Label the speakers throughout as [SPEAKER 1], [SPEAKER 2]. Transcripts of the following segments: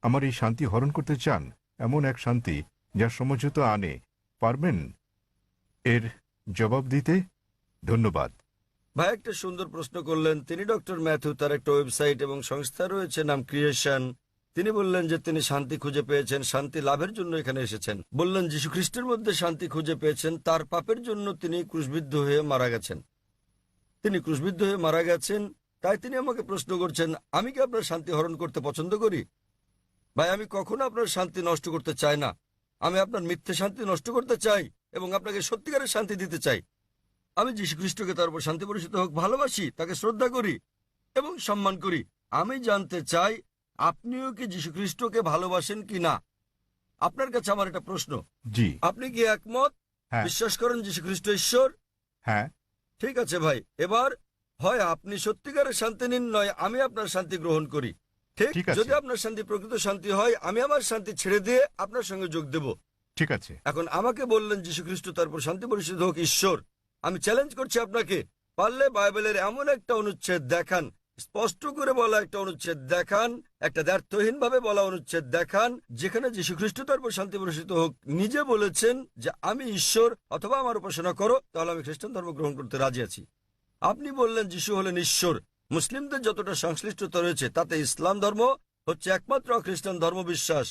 [SPEAKER 1] আমার এই শান্তি হরণ করতে চান, এমন এক শান্তি যা সমঝোতা আনে, পারবেন এর জবাব দিতে? ধন্যবাদ।
[SPEAKER 2] ভাই একটা সুন্দর প্রশ্ন করলেন। তিনি ডক্টর ম্যাথু, তার একটা ওয়েবসাইট এবং সংস্থা রয়েছে নাম ক্রিয়েশন। তিনি বললেন যে তিনি শান্তি খুঁজে পেয়েছেন, শান্তি লাভের জন্য এখানে এসেছেন। বললেন যীশু খ্রিস্টের মধ্যে শান্তি খুঁজে পেয়েছেন, তার পাপের জন্য তিনি ক্রুশবিদ্ধ হয়ে মারা গেছেন। তিনি ক্রুশবিদ্ধ হয়ে মারা গেছেন, তাই তিনি আমাকে প্রশ্ন করছেন আমি কি আপনার শান্তি হরণ করতে পছন্দ করি? ভাই আমি কখনো আপনার শান্তি নষ্ট করতে চাই না। আমি আপনার মিথ্যে শান্তি নষ্ট করতে চাই এবং আপনাকে সত্যিকারের শান্তি দিতে চাই। আমি যীশু খ্রিস্টকে তার উপর শান্তি বর্ষিত হোক ভালোবাসি, তাকে শ্রদ্ধা করি এবং সম্মান করি। আমি জানতে চাই আপনিও কি যীশু খ্রিস্টকে ভালোবাসেন কি না। আপনার কাছে আমার একটা প্রশ্ন,
[SPEAKER 1] জি।
[SPEAKER 2] আপনি কি একমত?
[SPEAKER 1] হ্যাঁ।
[SPEAKER 2] বিশ্বাস করেন যীশু খ্রিস্ট ঈশ্বর?
[SPEAKER 1] হ্যাঁ।
[SPEAKER 2] ঠিক আছে ভাই, এবার হয় আপনি সত্যিকারের শান্তি নিন, নয় আমি আপনার শান্তি গ্রহণ করি। ঠিক,
[SPEAKER 1] ঠিক আছে।
[SPEAKER 2] যদি আপনার শান্তি প্রকৃত শান্তি হয় আমি আমার শান্তি ছেড়ে দিয়ে আপনার সঙ্গে যোগ দেব।
[SPEAKER 1] ঠিক আছে।
[SPEAKER 2] এখন আমাকে বললেন যীশু খ্রিস্ট তার উপর শান্তি বর্ষিত হোক ঈশ্বর। আমি চ্যালেঞ্জ করছি আপনাকে, পারলে বাইবেলের এমন একটা অনুচ্ছেদ দেখান, স্পষ্ট করে বলা একটা অনুচ্ছেদ দেখান, একটা দ্ব্যর্থহীন ভাবে বলা অনুচ্ছেদ দেখান, যেখানে যীশু খ্রিস্ট তার উপর শান্তি বর্ষিত হোক নিজে বলেছেন যে আমি ঈশ্বর অথবা আমার উপাসনা করো, তাহলে আমি খ্রিস্টান ধর্ম গ্রহণ করতে রাজি আছি। আপনি বললেন যীশু হলেন ঈশ্বর। মুসলিমদের যতটা সংশ্লিষ্টতা রয়েছে তাতে ইসলাম ধর্ম হচ্ছে একমাত্র খ্রিস্টান ধর্ম বিশ্বাস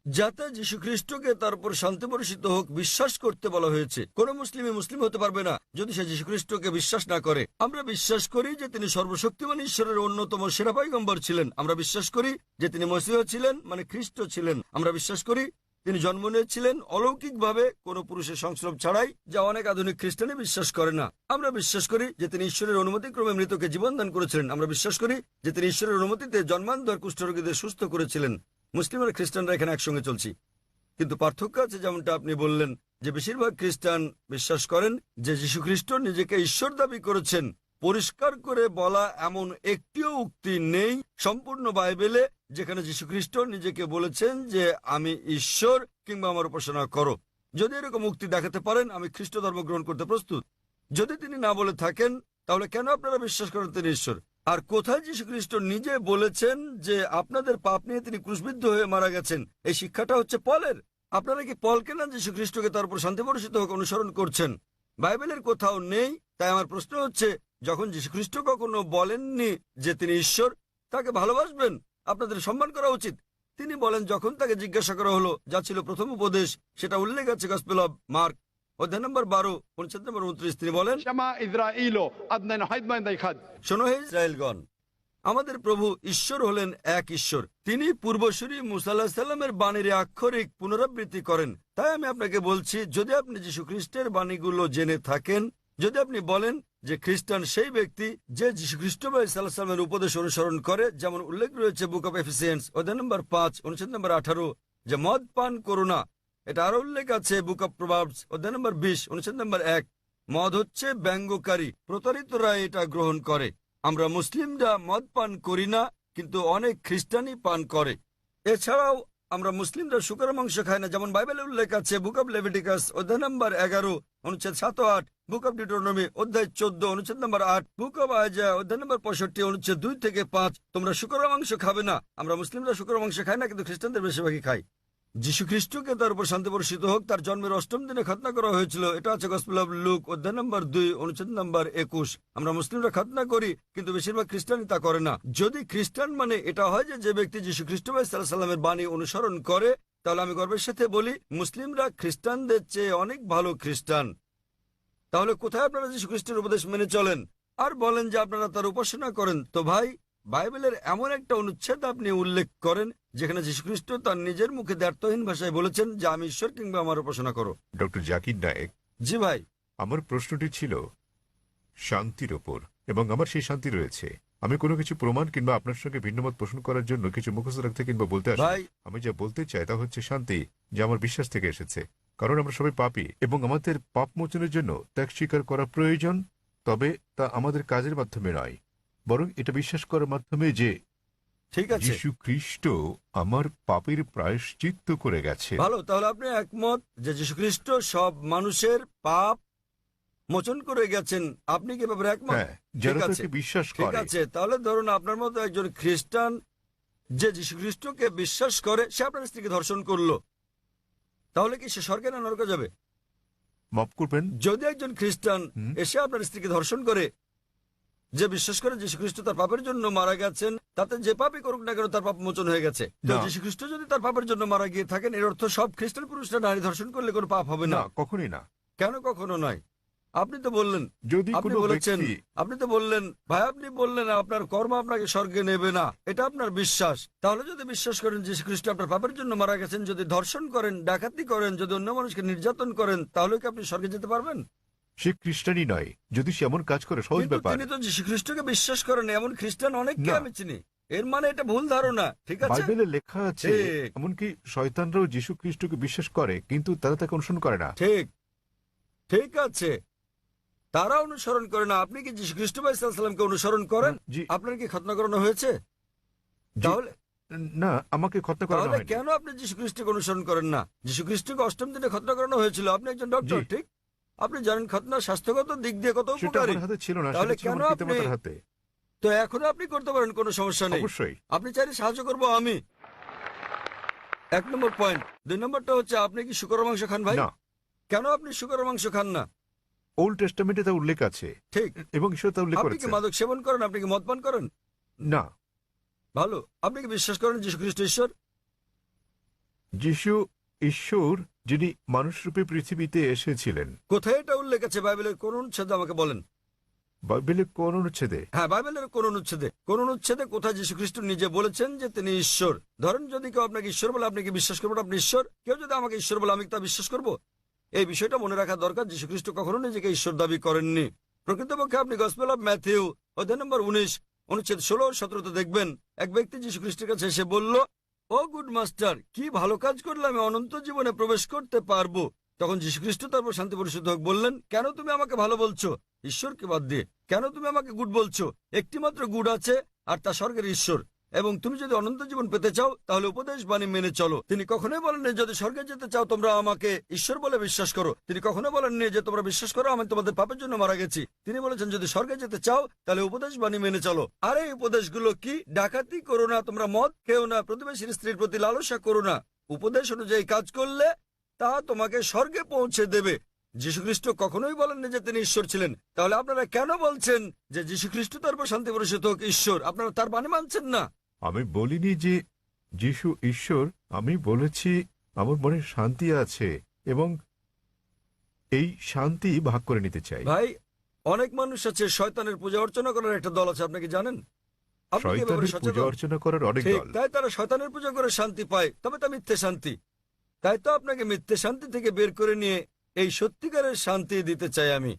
[SPEAKER 2] যাতে যীশু খ্রিস্টকে তার উপর শান্তি বর্ষিত হোক বিশ্বাস করতে বলা হয়েছে। কোন মুসলিমই মুসলিম হতে পারবে না যদি সে যীশু খ্রিস্টকে বিশ্বাস না করে। আমরা বিশ্বাস করি যে তিনি সর্বশক্তিমান ঈশ্বরের অন্যতম সেরা পয়গম্বর ছিলেন। আমরা বিশ্বাস করি যে তিনি মসীহ ছিলেন, মানে খ্রিস্ট ছিলেন। আমরা বিশ্বাস করি তিনি জন্ম নিয়েছিলেন অলৌকিকভাবে, কোনো পুরুষের সংস্রব ছাড়াই, যা অনেক আধুনিক খ্রিস্টানে বিশ্বাস করে না। আমরা বিশ্বাস করি যে তিনি ঈশ্বরের অনুমতিক্রমে মৃতকে জীবন দান করেছিলেন। আমরা বিশ্বাস করি যে তিনি ঈশ্বরের অনুমতিতে জন্মান্ধর কুষ্ঠরোগীদের সুস্থ করেছিলেন। মুসলিম আর খ্রিস্টানরা এখানে একসঙ্গে চলছি, কিন্তু পার্থক্য আছে। যেমনটা আপনি বললেন যে বেশিরভাগ খ্রিস্টান বিশ্বাস করেন যে যীশু খ্রিস্ট নিজেকে ঈশ্বর দাবি করেছেন। পরিষ্কার করে বলা এমন একটিও উক্তি নেই সম্পূর্ণ বাইবেলে যেখানে যীশু খ্রিস্ট নিজেকে বলেছেন যে আমি ঈশ্বর কিংবা আমার উপাসনা করো। যদি এরকম উক্তি দেখাতে পারেন আমি খ্রিস্ট ধর্ম গ্রহণ করতে প্রস্তুত। যদি তিনি না বলে থাকেন তাহলে কেন আপনারা বিশ্বাস করেন তিনি ঈশ্বর? আর কোথায় যীশু খ্রিস্ট নিজে বলেছেন যে আপনাদের পাপ নিয়ে তিনি ক্রুশবিদ্ধ হয়ে মারা গেছেন? এই শিক্ষাটা হচ্ছে পলের। আপনারা কি পলকে না যীশু খ্রিস্টকে তার উপর শান্তি বর্ষিত হোক অনুসরণ করছেন? বাইবেলের কোথাও নেই। তাই আমার প্রশ্ন হচ্ছে, যখন যীশু খ্রিস্ট কখনো বলেননি যে তিনি ঈশ্বর, তাকে ভালোবাসবেন, আপনাদের সম্মান করা উচিত। তিনি বলেন যখন তাকে জিজ্ঞাসা করা হলো, যা ছিল প্রথম উপদেশ, সেটা উল্লেখ আছে গসপেল অব মার্ক অধ্যায় নম্বর 12 অনুচ্ছেদ নম্বর 29। তিনি বলেন, শোনো হে ইসরায়েলগণ, আমাদের প্রভু ঈশ্বর হলেন এক ঈশ্বর। তিনি পূর্বসূরি মুসা আলাইহিস সালামের বাণীর আক্ষরিক পুনরাবৃত্তি করেন। তাই আমি আপনাকে বলছি, যদি আপনি যীশু খ্রিস্টের বাণীগুলো জেনে থাকেন, যদি আপনি বলেন যে খ্রিস্টান সেই ব্যক্তি যে যীশু খ্রিস্ট সাল্লাল্লাহু আলাইহি সাল্লামের উপদেশ অনুসরণ করে, যেমন উল্লেখ রয়েছে বুক অব এফিসিয়েন্স অধ্যায় নম্বর 5 অনুচ্ছেদ নম্বর 18, যে মদ পান করো না। এটা আরো উল্লেখ আছে বুক অব প্রভাবস অধ্যায় নম্বর 20 অনুচ্ছেদ নম্বর 1। মদ হচ্ছে ব্যঙ্গকারী, প্রতারিতরা এটা গ্রহণ করে। আমরা মুসলিমরা মদ পান করি না, কিন্তু অনেক খ্রিস্টানই পান করে। এছাড়াও আমরা মুসলিমরা শুকর মাংস খাই না, যেমন বাইবেলে উল্লেখ আছে বুক অব লেভিটিকাস অধ্যায় নম্বর 11 অনুচ্ছেদ 7 ও 8, বুক অব ডিউটেরোনমি অধ্যায় 14 অনুচ্ছেদ নম্বর 8, বুক অব আইজায়া অধ্যায় নম্বর 65 অনুচ্ছেদ 2 থেকে 5। তোমরা শুকর মাংস খাবে না। আমরা মুসলিমরা শুকর মাংস খাই না, কিন্তু খ্রিস্টানদের বেশিরভাগই খায়। যীশু খ্রিস্টকে তার উপর শান্তি বর্ষিত হোক তার জন্মের 8ম দিনে খতনা করা হয়েছিল। এটা আছে গসপেল অব লুক অধ্যায় নম্বর 2 অনুচ্ছেদ নম্বর 21। আমরা মুসলিমরা খতনা করি, কিন্তু বেশিরভাগ খ্রিস্টানই তা করে না। যদি খ্রিস্টান মানে এটা হয় যে ব্যক্তি যীশু খ্রিস্ট সাল্লাল্লাহু আলাইহি সাল্লামের বাণী অনুসরণ করে, তাহলে আমি গর্বের সাথে বলি মুসলিমরা খ্রিস্টানদের চেয়ে অনেক ভালো খ্রিস্টান। তাহলে কোথায় আপনারা যীশু খ্রিস্টের উপদেশ মেনে চলেন আর বলেন যে আপনারা তার উপাসনা করেন? তো ভাই, বাইবেলের এমন একটা অনুচ্ছেদ আপনি উল্লেখ করেন যেখানে যীশু খ্রিস্ট তার নিজের মুখে দ্ব্যর্থহীন ভাষায় বলেছেন যে আমি ঈশ্বর কিংবা আমার উপাসনা করো।
[SPEAKER 1] ডক্টর জাকির নায়েক,
[SPEAKER 2] জি ভাই।
[SPEAKER 1] আমার প্রশ্নটি ছিল শান্তির ওপর, এবং আমার সেই শান্তি রয়েছে। আমি কোনো কিছু প্রমাণ কিংবা আপনার সঙ্গে ভিন্নমত পোষণ করার জন্য কিছু মুখস্থ রাখতে কিংবা বলতে আসি। আমি যা বলতে চাই তা হচ্ছে শান্তি যা আমার বিশ্বাস থেকে এসেছে। কারণ আমরা সবাই পাপী এবং আমাদের পাপ মোচনের জন্য ত্যাগ স্বীকার করা প্রয়োজন। তবে তা আমাদের কাজের মাধ্যমে নয়, বরং এটা বিশ্বাস করার মাধ্যমে যে
[SPEAKER 2] ঠিক আছে,
[SPEAKER 1] যীশু খ্রিস্ট আমার পাপের প্রায়শ্চিত্ত করে গেছে।
[SPEAKER 2] ভালো, তাহলে আপনি একমত যে যীশু খ্রিস্ট সব মানুষের পাপ মোচন করে গেছেন। আপনি কি ব্যাপারে একমত?
[SPEAKER 1] যারা তাকে বিশ্বাস
[SPEAKER 2] ঠিক
[SPEAKER 1] করে।
[SPEAKER 2] আছে, তাহলে ধরুন আপনার মতো একজন খ্রিস্টান যে যীশু খ্রিস্টকে বিশ্বাস করে সে আপনার স্ত্রীকে ধর্ষণ করলো, তাহলে কি সে স্বর্গে না নরকে যাবে?
[SPEAKER 1] মাফ করবেন।
[SPEAKER 2] যদি একজন খ্রিস্টান
[SPEAKER 1] হুম।
[SPEAKER 2] এসে আপনার স্ত্রীকে ধর্ষণ করে, যে বিশ্বাস করে যীশু খ্রিস্ট তার পাপের জন্য মারা গেছেন, তাতে যে পাপই করুক না কেন তার পাপ মোচন হয়ে গেছে। তো
[SPEAKER 1] না।
[SPEAKER 2] যীশু খ্রিস্ট যদি তার পাপের জন্য মারা গিয়ে থাকেন, এর অর্থ সব খ্রিস্টান পুরুষরা নারী ধর্ষণ করলে কোনো পাপ হবে না?
[SPEAKER 1] না, কখনই না।
[SPEAKER 2] কেন কখনো নয়? আপনি তো বললেন,
[SPEAKER 1] যদি
[SPEAKER 2] আপনি
[SPEAKER 1] কোনো
[SPEAKER 2] বলেছেন,
[SPEAKER 1] ব্যক্তি
[SPEAKER 2] আপনি তো বললেন ভাই, আপনি বললেন আপনার কর্ম আপনাকে স্বর্গে নেবে না, এটা আপনার বিশ্বাস। তাহলে যদি বিশ্বাস করেন যীশু খ্রিস্ট আপনার পাপের জন্য মারা গেছেন, যদি ধর্ষণ করেন, ডাকাতি করেন, যদি অন্য মানুষকে নির্যাতন করেন, তাহলে কি আপনি স্বর্গে যেতে পারবেন?
[SPEAKER 1] সে খ্রিস্টানই নয়, যদি সে এমন কাজ করে, সহজ
[SPEAKER 2] কিন্তু
[SPEAKER 1] ব্যাপার।
[SPEAKER 2] তিনি তো যীশু খ্রিস্টকে বিশ্বাস করেন, এমন খ্রিস্টান অনেককে
[SPEAKER 1] না।
[SPEAKER 2] আমি চিনি। এর মানে এটা ভুল ধারণা, ঠিক আছে?
[SPEAKER 1] বাইবেলে লেখা আছে,
[SPEAKER 2] ঠিক।
[SPEAKER 1] এমনকি শয়তানরাও যীশু খ্রিস্টকে বিশ্বাস করে, কিন্তু তারা তাকে অনুসরণ করে না।
[SPEAKER 2] ঠিক, ঠিক আছে, তারা অনুসরণ করে না। আপনি কি যীশু খ্রিস্ট ভাই সাল্লামকে অনুসরণ করেন?
[SPEAKER 1] জি।
[SPEAKER 2] আপনার কি খতনা করানো হয়েছে?
[SPEAKER 1] জি।
[SPEAKER 2] তাহলে
[SPEAKER 1] না, আমাকে খতনা করানো
[SPEAKER 2] তাহলে
[SPEAKER 1] হয়নি।
[SPEAKER 2] কেন আপনি যীশু খ্রিস্টকে অনুসরণ করেন না? যীশু খ্রিস্টকে অষ্টম দিনে খতনা করানো হয়েছিল। আপনি একজন ডক্টর,
[SPEAKER 1] জি।
[SPEAKER 2] ঠিক? আপনি জানেন খতনা স্বাস্থ্যগত দিক দিয়ে কত
[SPEAKER 1] সেটা
[SPEAKER 2] উপকারী।
[SPEAKER 1] আমার হাতে ছিল না,
[SPEAKER 2] তাহলে
[SPEAKER 1] সেটা ছিল
[SPEAKER 2] কেন
[SPEAKER 1] আমার
[SPEAKER 2] আপনি
[SPEAKER 1] পিতামাতার হাতে।
[SPEAKER 2] তো এখনো আপনি করতে পারেন, কোনো সমস্যা নেই।
[SPEAKER 1] অবশ্যই।
[SPEAKER 2] আপনি চাইলে সাহায্য করবো আমি। 1 নম্বর পয়েন্ট। 2 নম্বরটা হচ্ছে, আপনি কি শূকরের মাংস খান ভাই?
[SPEAKER 1] না,
[SPEAKER 2] কেন আপনি শূকরের মাংস খান না?
[SPEAKER 1] ওল্ড টেস্টামেন্টে তা উল্লেখ আছে,
[SPEAKER 2] ঠিক।
[SPEAKER 1] এবং ঈশ্বর তা উল্লেখ
[SPEAKER 2] আপনি কি
[SPEAKER 1] করেছে।
[SPEAKER 2] মাদক সেবন করেন? আপনি কি মদ পান করেন?
[SPEAKER 1] না।
[SPEAKER 2] ভালো। আপনি কি বিশ্বাস করেন যীশু খ্রিস্ট ঈশ্বর?
[SPEAKER 1] যিশু ঈশ্বর, যিনি মানুষরূপে পৃথিবীতে এসেছিলেন।
[SPEAKER 2] কোথায় এটা উল্লেখ আছে বাইবেলের কোন অনুচ্ছেদে আমাকে বলেন?
[SPEAKER 1] বাইবেলে কোন অনুচ্ছেদে?
[SPEAKER 2] হ্যাঁ, বাইবেলের কোন অনুচ্ছেদে? কোন অনুচ্ছেদে কোথায় যীশু খ্রিস্ট নিজে বলেছেন যে তিনি ঈশ্বর? ধরেন যদি কেউ আপনাকে ঈশ্বর বলে, আপনি কি বিশ্বাস করবেন আপনি ঈশ্বর? কেউ যদি আমাকে ঈশ্বর বলে, আমি কি তা বিশ্বাস করব? এই বিষয়টা মনে রাখা দরকার। যীশু খ্রিস্ট কখনো নিজেকে ঈশ্বর দাবি করেননি। প্রকৃতপক্ষে আপনি গসপেল অফ ম্যাথিউ অধ্যায় নম্বর 19 অনুচ্ছেদ 16 ও 17 দেখবেন, এক ব্যক্তি যীশু খ্রিস্টের কাছে এসে বলল, ও গুড মাস্টার, কি ভালো কাজ করলে আমি অনন্ত জীবনে প্রবেশ করতে পারবো? তখন যীশু খ্রিস্ট তারপর শান্তি পরিশুদ্ধ হোক বললেন, কেন তুমি আমাকে ভালো বলছো ঈশ্বরকে বাদ দিয়ে? কেন তুমি আমাকে গুড বলছো? একটি মাত্র গুড আছে, আর তা স্বর্গের ঈশ্বর। এবং তুমি যদি অনন্ত জীবন পেতে চাও, তাহলে উপদেশ বাণী মেনে চলো। তিনি কখনোই বলেননি যদি স্বর্গে যেতে চাও তোমরা আমাকে ঈশ্বর বলে বিশ্বাস করো। তিনি কখনো বলেননি যে তোমরা বিশ্বাস করো আমি তোমাদের পাপের জন্য মারা গেছি। তিনি বলেছেন যদি স্বর্গে যেতে চাও তাহলে উপদেশ বাণী মেনে চলো। আর এই উপদেশগুলো কি? ডাকাতি করো না, তোমরা মদ খেও না, প্রতিবেশীর স্ত্রীর প্রতি লালসা করো না। উপদেশ অনুযায়ী কাজ করলে তা তোমাকে স্বর্গে পৌঁছে দেবে। যীশুখ্রিস্ট কখনোই বলেননি যে তিনি ঈশ্বর ছিলেন। তাহলে আপনারা কেন বলছেন যে যীশুখ্রিস্ট তারপর শান্তি বর্ষিত হোক ঈশ্বর? আপনারা তার বাণী মানছেন না।
[SPEAKER 1] আমি বলিনি যে যিশু ঈশ্বর, আমি বলেছি আমার মনে শান্তি আছে এবং এই শান্তি ভাগ করে নিতে চাই।
[SPEAKER 2] ভাই, অনেক মানুষ আছে শয়তানের পূজা অর্চনা করার একটা দল আছে, আপনি কি জানেন? আপনি কি এ ব্যাপারে
[SPEAKER 1] শয়তানের পূজা
[SPEAKER 2] সচেতন?
[SPEAKER 1] অর্চনা করার অনেক
[SPEAKER 2] ঠিক,
[SPEAKER 1] দল।
[SPEAKER 2] তাই তারা শয়তানের পূজা করে শান্তি পায়, তবে তা মিথ্যে শান্তি। তাই তো আপনাকে মিথ্যে শান্তি থেকে বের করে নিয়ে এই সত্যিকারের শান্তি দিতে চাই আমি।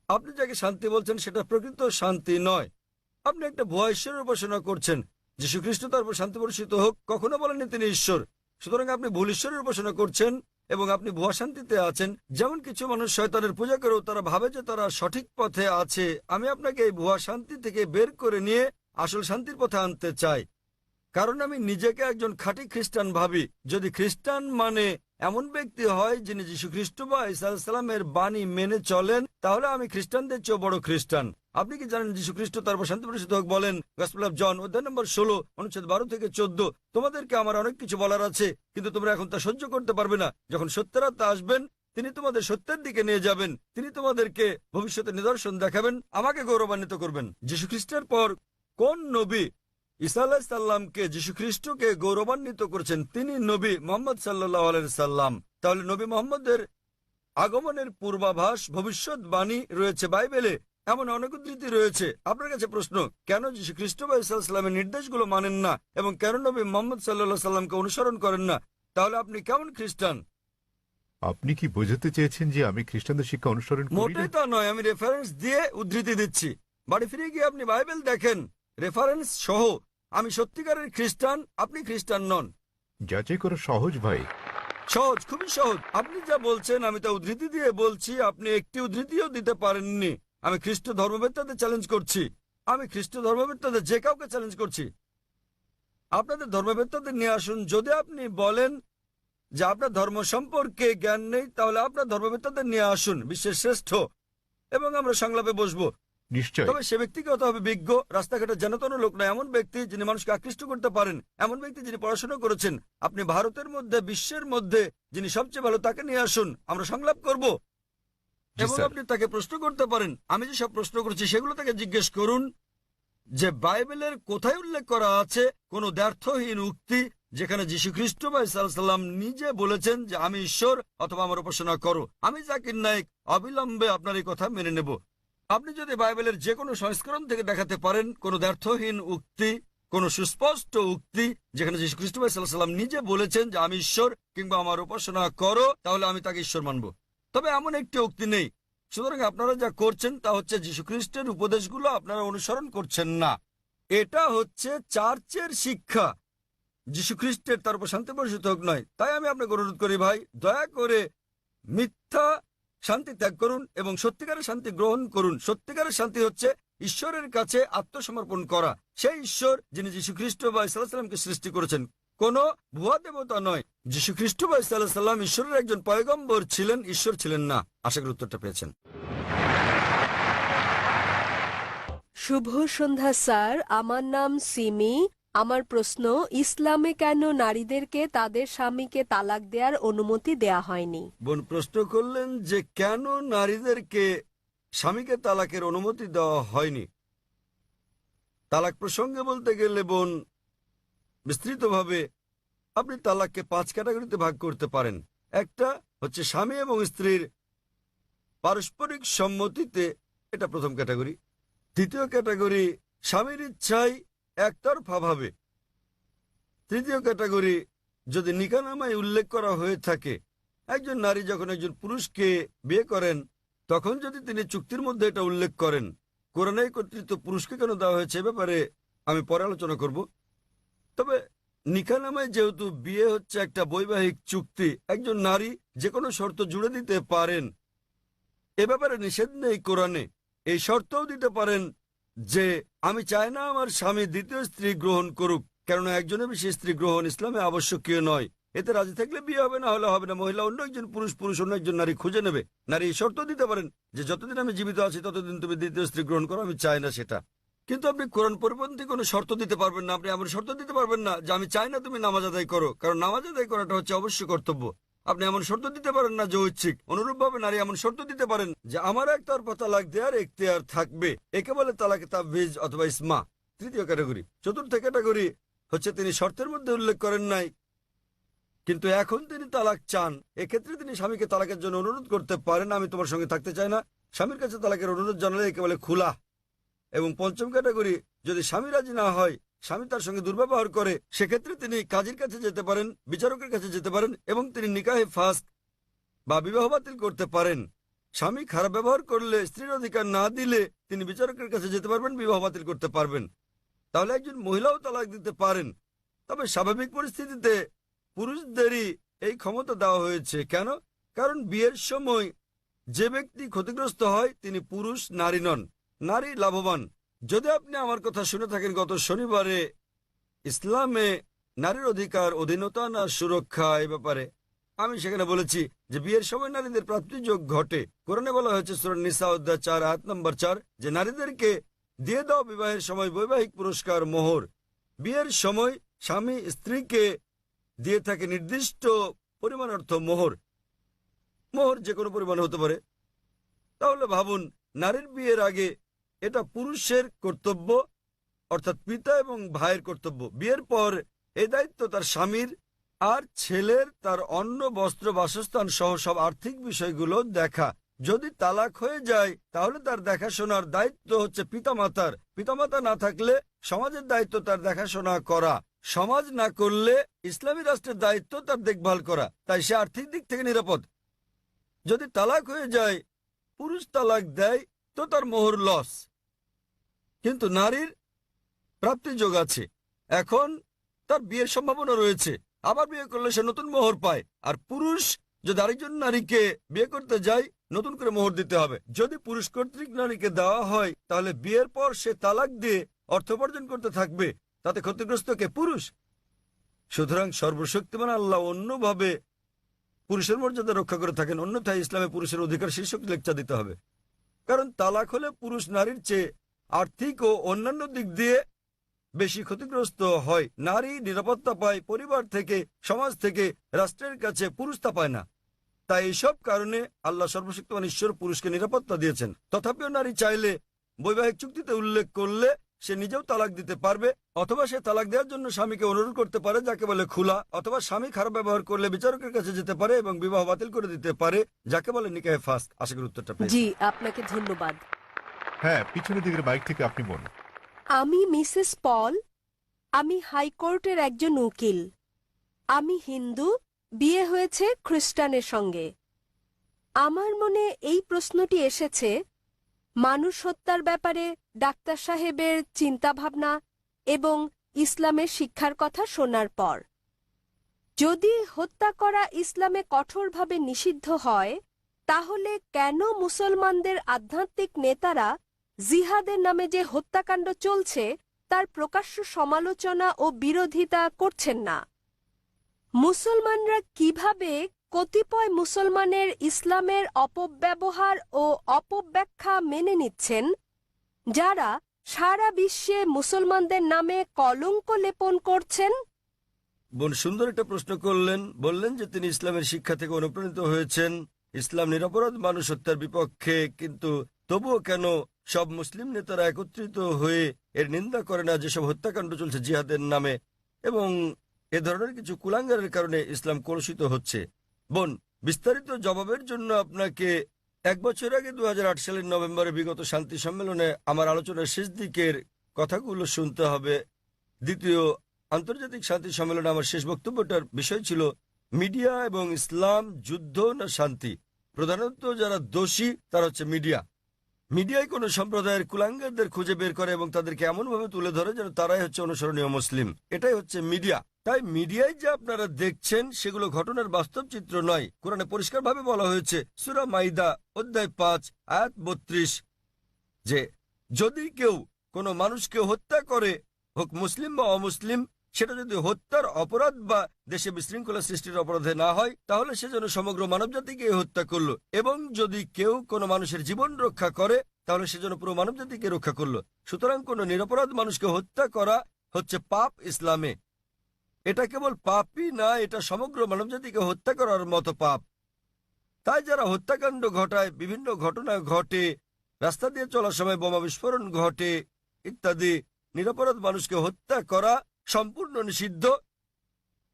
[SPEAKER 2] আপনি যাকে শান্তি বলছেন সেটা প্রকৃত শান্তি নয়। আপনি একটা ভুয়া ঈশ্বরের উপাসনা করছেন। যীশু খ্রিস্ট তার উপর শান্তি বর্ষিত হোক কখনো বলেননি তিনি ঈশ্বর। সুতরাং আপনি ভুল ঈশ্বরের উপাসনা করছেন এবং আপনি ভুয়া শান্তিতে আছেন। যেমন কিছু মানুষ শয়তানের পূজা করেও তারা ভাবে যে তারা সঠিক পথে আছে। আমি আপনাকে এই ভুয়া শান্তি থেকে বের করে নিয়ে আসল শান্তির পথে আনতে চাই, কারণ আমি নিজেকে একজন খাঁটি খ্রিস্টান ভাবি। যদি খ্রিস্টান মানে এমন ব্যক্তি হয় যিনি যীশু খ্রিস্ট বা ঈসা আলাইহিস সালামের বাণী মেনে চলেন, তাহলে আমি খ্রিস্টানদের চেয়ে বড় খ্রিস্টান। আপনি কি জানেন যীশু খ্রিস্ট তারপর শান্তি পরিশুদ্ধ হোক বলেন, গসপেল অফ জন অধ্যায় নম্বর 16 অনুচ্ছেদ 12 থেকে 14, তোমাদেরকে আমার অনেক কিছু বলার আছে, কিন্তু তোমরা এখন তা সহ্য করতে পারবে না। যখন সত্যের আত্মা আসবেন তিনি তোমাদের সত্যের দিকে নিয়ে যাবেন। তিনি তোমাদেরকে ভবিষ্যতের নিদর্শন দেখাবেন, আমাকে গৌরবান্বিত করবেন। যীশু খ্রিস্টের পর কোন নবী ঈসা আলাইহিস সালামকে যীশু খ্রিস্টকে গৌরবান্বিত করেছেন? তিনি নবী মুহাম্মদ সাল্লাল্লাহু আলাইহি সাল্লাম। তাহলে নবী মুহাম্মদের আগমনের পূর্বাভাস, ভবিষ্যৎবাণী রয়েছে বাইবেলে। এমন অনেক উদ্ধৃতি রয়েছে। আপনার কাছে প্রশ্ন, কেন যীশু খ্রিস্ট বা ঈসা আলাইহিস সালামের নির্দেশগুলো মানেন না এবং কেন নবী মুহাম্মদ সাল্লাল্লাহু আলাইহি সাল্লামকে অনুসরণ করেন না? তাহলে আপনি কেমন খ্রিস্টান?
[SPEAKER 1] আপনি কি বোঝাতে চেয়েছেন যে আমি খ্রিস্টানদের শিক্ষা অনুসরণ করি না?
[SPEAKER 2] মোটেই তা নয়, আমি রেফারেন্স দিয়ে উদ্ধৃতি দিচ্ছি। বাড়ি ফিরে গিয়ে আপনি বাইবেল দেখেন রেফারেন্স সহ। আমি সত্যিকারের খ্রিস্টান, আপনি খ্রিস্টান নন।
[SPEAKER 1] যাচাই করা সহজ ভাই।
[SPEAKER 2] সহজ, খুবই সহজ। আপনি যা বলছেন আমি তা উদ্ধৃতি দিয়ে বলছি, আপনি একটি উদ্ধৃতিও দিতে পারেননি। আমি খ্রিস্ট ধর্মবেত্তাদের চ্যালেঞ্জ করছি। আমি খ্রিস্ট ধর্মবেত্তাদের যে কাউকে চ্যালেঞ্জ করছি। আপনাদের ধর্মবেত্তাদের নিয়ে আসুন। যদি আপনি বলেন যে আপনার ধর্ম সম্পর্কে জ্ঞান নেই, তাহলে আপনার ধর্মবেত্তাদের নিয়ে আসুন, বিশ্বের শ্রেষ্ঠ, এবং আমরা সংলাপে বসবো।
[SPEAKER 1] নিশ্চয়।
[SPEAKER 2] তবে সে ব্যক্তিকে হতে হবে বিজ্ঞ, রাস্তাঘাটে জানাতন লোক নয়, এমন ব্যক্তি যিনি মানুষকে আকৃষ্ট করতে পারেন, এমন ব্যক্তি যিনি পড়াশোনা করেছেন। আপনি ভারতের মধ্যে, বিশ্বের মধ্যে যিনি সবচেয়ে ভালো তাকে নিয়ে আসুন, আমরা সংলাপ করব।
[SPEAKER 1] জি
[SPEAKER 2] এবং
[SPEAKER 1] স্যার।
[SPEAKER 2] আপনি তাকে প্রশ্ন করতে পারেন, আমি যে সব প্রশ্ন করছি সেগুলো তাকে জিজ্ঞেস করুন যে বাইবেলের কোথায় উল্লেখ করা আছে কোন দ্ব্যর্থহীন উক্তি যেখানে যীশু খ্রিস্ট বা ঈসা আলাইহিস সালাম নিজে বলেছেন যে আমি ঈশ্বর অথবা আমার উপাসনা করো। আমি জাকির নায়েক অবিলম্বে আপনার এই কথা মেনে নেব। আপনি যদি বাইবেলের যে কোনো সংস্করণ থেকে দেখাতে পারেন কোন দ্ব্যর্থহীন উক্তি, কোন সুস্পষ্ট উক্তি যেখানে যীশু খ্রিস্ট বা ঈসা আলাইহিস সালাম নিজে বলেছেন যে আমি ঈশ্বর কিংবা আমার উপাসনা করো, তাহলে আমি তাকে ঈশ্বর মানব। তবে এমন একটি উক্তি নেই। সুতরাং আপনারা যা করছেন তা হচ্ছে যীশু খ্রিস্টের উপদেশগুলো আপনারা অনুসরণ করছেন না। এটা হচ্ছে চার্চের শিক্ষা, যীশু খ্রিস্টের তার উপর শান্তি বর্ষিত হোক নয়। তাই আমি আপনাকে অনুরোধ করি ভাই, দয়া করে মিথ্যা শান্তি ত্যাগ করুন এবং সত্যিকারের শান্তি গ্রহণ করুন। সত্যিকারের শান্তি হচ্ছে ঈশ্বরের কাছে আত্মসমর্পণ করা, সেই ঈশ্বর যিনি যীশু খ্রিস্ট বা ঈসা আলাইহিস সালামকে সৃষ্টি করেছেন, কোনো ভুয়া দেবতা নয়। যীশু খ্রিস্ট বা ঈসা আলাইহিস সালাম ঈশ্বরের একজন পয়গম্বর ছিলেন, ঈশ্বর ছিলেন না। আশা করি উত্তরটা পেয়েছেন।
[SPEAKER 3] শুভ সন্ধ্যা স্যার, আমার নাম সিমি। আমার প্রশ্ন, ইসলামে কেন নারীদেরকে তাদের স্বামীকে তালাক দেওয়ার অনুমতি দেয়া হয়নি?
[SPEAKER 2] বোন প্রশ্ন করলেন যে কেন নারীদেরকে স্বামীকে তালাকের অনুমতি দেওয়া হয়নি। তালাক প্রসঙ্গে বলতে গেলে বোন, বিস্তৃতভাবে আপনি তালাককে 5 ক্যাটাগরিতে ভাগ করতে পারেন। একটা হচ্ছে স্বামী এবং স্ত্রীর পারস্পরিক সম্মতিতে, এটা প্রথম ক্যাটাগরি। দ্বিতীয় ক্যাটাগরি স্বামীর ইচ্ছায় একতরফাভাবে। তৃতীয় ক্যাটাগরি যদি নিকাহনামায় উল্লেখ করা হয়ে থাকে, একজন নারী যখন একজন পুরুষকে বিয়ে করেন তখন যদি তিনি চুক্তির মধ্যে এটা উল্লেখ করেন। কোরআনে কর্তৃত্ব পুরুষকে কেন দেওয়া হয়েছে এ ব্যাপারে আমি পরে আলোচনা করব। তবে নিকাহনামায় যেহেতু বিয়ে হচ্ছে একটা বৈবাহিক চুক্তি, একজন নারী যে কোনো শর্ত জুড়ে দিতে পারেন, এ ব্যাপারে নিষেধ নেই কোরআনে। এই শর্তও দিতে পারেন যে আমি চাই না আমার স্বামী দ্বিতীয় স্ত্রী গ্রহণ করুক, কেননা একজনের বেশি স্ত্রী গ্রহণ ইসলামে আবশ্যকীয় নয়। এতে রাজি থাকলে বিয়ে হবে, না হলে হবে না। মহিলা অন্য একজন পুরুষ, পুরুষ অন্য একজন নারী খুঁজে নেবে। নারী এই শর্ত দিতে পারেন যে যতদিন আমি জীবিত আছি ততদিন তুমি দ্বিতীয় স্ত্রী গ্রহণ করো, আমি চাই না সেটা। কিন্তু আপনি কোরআন পরিপন্থী কোনো শর্ত দিতে পারবেন না। আপনি এমন শর্ত দিতে পারবেন না যে আমি চাই না তুমি নামাজ আদায় করো, কারণ নামাজ আদায় করাটা হচ্ছে অবশ্য কর্তব্য। আপনি এমন শর্ত দিতে পারেন না যে ঐচ্ছিক। অনুরূপভাবে নারী এমন শর্ত দিতে পারেন যে আমার একতরফা তালাক দেওয়ার এখতিয়ার থাকবে। একে বলে তালাকে তাবীজ অথবা ইসমা। তৃতীয় ক্যাটাগরি। চতুর্থ ক্যাটাগরি হচ্ছে তিনি শর্তের মধ্যে উল্লেখ করেন নাই, কিন্তু এখন তিনি তালাক চান। এক্ষেত্রে তিনি স্বামীকে তালাকের জন্য অনুরোধ করতে পারেন, আমি তোমার সঙ্গে থাকতে চাই না। স্বামীর কাছে তালাকের অনুরোধ জানালে একে বলে খুলা। এবং পঞ্চম ক্যাটাগরি, যদি স্বামী রাজি না হয়, স্বামী তার সঙ্গে দুর্ব্যবহার করে, সেক্ষেত্রে তিনি কাজীর কাছে যেতে পারেন, বিচারকের কাছে যেতে পারেন এবং তিনি নিকাহে ফাস্ক বা বিবাহ বাতিল করতে পারেন। স্বামী খারাপ ব্যবহার করলে, স্ত্রীর অধিকার না দিলে তিনি বিচারকের কাছে যেতে পারবেন, বিবাহ বাতিল করতে পারবেন। তাহলে একজন মহিলাও তালাক দিতে পারেন। তবে স্বাভাবিক পরিস্থিতিতে পুরুষদেরই এই ক্ষমতা দেওয়া হয়েছে। কেন? কারণ বিয়ের সময় যে ব্যক্তি ক্ষতিগ্রস্ত হয় তিনি পুরুষ, নারী নন। নারী লাভবান। যদি আপনি আমার কথা শুনে থাকেন, গত শনিবারে ইসলামে নারীর অধিকার, অধীনতা না সুরক্ষা এই ব্যাপারে আমি সেখানে বলেছি যে বিয়ের সময় নারীদের প্রাপ্তিযোগ ঘটে। কোরআনে বলা হয়েছে সূরা নিসা অধ্যায় 4 আয়াত নম্বর 4 যে নারীদেরকে দিয়ে দাও বিবাহের সময় বৈবাহিক পুরস্কার, মোহর। বিয়ের সময় স্বামী স্ত্রীকে দিয়ে থাকে নির্দিষ্ট পরিমাণ অর্থ মোহর। মোহর যে কোনো পরিমাণ হতে পারে। তাহলে ভাবুন, নারীর বিয়ের আগে এটা পুরুষের কর্তব্য, অর্থাৎ পিতা এবং ভাইয়ের কর্তব্য। বিয়ের পর এই দায়িত্ব তার স্বামীর, আর ছেলের তার অন্ন, বস্ত্র, বাসস্থান সহ সব আর্থিক বিষয়গুলো দেখা। যদি তালাক হয়ে যায় তাহলে তার দেখাশোনার দায়িত্ব হচ্ছে পিতামাতার। পিতামাতা না থাকলে সমাজের দায়িত্ব তার দেখাশোনা করা। সমাজ না করলে ইসলামী রাষ্ট্রের দায়িত্ব তার দেখভাল করা। তাই সে আর্থিক দিক থেকে নিরাপদ। যদি তালাক হয়ে যায়, পুরুষ তালাক দেয়, তো তার মোহর লস, কিন্তু নারীর প্রাপ্তিযোগ আছে। এখন তার বিয়ের সম্ভাবনা রয়েছে, আবার বিয়ে করলে সে নতুন মোহর পায়। আর পুরুষ যদি আরেকজন নারীকে বিয়ে করতে যায়, নতুন করে মোহর দিতে হবে। যদি পুরুষ কর্তৃক নারীকে দেওয়া হয় তাহলে বিয়ের পর সে তালাক দিয়ে অর্থ উপার্জন করতে থাকবে, তাতে ক্ষতিগ্রস্ত কে? পুরুষ। সুতরাং সর্বশক্তিমান আল্লাহ অন্যভাবে পুরুষের মর্যাদা রক্ষা করে থাকেন, অন্যথায় ইসলামে পুরুষের অধিকার শীর্ষক লেকচার দিতে হবে। কারণ তালাক হলে পুরুষ নারীর চেয়ে আর্থিক ও অন্যান্য দিক দিয়ে বেশি ক্ষতিগ্রস্ত হয়। নারী নিরাপত্তা পায় পরিবার থেকে, সমাজ থেকে, রাষ্ট্রের কাছে, পুরুষ তা পায় না। তাই এইসব কারণে আল্লাহ সর্বশক্তিমান ঈশ্বর পুরুষকে নিরাপত্তা দিয়েছেন। তথাপিও নারী চাইলে বৈবাহিক চুক্তিতে উল্লেখ করলে সে নিজেও তালাক দিতে পারবে, অথবা সে তালাক দেওয়ার জন্য স্বামীকে অনুরোধ করতে পারে, যাকে বলে খুলা, অথবা স্বামী খারাপ ব্যবহার করলে বিচারকের কাছে যেতে পারে এবং বিবাহ বাতিল করে দিতে পারে, যাকে বলে নিকাহে ফাস্ক। আশা করি উত্তরটা পেয়েছেন।
[SPEAKER 3] জি, আপনাকে ধন্যবাদ।
[SPEAKER 1] হ্যাঁ, পিছনের দিকের বাইক থেকে আপনি বলুন।
[SPEAKER 3] আমি মিসেস পল। আমি হাইকোর্টের একজন উকিল। আমি হিন্দু, বিয়ে হয়েছে খ্রিস্টানের সঙ্গে। আমার মনে এই প্রশ্নটি এসেছে মানুষ হত্যার ব্যাপারে ডাক্তার সাহেবের চিন্তাভাবনা এবং ইসলামের শিক্ষার কথা শোনার পর। যদি হত্যা করা ইসলামে কঠোরভাবে নিষিদ্ধ হয়, তাহলে কেন মুসলমানদের আধ্যাত্মিক নেতারা জিহাদের নামে যে হত্যাকাণ্ড চলছে তার প্রকাশ্য সমালোচনা ও বিরোধিতা করছেন না? মুসলমানরা কিভাবে কতিপয় মুসলমানের ইসলামের অপব্যবহার ও অপব্যাখ্যা মেনে নিচ্ছেন, যারা সারা বিশ্বে মুসলমানদের নামে কলঙ্ক লেপন করছেন?
[SPEAKER 2] বোন সুন্দর একটা প্রশ্ন করলেন। বললেন যে তিনি ইসলামের শিক্ষা থেকে অনুপ্রাণিত হয়েছেন, ইসলাম নিরপরাধ মানুষ হত্যার বিপক্ষে, কিন্তু তবুও কেন সব মুসলিম নেতারা একত্রিত হয়ে এর নিন্দা করে না যেসব হত্যাকাণ্ড চলছে জিহাদের নামে, এবং এ ধরনের কিছু কুলাঙ্গারের কারণে ইসলাম কলুষিত হচ্ছে? বোন, বিস্তারিত জবাবের জন্য আপনাকে 1 বছর আগে 2008 সালের নভেম্বরে বিগত শান্তি সম্মেলনে আমার আলোচনার শেষ দিকের কথাগুলো শুনতে হবে। দ্বিতীয় আন্তর্জাতিক শান্তি সম্মেলনে আমার শেষ বক্তব্যটার বিষয় ছিল মিডিয়া এবং ইসলাম, যুদ্ধ না শান্তি। প্রধানত যারা দোষী তারা হচ্ছে মিডিয়া। মিডিয়ায় কোনো সম্প্রদায়ের কুলাঙ্গারদের খুঁজে বের করে এবং তাদেরকে এমনভাবে তুলে ধরে যেন তারাই হচ্ছে অনুসরণীয় মুসলিম। এটাই হচ্ছে মিডিয়া। তাই মিডিয়ায় যে আপনারা দেখছেন সেগুলো ঘটনার বাস্তব চিত্র নয়। কোরআনে পরিষ্কারভাবে বলা হয়েছে, সূরা মাইদা অধ্যায় 5 আয়াত 32, যে যদি কেউ কোনো মানুষকে হত্যা করে, হোক মুসলিম বা অমুসলিম, সেটা যদি হত্যার অপরাধ বা দেশে বিশৃঙ্খলা সৃষ্টির অপরাধে না হয়, তাহলে সে যেন সমগ্র মানবজাতিকে হত্যা করলো। এবং যদি কেউ কোনো মানুষের জীবন রক্ষা করে, তাহলে সে যেন পুরো মানবজাতিকে রক্ষা করলো। সুতরাং কোনো নিরপরাধ মানুষকে হত্যা করা হচ্ছে পাপ ইসলামে। এটা কেবল পাপই না, এটা সমগ্র মানবজাতিকে হত্যা করার মতো পাপ। তাই যারা হত্যাকাণ্ড ঘটায়, বিভিন্ন ঘটনা ঘটে, রাস্তা দিয়ে চলার সময় বোমা বিস্ফোরণ ঘটে ইত্যাদি, নিরপরাধ মানুষকে হত্যা করা সম্পূর্ণ নিষিদ্ধ।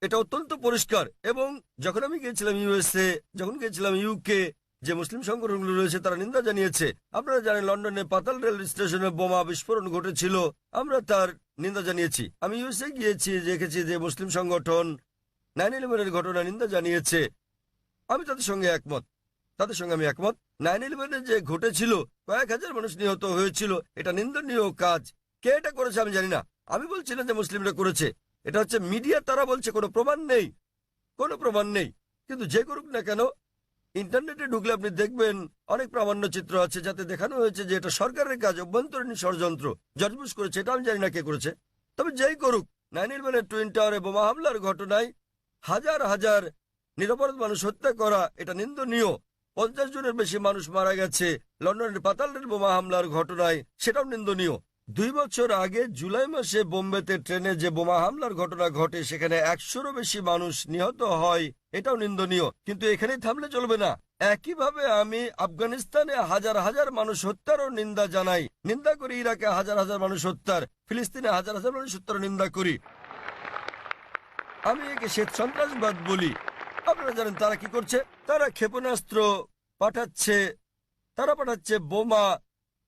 [SPEAKER 2] এটা অত্যন্ত পরিষ্কার। এবং যখন আমি গিয়েছিলাম ইউএসএ, যখন গিয়েছিলাম ইউকে, যে মুসলিম সংগঠনগুলো রয়েছে তারা নিন্দা জানিয়েছে। আপনারা জানেন লন্ডনে পাতাল রেল স্টেশনে বোমা বিস্ফোরণ ঘটেছিল, আমরা তার নিন্দা জানিয়েছি। আমি ইউএসএ গিয়েছি, দেখেছি যে মুসলিম সংগঠন 9/11-এর ঘটনা নিন্দা জানিয়েছে। আমি তাদের সঙ্গে একমত, তাদের সঙ্গে আমি একমত। 9/11-এ যে ঘটেছিল, কয়েক হাজার মানুষ নিহত হয়েছিল, এটা নিন্দনীয় কাজ। কে এটা করেছে আমি জানি না, আমি বলছি না যে মুসলিমরা করেছে, এটা হচ্ছে মিডিয়া। তারা বলছে কোনো প্রমাণ নেই, কোনো প্রমাণ নেই। কিন্তু যে করুক না কেন, ইন্টারনেটে ঢুকলে আপনি দেখবেন অনেক প্রামাণ্য চিত্র আছে যাতে দেখানো হয়েছে যে এটা সরকারের কাজ, অভ্যন্তরীণ ষড়যন্ত্র। জর্জ বুশ করেছে, এটা আমি জানি না কে করেছে। তবে যেই করুক, 9/11-এর টুইন টাওয়ারে বোমা হামলার ঘটনায় হাজার হাজার নিরপরাধ মানুষ হত্যা করা, এটা নিন্দনীয়। 50 জনের বেশি মানুষ মারা গেছে লন্ডনের পাতাল রেল বোমা হামলার ঘটনায়, সেটাও নিন্দনীয়। 2 বছর আগে জুলাই মাসে বোম্বেতে ট্রেনে যে বোমা হামলার ঘটনা ঘটে, সেখানে 100-রও বেশি মানুষ নিহত হয়, এটাও নিন্দনীয়। কিন্তু এখানেই থামলে চলবে না। একইভাবে আমি আফগানিস্তানে হাজার হাজার মানুষ হত্যারও নিন্দা জানাই, নিন্দা করি। ইরাকে হাজার হাজার মানুষ হত্যার, ফিলিস্তিনে হাজার হাজার মানুষ হত্যারও নিন্দা করি। আমি একে শ্বেত সন্ত্রাসবাদ বলি। আপনারা জানেন তারা কি করছে? তারা ক্ষেপণাস্ত্র পাঠাচ্ছে, তারা পাঠাচ্ছে বোমা।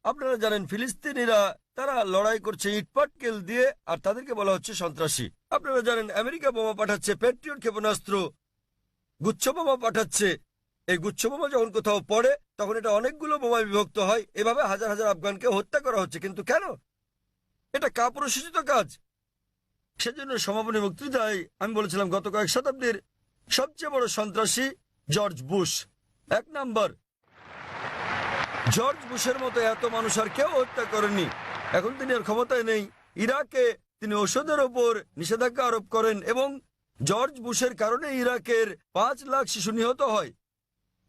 [SPEAKER 2] আপনারা জানেন ফিলিস্তিনিরা তারা লড়াই করছে ইটপাটকেল দিয়ে, আর তাদেরকে বলা হচ্ছে সন্ত্রাসী। আপনারা জানেন আমেরিকা বোমা পাঠাচ্ছে, প্যাট্রিয়ট ক্ষেপণাস্ত্র, গুচ্ছ বোমা পাঠাচ্ছে। এই গুচ্ছ বোমা যখন কোথাও পড়ে, তখন এটা অনেকগুলো বোমায় বিভক্ত হয়। এভাবে হাজার হাজার আফগানকে হত্যা করা হচ্ছে। কিন্তু কেন? এটা কাপুরুষোচিত কাজ। সেজন্য সমাপনী বক্তৃতায় আমি বলেছিলাম গত কয়েক শতাব্দীর সবচেয়ে বড় সন্ত্রাসী জর্জ বুশ। 1 নাম্বার। জর্জ বুশের মতো এত মানুষ আর কেউ হত্যা করেনি। এখন তিনি আর ক্ষমতায় নেই। ইরাকে তিনি ওষুধের ওপর নিষেধাজ্ঞা আরোপ করেন এবং জর্জ বুশের কারণে ইরাকের 5 লাখ শিশু নিহত হয়।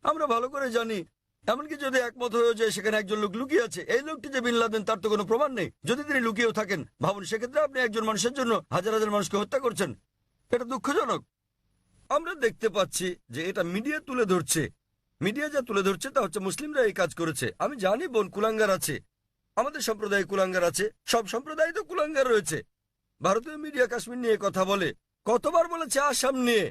[SPEAKER 2] আমরা ভালো করে জানি এমনকি যদি একমত হয়ে যায় সেখানে একজন লোক লুকিয়ে আছে, এই লোকটি যে বিন লাদেন তার তো কোনো প্রমাণ নেই। যদি তিনি লুকিয়েও থাকেন, ভাবুন সেক্ষেত্রে আপনি একজন মানুষের জন্য হাজার হাজার মানুষকে হত্যা করছেন। এটা দুঃখজনক। আমরা দেখতে পাচ্ছি যে এটা মিডিয়া তুলে ধরছে। মিডিয়া যা তুলে ধরছে তা হচ্ছে মুসলিমরা এই কাজ করেছে। আমি জানি বোন, কুলাঙ্গার আছে, আমাদের সম্প্রদায়ে কুলাঙ্গার আছে, সব সম্প্রদায় তো কুলাঙ্গার রয়েছে। ভারতীয় মিডিয়া কাশ্মীর নিয়ে কথা বলে, কতবার বলেছে আসাম নিয়ে,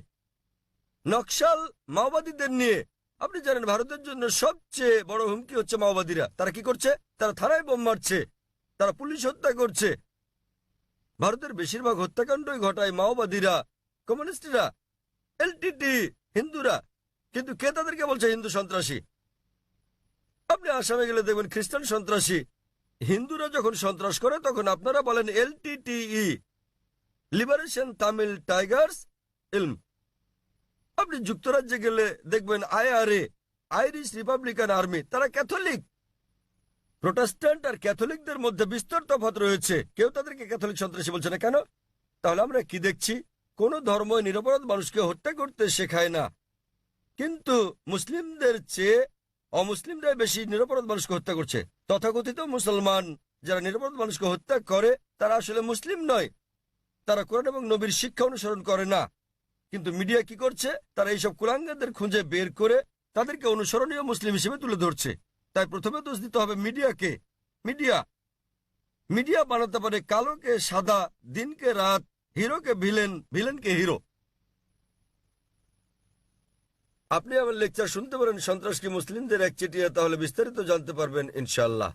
[SPEAKER 2] নকশাল মাওবাদীদের নিয়ে। আপনি জানেন ভারতের জন্য সবচেয়ে বড় হুমকি হচ্ছে মাওবাদীরা। তারা কি করছে? তারা থানায় বোম মারছে, তারা পুলিশ হত্যা করছে। ভারতের বেশিরভাগ হত্যাকাণ্ডই ঘটায় মাওবাদীরা, কমিউনিস্টরা, এলটিটি, হিন্দুরা। কিন্তু কে তাদেরকে বলছে হিন্দু সন্ত্রাসী? আপনি আসামে গেলে দেখবেন খ্রিস্টান সন্ত্রাসী। হিন্দুরা যখন সন্ত্রাস করে তখন আপনারা বলেন এলটিটিই, লিবারেশন তামিল টাইগার্স ইলম। আপনি যুক্তরাজ্যে গেলে দেখবেন আইআরএ, আইরিশ রিপাবলিকান আর্মি, তারা ক্যাথলিক। প্রোটেস্ট্যান্ট আর ক্যাথলিকদের মধ্যে বিস্তর তফাৎ রয়েছে। কেউ তাদেরকে ক্যাথলিক সন্ত্রাসী বলছে না কেন? তাহলে আমরা কি দেখছি? কোন ধর্মই নিরপরাধ মানুষকে হত্যা করতে শেখায় না, কিন্তু মুসলিমদের চেয়ে অমুসলিমরাই বেশি নিরপরাধ মানুষকে হত্যা করছে। তথাকথিত মুসলমান যারা নিরপরাধ মানুষকে হত্যা করে তারা আসলে মুসলিম নয়, তারা কোরআন এবং নবীর শিক্ষা অনুসরণ করে না। কিন্তু মিডিয়া কি করছে? তারা এইসব কুলাঙ্গারদের খুঁজে বের করে তাদেরকে অনুসরণীয় মুসলিম হিসেবে তুলে ধরছে। তাই প্রথমে দোষ দিতে হবে মিডিয়াকে। মিডিয়া মিডিয়া বানাতে পারে কালোকে সাদা, দিনকে রাত, হিরোকে ভিলেন, ভিলেনকে হিরো। আপনি আমার লেকচার শুনতে পারেন সন্ত্রাস কি মুসলিমদের একচেটিয়া, তাহলে বিস্তারিত জানতে পারবেন ইনশাআল্লাহ।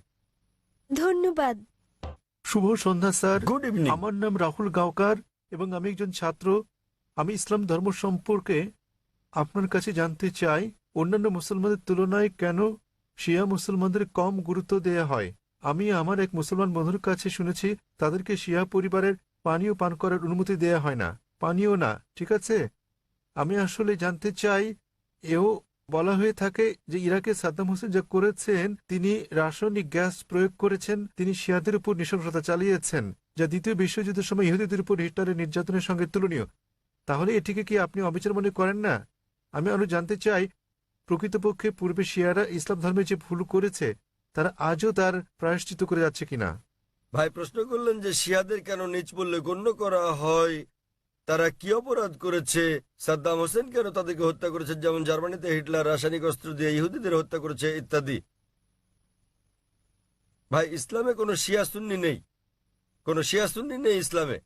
[SPEAKER 3] ধন্যবাদ।
[SPEAKER 4] শুভ সন্ধ্যা স্যার।
[SPEAKER 2] Good evening.
[SPEAKER 4] আমার নাম রাহুল গাওকার এবং আমি একজন ছাত্র। আমি ইসলাম ধর্ম সম্পর্কে আপনার কাছে জানতে চাই, অন্যান্য মুসলমানদের তুলনায় কেন শিয়া মুসলমানদের কম গুরুত্ব দেয়া হয়। আমি আমার এক মুসলমান বন্ধুর কাছে শুনেছি তাদেরকে শিয়া পরিবারের পানীয় পান করার অনুমতি দেয়া হয় না। পানীয় না, ঠিক আছে? আমি আসলে জানতে চাই, এও বলা হয়ে থাকে যে ইরাকে সাদ্দাম হোসেন যা করেছেন, তিনি রাসায়নিক গ্যাস প্রয়োগ করেছেন, তিনি শিয়াদের উপর নৃশংসতা চালিয়েছেন, যা দ্বিতীয় বিশ্বযুদ্ধের সময় ইহুদিদের উপর হিটলারের নির্যাতনের সঙ্গে তুলনীয়। তাহলে এটিকে কি আপনি অবিচার মনে করেন না? আমি আরো জানতে চাই, প্রকৃতপক্ষে পূর্বে শিয়ারা ইসলাম ধর্মে যে ভুল করেছে তারা আজও তার প্রায়শ্চিত্ত করে যাচ্ছে কিনা।
[SPEAKER 2] ভাই প্রশ্ন করলেন যে শিয়াদের কেন নিচ বললে গণ্য করা হয়, তারা কি অপরাধ করেছে, সাদ্দাম হোসেন কেন তাদেরকে হত্যা করেছে, যেমন জার্মানিতে হিটলার রাসায়নিক অস্ত্র দিয়ে ইহুদিদের হত্যা করেছে ইত্যাদি। ভাই ইসলামে কোনো শিয়া সুন্নি নেই, কোনো শিয়া সুন্নি নেই ইসলামে।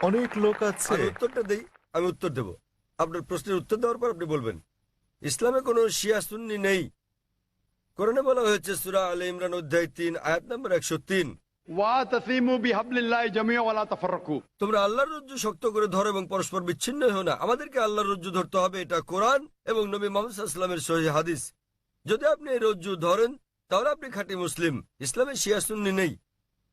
[SPEAKER 4] অনেক লোক আছে।
[SPEAKER 2] আমি উত্তরটা দেই, আমি উত্তর দেব। আপনার প্রশ্নের উত্তর দেওয়ার পর আপনি বলবেন। ইসলামে কোনো শিয়া সুন্নি নেই। কোরআনে বলা হয়েছে সূরা আলে ইমরান অধ্যায় 3 আয়াত নম্বর 103,
[SPEAKER 5] ওয়াতাসিমু বিহাবলিল্লাহি জামিআ ওয়া লা তাফাররাকু।
[SPEAKER 2] তোমরা আল্লাহর রজ্জু শক্ত করে ধরো এবং পরস্পর বিচ্ছিন্ন হও না। আমাদেরকে আল্লাহর রজ্জু ধরতে হবে, এটা কোরআন এবং নবী মুহাম্মদ সাল্লাল্লাহু আলাইহি ওয়াসাল্লামের সহিহ হাদিস। যদি আপনি এই রজ্জু ধরেন তাহলে আপনি খাঁটি মুসলিম। ইসলামে শিয়া সুন্নি নেই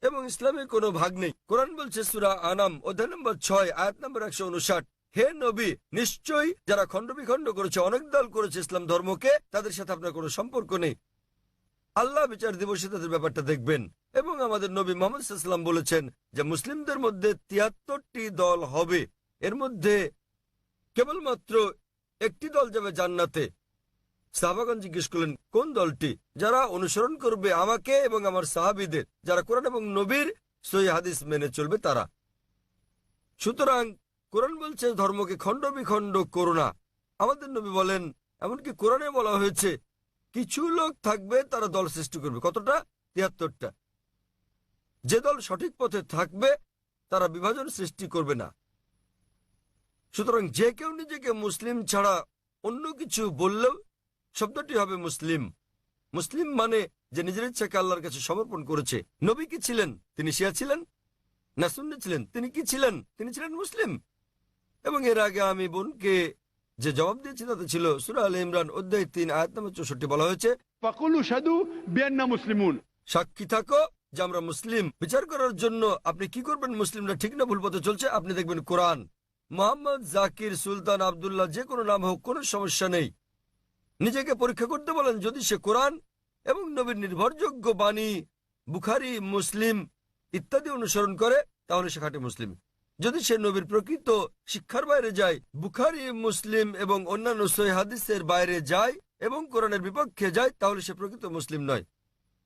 [SPEAKER 2] এবং ইসলামে কোনো ভাগ নেই। কোরআন বলছে সূরা আনাম অধ্যায় নম্বর 6 আয়াত নম্বর 159, হে নবী, নিশ্চয়ই যারা খণ্ড বিখণ্ড করেছে, অনেক দল করেছে ইসলাম ধর্মকে, তাদের সাথে আপনার কোনো সম্পর্ক নেই। আল্লাহ বিচার দিবসে তাদের ব্যাপারটা দেখবেন। এবং আমাদের নবী মুহাম্মদ সাল্লাল্লাহু আলাইহি ওয়াসাল্লাম বলেছেন যে মুসলিমদের মধ্যে 73টি দল হবে, এর মধ্যে কেবলমাত্র একটি দল যাবে জান্নাতে। সাহাবাগণ জিজ্ঞেস করলেন কোন দলটি? যারা অনুসরণ করবে আমাকে এবং আমার সাহাবীদের, যারা কোরআন এবং নবীর সহিহ হাদিস মেনে চলবে তারা। সুতরাং কোরআন বলছে ধর্মকে খণ্ড বিখণ্ড করো না। আমাদের নবী বলেন, এমনকি কোরআনে বলা হয়েছে কিছু লোক থাকবে তারা দল সৃষ্টি করবে। কতটা? 73টা। যে দল সঠিক পথে থাকবে তারা বিভাজন সৃষ্টি করবে না। সুতরাং যে কেউ নিজেকে মুসলিম ছাড়া অন্য কিছু বললেও শব্দটি হবে মুসলিম। মুসলিম মানে যে নিজের ইচ্ছাকে আল্লাহর কাছে সমর্পণ করেছে। নবী কি ছিলেন? তিনি শিয়া ছিলেন না সুন্নি ছিলেন? তিনি কি ছিলেন? তিনি ছিলেন মুসলিম। এবং এর আগে আমি বোনকে যে জবাব দিয়েছি তাতে ছিল সূরা আলে ইমরান অধ্যায় 3 আয়াত নম্বর 64 বলা হয়েছে,
[SPEAKER 5] ফাকুলু শাদু বিআন্না মুসলিমুন।
[SPEAKER 2] সাক্ষী থাকো যে আমরা মুসলিম। বিচার করার জন্য আপনি কি করবেন মুসলিমরা ঠিক না ভুল পথে চলছে? আপনি দেখবেন কোরআন। মোহাম্মদ, জাকির, সুলতান, আব্দুল্লাহ, যে কোনো নাম হোক, কোনো সমস্যা নেই। নিজেকে পরীক্ষা করতে বলেন, যদি সে কোরআন এবং নবীর নির্ভরযোগ্য বাণী বুখারী, মুসলিম ইত্যাদি অনুসরণ করে তাহলে সে খাঁটি মুসলিম। যদি সে নবীর প্রকৃত শিক্ষার বাইরে যায়, বুখারী, মুসলিম এবং অন্যান্য সহিহ হাদিসের বাইরে যায় এবং কোরআনের বিপক্ষে যায়, তাহলে সে প্রকৃত মুসলিম নয়।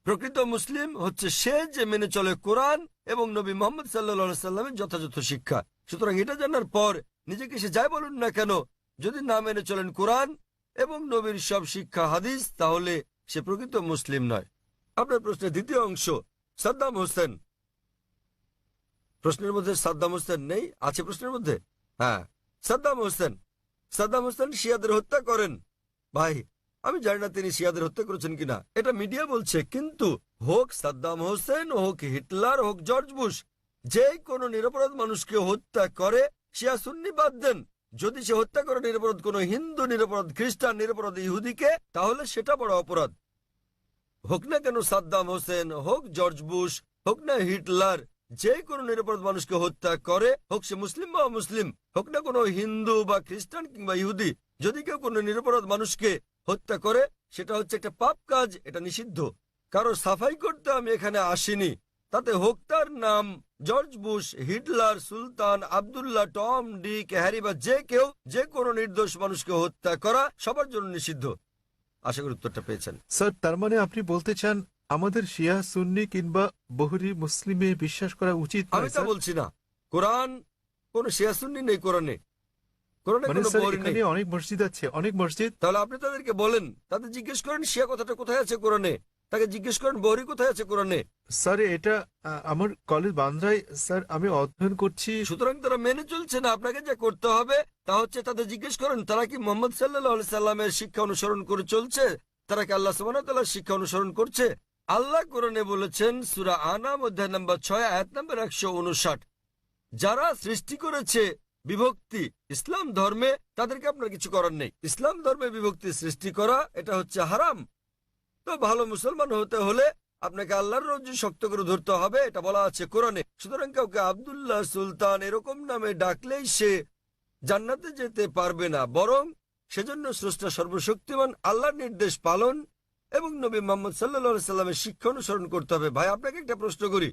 [SPEAKER 2] প্রকৃত মুসলিম হচ্ছে সে যে মেনে চলে কোরআন এবং নবী মোহাম্মদ সাল্লাল্লাহু সাল্লামের যথাযথ শিক্ষা। সুতরাং এটা জানার পর নিজেকে সে যাই বলুন না কেন, যদি না মেনে চলেন কোরআন এবং নবীর সব শিক্ষা হাদিস, তাহলে সে প্রকৃত মুসলিম নয়। আপনার প্রশ্নের দ্বিতীয় অংশ, সাদ্দাম হোসেন। প্রশ্নের মধ্যে সাদ্দাম হোসেন নেই, আছে প্রশ্নের মধ্যে? হ্যাঁ, সাদ্দাম হোসেন। সাদ্দাম হোসেন শিয়াদের হত্যা করেন। ভাই, আমি জানি না তিনি শিয়াদের হত্যা করেছেন কিনা, এটা মিডিয়া বলছে, কিন্তু হোক সাদ্দাম হোসেন, হোক হিটলার, হোক জর্জ বুশ, যে কোনো নিরপরাধ মানুষকে হত্যা করে, শিয়া সুন্নি বাদ দেন, যদি সে হত্যা করে নিরপরাধ কোনো হিন্দু, নিরপরাধ খ্রিস্টান, নিরপরাধ ইহুদিকে, তাহলে সেটা বড় অপরাধ। হোক না কেন সাদ্দাম হোসেন, হোক জর্জ বুশ, হোক না হিটলার, যে কোনো নিরপরাধ মানুষকে হত্যা করে, হোক সে মুসলিম বা মুসলিম, হোক না কোনো হিন্দু বা খ্রিস্টান কিংবা ইহুদি, যদি কেউ কোনো নিরপরাধ মানুষকে হত্যা করে, সেটা হচ্ছে একটা পাপ কাজ, এটা নিষিদ্ধ। কারো সাফাই করতে আমি এখানে আসিনি, তাতে হোক তার নাম জর্জ বুশ, হিটলার, সুলতান, আব্দুল্লাহ, টম, ডিক, হ্যারি বা যে কেউ, যে কোনো নির্দোষ মানুষকে হত্যা করা সবার জন্য নিষিদ্ধ। আশা করি উত্তরটা পেয়েছেন।
[SPEAKER 4] স্যার, তার মানে আপনি বলতে চান আমাদের শিয়া, সুন্নি কিংবা বহুরি মুসলিমে বিশ্বাস করা উচিত নয়,
[SPEAKER 2] আমি তা
[SPEAKER 4] স্যার?
[SPEAKER 2] বলছি না। কোরআন কোন শিয়া সুন্নি নেই, কোরআনে কোরআনে
[SPEAKER 4] মানে
[SPEAKER 2] কোনো
[SPEAKER 4] স্যার,
[SPEAKER 2] বহরি নেই।
[SPEAKER 4] এখানে অনেক মসজিদ আছে, অনেক মসজিদ।
[SPEAKER 2] তাহলে আপনি তাদেরকে বলেন, তাদের জিজ্ঞেস করেন শিয়া কথাটা কোথায় আছে কোরআনে, তাকে জিজ্ঞেস করেন বহরি কোথায় আছে কোরআনে।
[SPEAKER 4] স্যার, এটা আমার কলেজ বান্দ্রায়, স্যার, আমি অধ্যয়ন করছি।
[SPEAKER 2] সুতরাং তারা মেনে চলছে না। আপনাকে যা করতে হবে তা হচ্ছে তাদের জিজ্ঞেস করেন তারা কি মোহাম্মদ সাল্লাল্লাহু আলাইহি সাল্লামের শিক্ষা অনুসরণ করে চলছে, তারা কি আল্লাহ সুবহানাহু ওয়া তাআলার শিক্ষা অনুসরণ করছে। আল্লাহ কোরআনে বলেছেন, সূরা আনাম অধ্যায় নম্বর 6 আয়াত নম্বর 159, যারা সৃষ্টি করেছে বিভক্তি ইসলাম ধর্মে, তাদেরকে আপনার কিছু করার নেই। ইসলাম ধর্মে বিভক্তি সৃষ্টি করা এটা হচ্ছে হারাম। তো ভালো মুসলমান হতে হলে আপনাকে আল্লাহর রজ্জু শক্ত করে ধরতে হবে, এটা বলা আছে কোরআনে। সুতরাং কাউকে আব্দুল্লাহ, সুলতান এরকম নামে ডাকলেই সে জান্নাতে যেতে পারবে না, বরং সেজন্য স্রষ্টা সর্বশক্তিমান আল্লাহর নির্দেশ পালন এবং নবী মুহাম্মদ সাল্লাল্লাহু আলাইহি সাল্লামের শিক্ষা অনুসরণ করতে হবে। ভাই, আপনাকে একটা প্রশ্ন করি,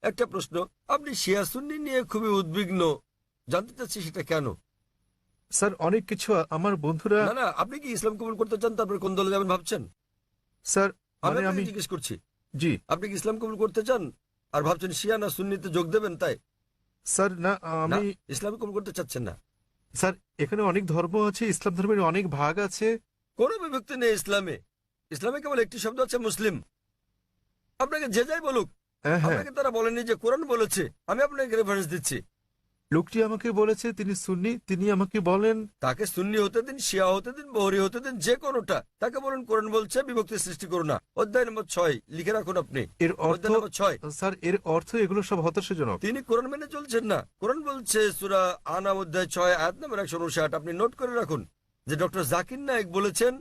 [SPEAKER 2] একটা প্রশ্ন। আপনি শিয়া সুন্নি নিয়ে খুবই উদ্বিগ্ন, জানতে চাচ্ছি সেটা কেন?
[SPEAKER 4] স্যার, অনেক কিছু আমার বন্ধুরা।
[SPEAKER 2] না না, আপনি কি ইসলাম কবুল করতে চান, তারপরে কোন দলে যাবেন ভাবছেন?
[SPEAKER 4] স্যার,
[SPEAKER 2] আমি
[SPEAKER 4] মানে
[SPEAKER 2] আপনাকে
[SPEAKER 4] আমি
[SPEAKER 2] জিজ্ঞেস করছি,
[SPEAKER 4] জি
[SPEAKER 2] আপনি কি ইসলাম কবুল করতে চান আর ভাবছেন শিয়া না সুন্নিতে যোগ দেবেন, তাই?
[SPEAKER 4] স্যার, না,
[SPEAKER 2] না,
[SPEAKER 4] আমি
[SPEAKER 2] ইসলাম কবুল করতে চাচ্ছেন না।
[SPEAKER 4] স্যার, এখানে অনেক ধর্ম আছে, ইসলাম ধর্মের অনেক ভাগ আছে।
[SPEAKER 2] কোনো বিভক্তি নেই ইসলামে। ইসলামে কেবল একটি শব্দ আছে, মুসলিম। আপনাকে যে যাই বলুক,
[SPEAKER 4] হ্যাঁ, হ্যাঁ,
[SPEAKER 2] আপনাকে তারা বলেনি যে কোরআন বলেছে। আমি আপনাকে রেফারেন্স দিচ্ছি।
[SPEAKER 4] লোকটি আমাকে বলেছে তিনি সুন্নি, তিনি আমাকে বলেন।
[SPEAKER 2] তাকে সুন্নি হতে দিন, শিয়া হতে দিন, বহরি হতে দিন, যে কোনোটা। তাকে বলুন কোরআন বলছে বিভক্তি সৃষ্টি করো না। অধ্যায় নম্বর 6 লিখে রাখুন আপনি,
[SPEAKER 4] এর অর্থ,
[SPEAKER 2] অধ্যায় নম্বর 6।
[SPEAKER 4] স্যার, এর অর্থ এগুলো সব হতাশাজনক।
[SPEAKER 2] তিনি কোরআন মেনে চলছেন না। কোরআন বলছে সূরা আনাম অধ্যায় 6 আয়াত নম্বর 159, আপনি নোট করে রাখুন যে ডক্টর জাকির নায়েক বলেছেন,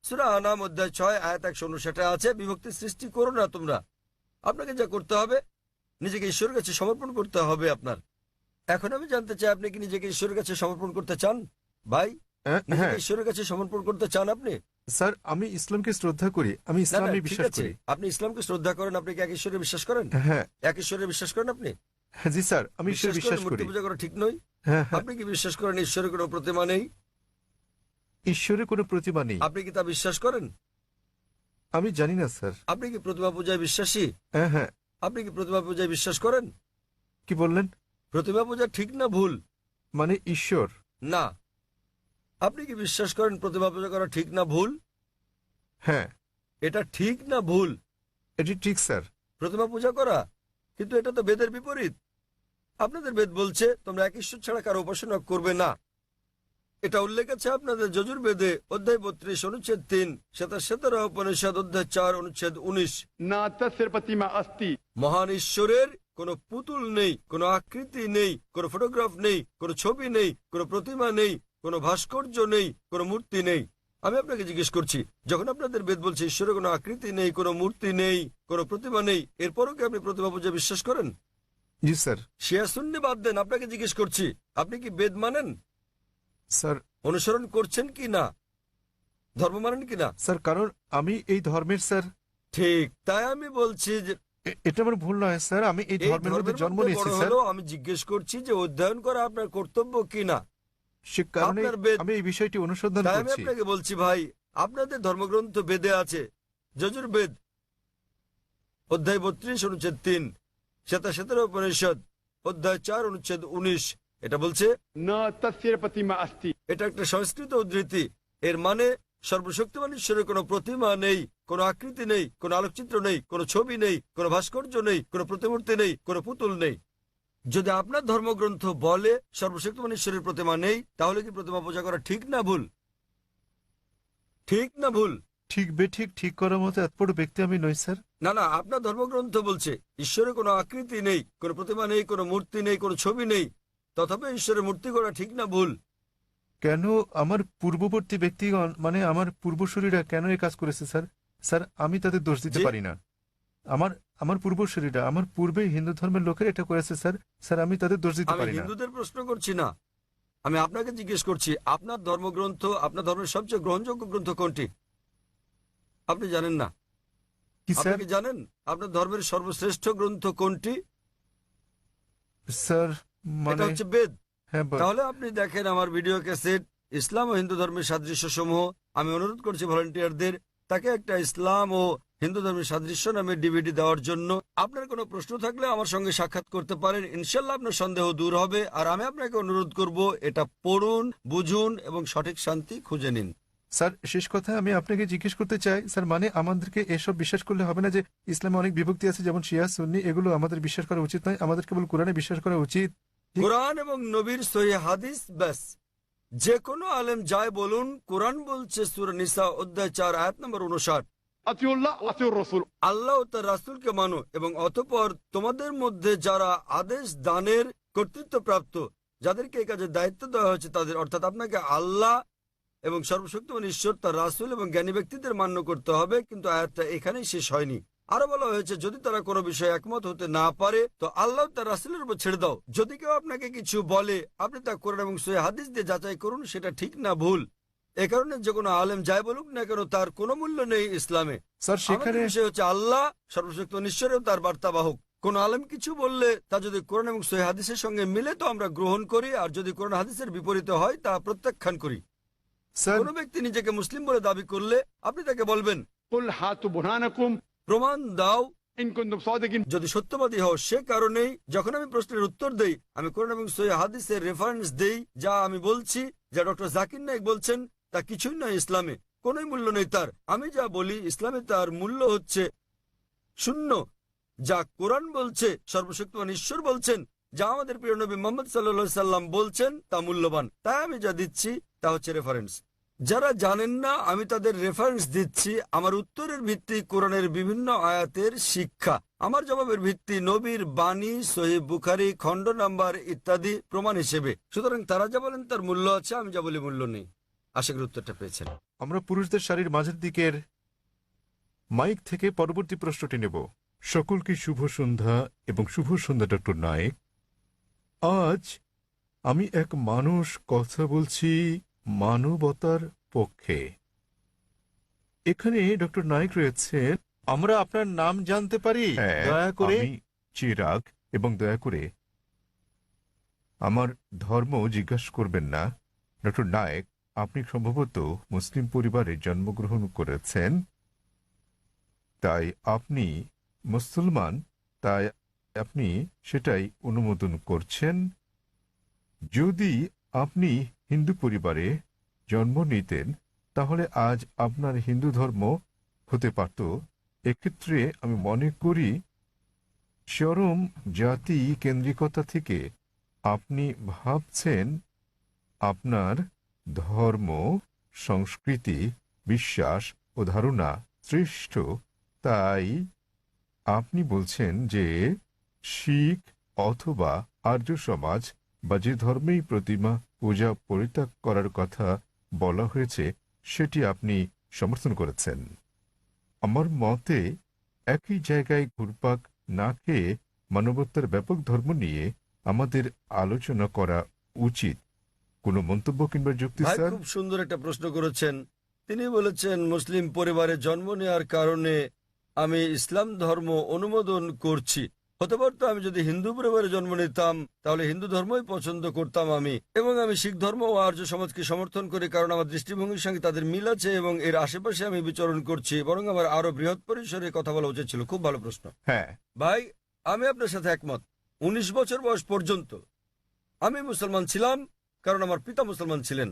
[SPEAKER 2] সূরা আনাম অধ্যায় 6 আয়াত 159 আছে, বিভক্তি সৃষ্টি করো না তোমরা। আপনাকে যা করতে হবে, নিজেকে ঈশ্বরের কাছে সমর্পণ করতে হবে আপনার। এখন আমি জানতে চাই, আপনি কি নিজেকে ঈশ্বরের কাছে সমর্পণ করতে চান? ভাই,
[SPEAKER 4] হ্যাঁ,
[SPEAKER 2] নিজেকে ঈশ্বরের কাছে সমর্পণ করতে চান আপনি?
[SPEAKER 4] স্যার, আমি ইসলামকে শ্রদ্ধা করি, আমি
[SPEAKER 2] না, না,
[SPEAKER 4] ইসলামে
[SPEAKER 2] ঠিক
[SPEAKER 4] বিশ্বাস
[SPEAKER 2] আছে।
[SPEAKER 4] করি।
[SPEAKER 2] আপনি ইসলামকে শ্রদ্ধা করেন, আপনি কি এক ঈশ্বরে বিশ্বাস করেন?
[SPEAKER 4] হ্যাঁ,
[SPEAKER 2] এক ঈশ্বরে বিশ্বাস করেন আপনি?
[SPEAKER 4] হ্যাঁ, জি স্যার, আমি ঈশ্বরে বিশ্বাস
[SPEAKER 2] করেন,
[SPEAKER 4] করি।
[SPEAKER 2] মূর্তি পূজা করা ঠিক নয়?
[SPEAKER 4] হ্যাঁ, হ্যাঁ,
[SPEAKER 2] আপনি কি বিশ্বাস করেন ঈশ্বরের কোনো প্রতিমা নেই?
[SPEAKER 4] ঈশ্বরের কোনো প্রতিমা নেই।
[SPEAKER 2] আপনি কি তা বিশ্বাস করেন?
[SPEAKER 4] আমি জানি না স্যার।
[SPEAKER 2] আপনি কি প্রতিমা পূজায় বিশ্বাসী?
[SPEAKER 4] হ্যাঁ, হ্যাঁ,
[SPEAKER 2] আপনি কি প্রতিমা পূজায় বিশ্বাস করেন?
[SPEAKER 4] কি বললেন?
[SPEAKER 2] প্রতিমা পূজা ঠিক না ভুল?
[SPEAKER 4] মানে ঈশ্বর?
[SPEAKER 2] না। আপনি কি বিশ্বাস করেন প্রতিমা পূজা করা ঠিক না ভুল?
[SPEAKER 4] হ্যাঁ,
[SPEAKER 2] এটা ঠিক না ভুল?
[SPEAKER 4] এটি ঠিক স্যার।
[SPEAKER 2] প্রতিমা পূজা করা, কিন্তু এটা তো বেদের বিপরীত। আপনাদের বেদ বলছে তোমরা এক ঈশ্বর ছাড়া কারো উপাসনা করবে না। এটা উল্লেখ আছে আপনাদের যজুর্বেদে অধ্যায় 32 অনুচ্ছেদ 3, শ্বেতার উপনিষদ অধ্যায় 4 অনুচ্ছেদ 19।
[SPEAKER 5] न तस्य प्रतिमा अस्ति
[SPEAKER 2] মহান ঈশ্বরের কোনো পুতুল নেই, কোনো আকৃতি নেই, কোনো ফটোগ্রাফ নেই, কোনো ছবি নেই, কোনো প্রতিমা নেই, কোনো ভাস্কর্য নেই, কোনো মূর্তি নেই। আমি আপনাকে জিজ্ঞেস করছি, যখন আপনাদের বেদ বলছে ঈশ্বরের কোনো আকৃতি নেই, কোনো মূর্তি নেই, কোনো প্রতিমা নেই, এরপরও কি আপনি প্রতিমা পূজা বিশ্বাস করেন?
[SPEAKER 4] জি স্যার।
[SPEAKER 2] শিয়া সুন্নি বাদ দেন, আপনাকে জিজ্ঞেস করছি, আপনি কি বেদ মানেন?
[SPEAKER 4] স্যার,
[SPEAKER 2] অনুসরণ করছেন কি না? ধর্ম মানেন কি না?
[SPEAKER 4] স্যার, কারণ আমি এই ধর্মের স্যার।
[SPEAKER 2] ঠিক, তাই আমি বলছি যে
[SPEAKER 4] এটা আমার ভুল নয় স্যার, আমি এই
[SPEAKER 2] এই
[SPEAKER 4] ধর্মের মধ্যে জন্ম
[SPEAKER 2] মধ্যে
[SPEAKER 4] নিয়েছি
[SPEAKER 2] বড়
[SPEAKER 4] স্যার।
[SPEAKER 2] হলেও আমি জিজ্ঞেস করছি যে অধ্যয়ন করা আপনার কর্তব্য কিনা।
[SPEAKER 4] সে কারণে
[SPEAKER 2] আপনার বেদ,
[SPEAKER 4] আমি এই বিষয়টি অনুসন্ধান
[SPEAKER 2] তাই আমি
[SPEAKER 4] করছি।
[SPEAKER 2] আপনাকে বলছি ভাই, আপনাদের ধর্মগ্রন্থ বেদে আছে, যজুর্বেদ অধ্যায় 32 অনুচ্ছেদ 3, শ্বেতাশ্বেতার উপনিষদ অধ্যায় 4 অনুচ্ছেদ 19, এটা বলছে,
[SPEAKER 5] न तस्य प्रतिमा अस्ति।
[SPEAKER 2] এটা একটা সংস্কৃত উদ্ধৃতি। এর মানে সর্বশক্তিমান ঈশ্বরের কোনো প্রতিমা নেই, কোনো আকৃতি নেই, কোনো আলোকচিত্র নেই, কোনো ছবি নেই, কোনো ভাস্কর্য নেই, কোনো প্রতিমূর্তি নেই, কোনো পুতুল নেই। যদি আপনার ধর্মগ্রন্থ বলে সর্বশক্তিমান ঈশ্বরের প্রতিমা নেই, তাহলে কি প্রতিমা পূজা করা ঠিক না ভুল? ঠিক না ভুল?
[SPEAKER 4] ঠিক বেঠিক ঠিক করার মতো এত বড় ব্যক্তি আমি নই স্যার।
[SPEAKER 2] না না, আপনার ধর্মগ্রন্থ বলছে ঈশ্বরের কোনো আকৃতি নেই, কোনো প্রতিমা নেই, কোনো মূর্তি নেই, কোনো ছবি নেই, তথাপি ঈশ্বরের মূর্তি করা ঠিক না ভুল?
[SPEAKER 4] কেন আমার পূর্ববর্তী ব্যক্তিগণ মানে আমার পূর্বসূরীরা কেন এই কাজ করেছে স্যার? স্যার আমি তাদের দোষ দিতে
[SPEAKER 2] জি?
[SPEAKER 4] পারি না। আমার আমার পূর্বসূরীরা, আমার পূর্বে হিন্দু ধর্মের লোকের এটা করেছে স্যার। স্যার আমি তাদের দোষ দিতে
[SPEAKER 2] আমি
[SPEAKER 4] পারি না।
[SPEAKER 2] হিন্দুদের প্রশ্ন করছি না, আমি আপনাকে জিজ্ঞেস করছি আপনার ধর্মগ্রন্থ, আপনার ধর্মের সবচেয়ে গ্রহণযোগ্য গ্রন্থ কোনটি? আপনি জানেন না?
[SPEAKER 4] কি
[SPEAKER 2] আপনি
[SPEAKER 4] স্যার?
[SPEAKER 2] কি জানেন আপনার ধর্মের সর্বশ্রেষ্ঠ গ্রন্থ কোনটি?
[SPEAKER 4] স্যার
[SPEAKER 2] এটা
[SPEAKER 4] মানে
[SPEAKER 2] হচ্ছে বেদ।
[SPEAKER 4] হ্যাঁ
[SPEAKER 2] তাহলে আপনি দেখেন আমার ভিডিও ক্যাসেট ইসলাম ও হিন্দু ধর্মের সাদৃশ্য সমূহ। আমি অনুরোধ করছি ভলান্টিয়ারদের তাকে একটা ইসলাম ও হিন্দু ধর্মের সাদৃশ্য নামে ডিভিডি দেওয়ার জন্য। আপনার কোনো প্রশ্ন থাকলে আমার সঙ্গে সাক্ষাৎ করতে পারেন, ইনশাল্লাহ আপনার সন্দেহ দূর হবে। আর আমি আপনাকে অনুরোধ করব এটা পড়ুন, বুঝুন এবং সঠিক শান্তি খুঁজে নিন।
[SPEAKER 4] স্যার শেষ কথা আমি আপনাকে জিজ্ঞেস করতে চাই স্যার, মানে আমাদেরকে এসব বিশ্বাস করলে হবে না যে ইসলামে অনেক বিভক্তি আছে, যেমন শিয়া সুন্নি, এগুলো আমাদের বিশ্বাস করা উচিত নয়, আমাদের কেবল কোরআনে বিশ্বাস করা উচিত। ঠিক।
[SPEAKER 2] কোরআন এবং নবীর সহিহ হাদিস ব্যাস। যে কোনো আলেম যায় বলুন, কোরআন বলছে সূরা নিসা অধ্যায় 4 আয়াত নম্বর 59,
[SPEAKER 5] अतिउल्लाह अतिउर रसूल।
[SPEAKER 2] আল্লাহ ও তার রাসূলকে মানো এবং অতঃপর তোমাদের মধ্যে যারা আদেশ দানের কর্তৃত্বপ্রাপ্ত, যাদেরকে এই কাজের দায়িত্ব দেওয়া হয়েছে তাদের, অর্থাৎ আপনাকে আল্লাহ এবং সর্বশক্তিমান ঈশ্বর, তার রাসূল এবং জ্ঞানী ব্যক্তিদের মান্য করতে হবে। কিন্তু আয়াতটা এখানেই শেষ হয়নি। আরো বলা হয়েছে যদি তারা কোনো বিষয়ে একমত হতে না পারে তো আল্লাহ তার রাসূলের উপর ছেড়ে দাও। যদি কেউ আপনাকে কিছু বলে আপনি তা কোরআন এবং সহিহ হাদিস দিয়ে যাচাই করুন সেটা ঠিক না ভুল। এ কারণে যে কোনো আলেম যাই বলুক না কেন তার কোনো মূল্য নেই ইসলামে।
[SPEAKER 4] স্যার
[SPEAKER 2] আমাদের
[SPEAKER 4] সেখানে
[SPEAKER 2] বিষয় হচ্ছে আল্লাহ সর্বশক্তিমান ঈশ্বর ও তার বার্তাবাহক। কোন আলেম কিছু বললে তা যদি কোরআন এবং সহিহ হাদিসের সঙ্গে মিলে তো আমরা গ্রহণ করি, আর যদি কোরআন হাদিসের বিপরীতে হয় তা প্রত্যাখ্যান করি।
[SPEAKER 4] স্যার
[SPEAKER 2] কোন ব্যক্তি নিজেকে মুসলিম বলে দাবি করলে আপনি তাকে বলবেন
[SPEAKER 5] कुल हाथु बुरहानकुम
[SPEAKER 2] প্রমাণ দাও
[SPEAKER 5] इन कुंतुम सादिकिन।
[SPEAKER 2] যদি সত্যবাদী হও। সে কারণেই যখন আমি প্রশ্নের উত্তর দেই আমি কোরআন এবং সহিহ হাদিসের রেফারেন্স দেই। যা আমি বলছি, যা ডক্টর জাকির নায়েক বলছেন, তা কিছুই নয় ইসলামে, কোনোই মূল্য নেই তার। আমি যা বলি ইসলামে তার মূল্য হচ্ছে শূন্য। যা কোরআন বলছে, সর্বশক্তিমান ঈশ্বর বলছেন, যা আমাদের প্রিয় নবী মুহাম্মদ সাল্লাল্লাহু সাল্লাম বলছেন তা মূল্যবান। তাই আমি যা দিচ্ছি তা হচ্ছে রেফারেন্স। যারা জানেন না আমি তাদের রেফারেন্স দিচ্ছি। আমার উত্তরের ভিত্তি কোরআনের বিভিন্ন আয়াতের শিক্ষা, আমার জবাবের ভিত্তি নবীর বাণী, সহিহ বুখারী খণ্ড নাম্বার ইত্যাদি প্রমাণ হিসেবে। সুতরাং তারা যা বলেন তার মূল্য আছে, আমি যা বলি মূল্য নেই। আশা করি উত্তরটা পেয়েছেন।
[SPEAKER 4] আমরা পুরুষদের শাড়ির মাঝের দিকের মাইক থেকে পরবর্তী প্রশ্নটি নেব।
[SPEAKER 1] সকলকে শুভ সন্ধ্যা এবং শুভ সন্ধ্যা ডক্টর নায়েক। আজ আমি এক মানুষ কথা বলছি মানবতার পক্ষে। এখানে ডক্টর নায়েক রয়েছেন।
[SPEAKER 4] আমরা আপনার নাম জানতে পারি
[SPEAKER 1] হ্যাঁ,
[SPEAKER 4] দয়া করে?
[SPEAKER 1] আমি চিরাগ, এবং দয়া করে আমার ধর্ম জিজ্ঞাসা করবেন না। ডক্টর নায়েক, আপনি সম্ভবত মুসলিম পরিবারে জন্মগ্রহণ করেছেন, তাই আপনি মুসলমান, তাই আপনি সেটাই অনুমোদন করছেন। যদি আপনি হিন্দু পরিবারে জন্ম নিতেন তাহলে আজ আপনার হিন্দু ধর্ম হতে পারত। এক্ষেত্রে আমি মনে করি চরম জাতি কেন্দ্রিকতা থেকে আপনি ভাবছেন আপনার ধর্ম, সংস্কৃতি, বিশ্বাস ও ধারণা শ্রেষ্ঠ। তাই আপনি বলছেন যে শিখ অথবা আর্য সমাজ বা যে ধর্মেই প্রতিমা পূজা পরিত্যাগ করার কথা বলা হয়েছে সেটি আপনি সমর্থন করেছেন। আমার মতে একই জায়গায় ঘুরপাক না খেয়ে মানবতার ব্যাপক ধর্ম নিয়ে আমাদের আলোচনা করা উচিত। কোনো মন্তব্য কিংবা যুক্তি
[SPEAKER 2] ভাই
[SPEAKER 1] স্যার?
[SPEAKER 2] খুব সুন্দর একটা প্রশ্ন করেছেন। তিনি বলেছেন মুসলিম পরিবারে জন্ম নেওয়ার কারণে আমি ইসলাম ধর্ম অনুমোদন করছি। হতে পারতো আমি যদি হিন্দু পরিবারে জন্ম নিতাম তাহলে হিন্দু ধর্মই পছন্দ করতাম আমি, এবং আমি শিখ ধর্ম ও আর্য সমাজকে সমর্থন করি, কারণ আমার দৃষ্টিভঙ্গির সঙ্গে তাদের মিল আছে এবং এর আশেপাশে আমি বিচরণ করছি। বরং আমার আরো বৃহৎ পরিসরে কথা বলা উচিত ছিল। খুব ভালো প্রশ্ন
[SPEAKER 1] হ্যাঁ,
[SPEAKER 2] ভাই। আমি আপনার সাথে একমত। 19 বছর বয়স পর্যন্ত আমি মুসলমান ছিলাম, কারণ আমার পিতা মুসলমান ছিলেন।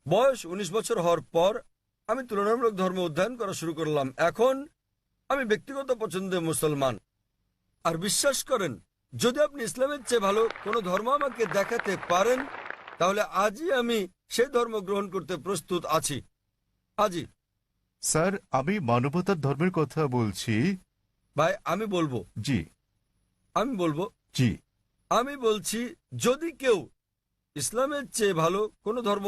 [SPEAKER 2] বয়স 19 বছর হওয়ার পর আমি তুলনামূলক ধর্ম অধ্যয়ন করা শুরু করলাম। এখন আমি ব্যক্তিগত পছন্দে মুসলমান। আর বিশ্বাস করেন, যদি আপনি ইসলামের চেয়ে ভালো কোনো ধর্ম আমাকে দেখাতে পারেন, তাহলে আজই আমি সেই ধর্ম গ্রহণ করতে প্রস্তুত আছি। আজই।
[SPEAKER 1] স্যার, আমি মানবতার ধর্মের কথা বলছি।
[SPEAKER 2] ভাই আমি বলবো
[SPEAKER 1] জি জি
[SPEAKER 2] আমি বলছি, যদি কেউ ইসলামের চেয়ে ভালো কোনো ধর্ম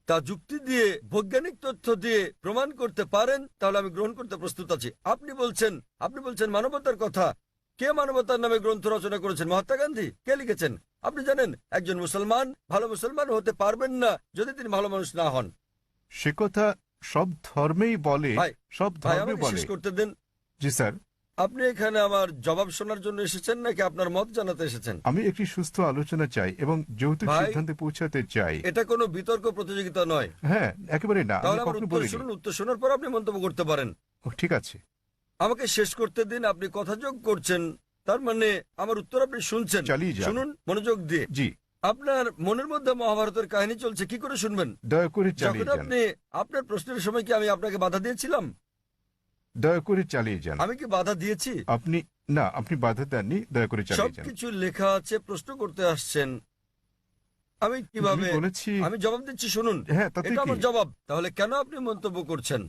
[SPEAKER 2] তা যুক্তি দিয়ে, বৈজ্ঞানিক তথ্য দিয়ে প্রমাণ করতে পারেন, তাহলে আমি গ্রহণ করতে প্রস্তুত আছি। আপনি বলছেন মানবতার কথা। কে মানবতার নামে গ্রন্থ রচনা করেছেন? মহাত্মা গান্ধী। কে লিখেছেন? আপনি জানেন একজন মুসলমান ভালো মুসলমান হতে পারবেন না যদি তিনি ভালো মানুষ না হন।
[SPEAKER 1] সে কথা সব ধর্মেই বলে,
[SPEAKER 2] ভাই,
[SPEAKER 1] সব
[SPEAKER 2] ভাই
[SPEAKER 1] ধর্মে
[SPEAKER 2] আমাকে
[SPEAKER 1] বলে।
[SPEAKER 2] শেষ করতে দিন।
[SPEAKER 1] জি স্যার,
[SPEAKER 2] আপনি এখানে আমার জবাব শোনার জন্য এসেছেন নাকি আপনার মত জানাতে এসেছেন?
[SPEAKER 1] আমি একটি সুস্থ আলোচনা চাই এবং যৌতুক
[SPEAKER 2] ভাই,
[SPEAKER 1] সিদ্ধান্তে পৌঁছাতে চাই।
[SPEAKER 2] এটা কোনো বিতর্ক প্রতিযোগিতা নয়।
[SPEAKER 1] হ্যাঁ, একেবারে না, আমি
[SPEAKER 2] তাহলে আমার
[SPEAKER 1] কখনো
[SPEAKER 2] উত্তর
[SPEAKER 1] বলিনি।
[SPEAKER 2] শুনুন, উত্তর শোনার পর আপনি মন্তব্য করতে পারেন।
[SPEAKER 1] ও, ঠিক আছে।
[SPEAKER 2] আমাকে শেষ করতে দিন। আপনি কথা যোগ করছেন, তার মানে আমার উত্তর আপনি শুনছেন।
[SPEAKER 1] চালিয়ে যান।
[SPEAKER 2] শুনুন মনোযোগ দিয়ে।
[SPEAKER 1] জি,
[SPEAKER 2] আপনার মনের মধ্যে মহাভারতের কাহিনী চলছে, কি করে শুনবেন?
[SPEAKER 1] দয়া করে
[SPEAKER 2] যখন
[SPEAKER 1] চালিয়ে যান।
[SPEAKER 2] আপনি আপনার প্রশ্নের সময় কি আমি আপনাকে বাধা দিয়েছিলাম?
[SPEAKER 1] দয়া করে চালিয়ে যান।
[SPEAKER 2] আমি কি বাধা দিয়েছি?
[SPEAKER 1] আপনি বাধা দেননি, দয়া করে চালিয়ে যান।
[SPEAKER 2] সবকিছু লেখা আছে, প্রশ্ন করতে আসছেন, আমি কিভাবে?
[SPEAKER 1] আমি বলেছি।
[SPEAKER 2] আমি জবাব দিচ্ছি, শুনুন।
[SPEAKER 1] হ্যাঁ, তাতে
[SPEAKER 2] এটা
[SPEAKER 1] কি?
[SPEAKER 2] আমার জবাব। তাহলে কেন আপনি মন্তব্য করছেন?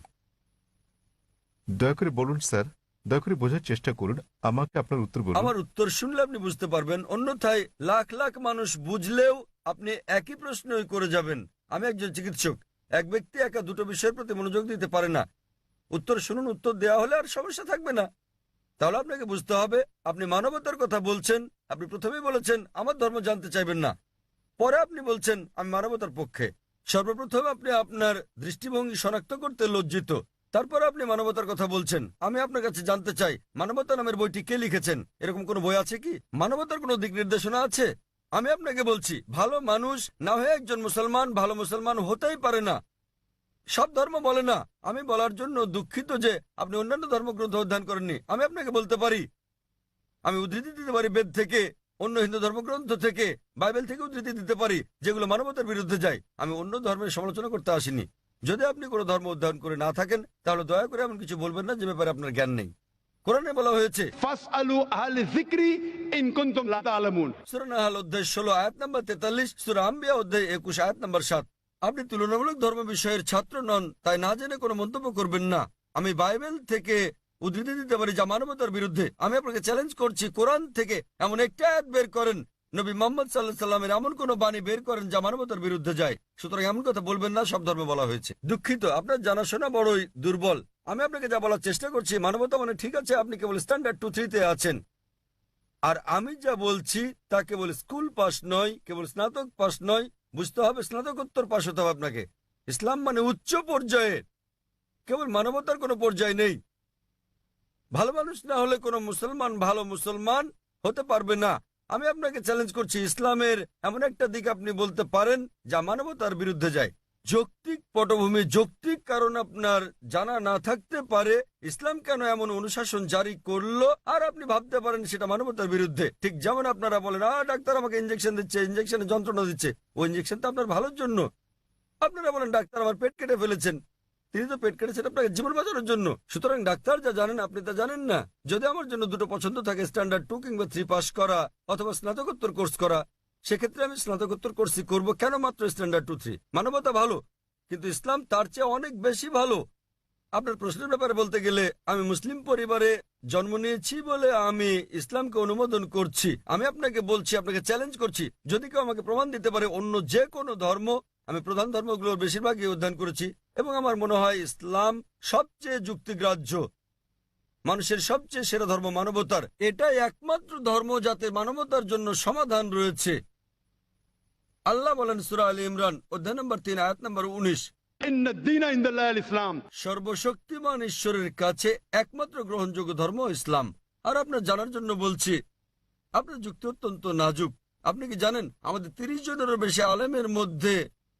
[SPEAKER 1] দয়া করে বলুন স্যার, দয়া করে বোঝার চেষ্টা করুন। আমাকে আপনার উত্তর বলুন।
[SPEAKER 2] আমার উত্তর শুনলে আপনি বুঝতে পারবেন, অন্যথায় লাখ লাখ মানুষ বুঝলেও আপনি একই প্রশ্নই করে যাবেন। আমি একজন চিকিৎসক। এক ব্যক্তি একা দুটো বিষয়ের প্রতি মনোযোগ দিতে পারে না। উত্তর শুনুন, উত্তর দেওয়া হলে আর সমস্যা থাকবে না। তাহলে আপনাকে বুঝতে হবে, আপনি মানবতার কথা বলছেন। আপনি প্রথমেই বলেছেন আমার ধর্ম জানতে চাইবেন না, পরে আপনি বলছেন আমি মানবতার পক্ষে। সর্বপ্রথম আপনি আপনার দৃষ্টিভঙ্গি শনাক্ত করতে লজ্জিত, তারপর আপনি মানবতার কথা বলছেন। আমি আপনার কাছে জানতে চাই, মানবতা নামের বইটি কে লিখেছেন? এরকম কোনো বই আছে কি? মানবতার কোনো দিক নির্দেশনা আছে? আমি আপনাকে বলছি, ভালো মানুষ না হয়ে একজন মুসলমান ভালো মুসলমান হতেই পারে না। সব ধর্ম বলে না। আমি বলার জন্য দুঃখিত যে আপনি অন্যান্য ধর্মগ্রন্থ অধ্যয়ন করেননি। আমি আপনাকে বলতে পারি, আমি উদ্ধৃতি দিতে পারি বেদ থেকে, অন্য হিন্দু ধর্মগ্রন্থ থেকে, বাইবেল থেকে উদ্ধৃতি দিতে পারি, যেগুলো মানবতার বিরুদ্ধে যায়। আমি অন্য ধর্মের সমালোচনা করতে আসিনি। যদি আপনি কোনো ধর্ম অধ্যয়ন করে না থাকেন, তাহলে দয়া করে এমন কিছু বলবেন না যে ব্যাপারে আপনার জ্ঞান নেই। কোরআনে বলা হয়েছে,
[SPEAKER 5] ফাসআলু আহলে যিকরি ইন কুনতুম লা তা'লামুন।
[SPEAKER 2] সূরা নাহল অধ্যায় 16 আয়াত নম্বর 43, সূরা আম্বিয়া অধ্যায় 21 আয়াত নম্বর 7। আপনি তুলনামূলক ধর্ম বিষয়ের ছাত্র নন, তাই না জেনে কোনো মন্তব্য করবেন না। আমি বাইবেল থেকে উদ্ধৃতি দিতে পারি যা মানবতার বিরুদ্ধে। আমি আপনাকে চ্যালেঞ্জ করছি, কোরআন থেকে এমন একটা আয়াত বের করেন, নবী মুহাম্মদ সাল্লাল্লাহু আলাইহি সাল্লামের এমন কোন বাণী বের করেন যা মানবতার বিরুদ্ধে যায়। সুতরাং এমন কথা বলবেন না সব ধর্মে বলা হয়েছে। দুঃখিত, আপনার জানাশোনা বড়ই দুর্বল। আমি আপনাকে যা বলার চেষ্টা করছি, মানবতা মানে ঠিক আছে, আপনি কেবল স্ট্যান্ডার্ড 2-3 তে আছেন। আর আমি যা বলছি তা কেবল স্কুল পাস নয়, কেবল স্নাতক পাস নয়, বুঝতে হবে স্নাতকোত্তর পাস হতে হবে আপনাকে। ইসলাম মানে উচ্চ পর্যায়ে, কেবল মানবতার কোনো পর্যায় নেই। ভালো মানুষ না হলে কোনো মুসলমান ভালো মুসলমান হতে পারবে না। আমি আপনাকে চ্যালেঞ্জ করছি, ইসলামের এমন একটা দিক আপনি বলতে পারেন যা মানবতার বিরুদ্ধে যায়। যৌক্তিক পটভূমি, যৌক্তিক কারণ আপনার জানা না থাকতে পারে ইসলাম কেন এমন অনুশাসন জারি করলো, আর আপনি ভাবতে পারেন সেটা মানবতার বিরুদ্ধে। ঠিক যেমন আপনারা বলেন, ডাক্তার আমাকে ইঞ্জেকশন দিচ্ছে, ইঞ্জেকশনে যন্ত্রণা দিচ্ছে, ওই ইঞ্জেকশন তো আপনার ভালোর জন্য। আপনারা বলেন ডাক্তার আমার পেট কেটে ফেলেছেন, তিনি তো পেট কেটেছেন আপনাকে জীবন বাঁচানোর জন্য। সুতরাং ডাক্তার যা জানেন আপনি তা জানেন না। যদি আমার জন্য দুটো পছন্দ থাকে, স্ট্যান্ডার্ড 2 কিংবা 3 পাস করা অথবা স্নাতকোত্তর কোর্স করা, সেক্ষেত্রে আমি স্নাতকোত্তর কোর্সই করব। কেন মাত্র স্ট্যান্ডার্ড 2-3? মানবতা ভালো, কিন্তু ইসলাম তার চেয়ে অনেক বেশি ভালো। আপনার প্রশ্নের ব্যাপারে বলতে গেলে, আমি মুসলিম পরিবারে জন্ম নিয়েছি বলে আমি ইসলামকে অনুমোদন করছি। আমি আপনাকে বলছি, আপনাকে চ্যালেঞ্জ করছি, যদি কেউ আমাকে প্রমাণ দিতে পারে অন্য যে কোনো ধর্ম, আমি প্রধান ধর্মগুলোর বেশিরভাগই অধ্যয়ন করেছি এবং আমার মনে হয় ইসলাম সবচেয়ে যুক্তিগ্রাহ্য, মানুষের সবচেয়ে সেরা ধর্ম মানবতার। এটাই একমাত্র ধর্ম যাতে মানবতার জন্য সমাধান রয়েছে। আল্লাহ বলেন সূরা আলী ইমরান অধ্যায় নম্বর 3 আয়াত নম্বর 19,
[SPEAKER 5] इन दीन इंदल्लाह इस्लाम।
[SPEAKER 2] সর্বশক্তিমান ঈশ্বরের কাছে একমাত্র গ্রহণযোগ্য ধর্ম ইসলাম। আর আপনার জানার জন্য বলছি, আপনার যুক্তি অত্যন্ত নাজুক। আপনি কি জানেন আমাদের 30 জনেরও বেশি আলেমের মধ্যে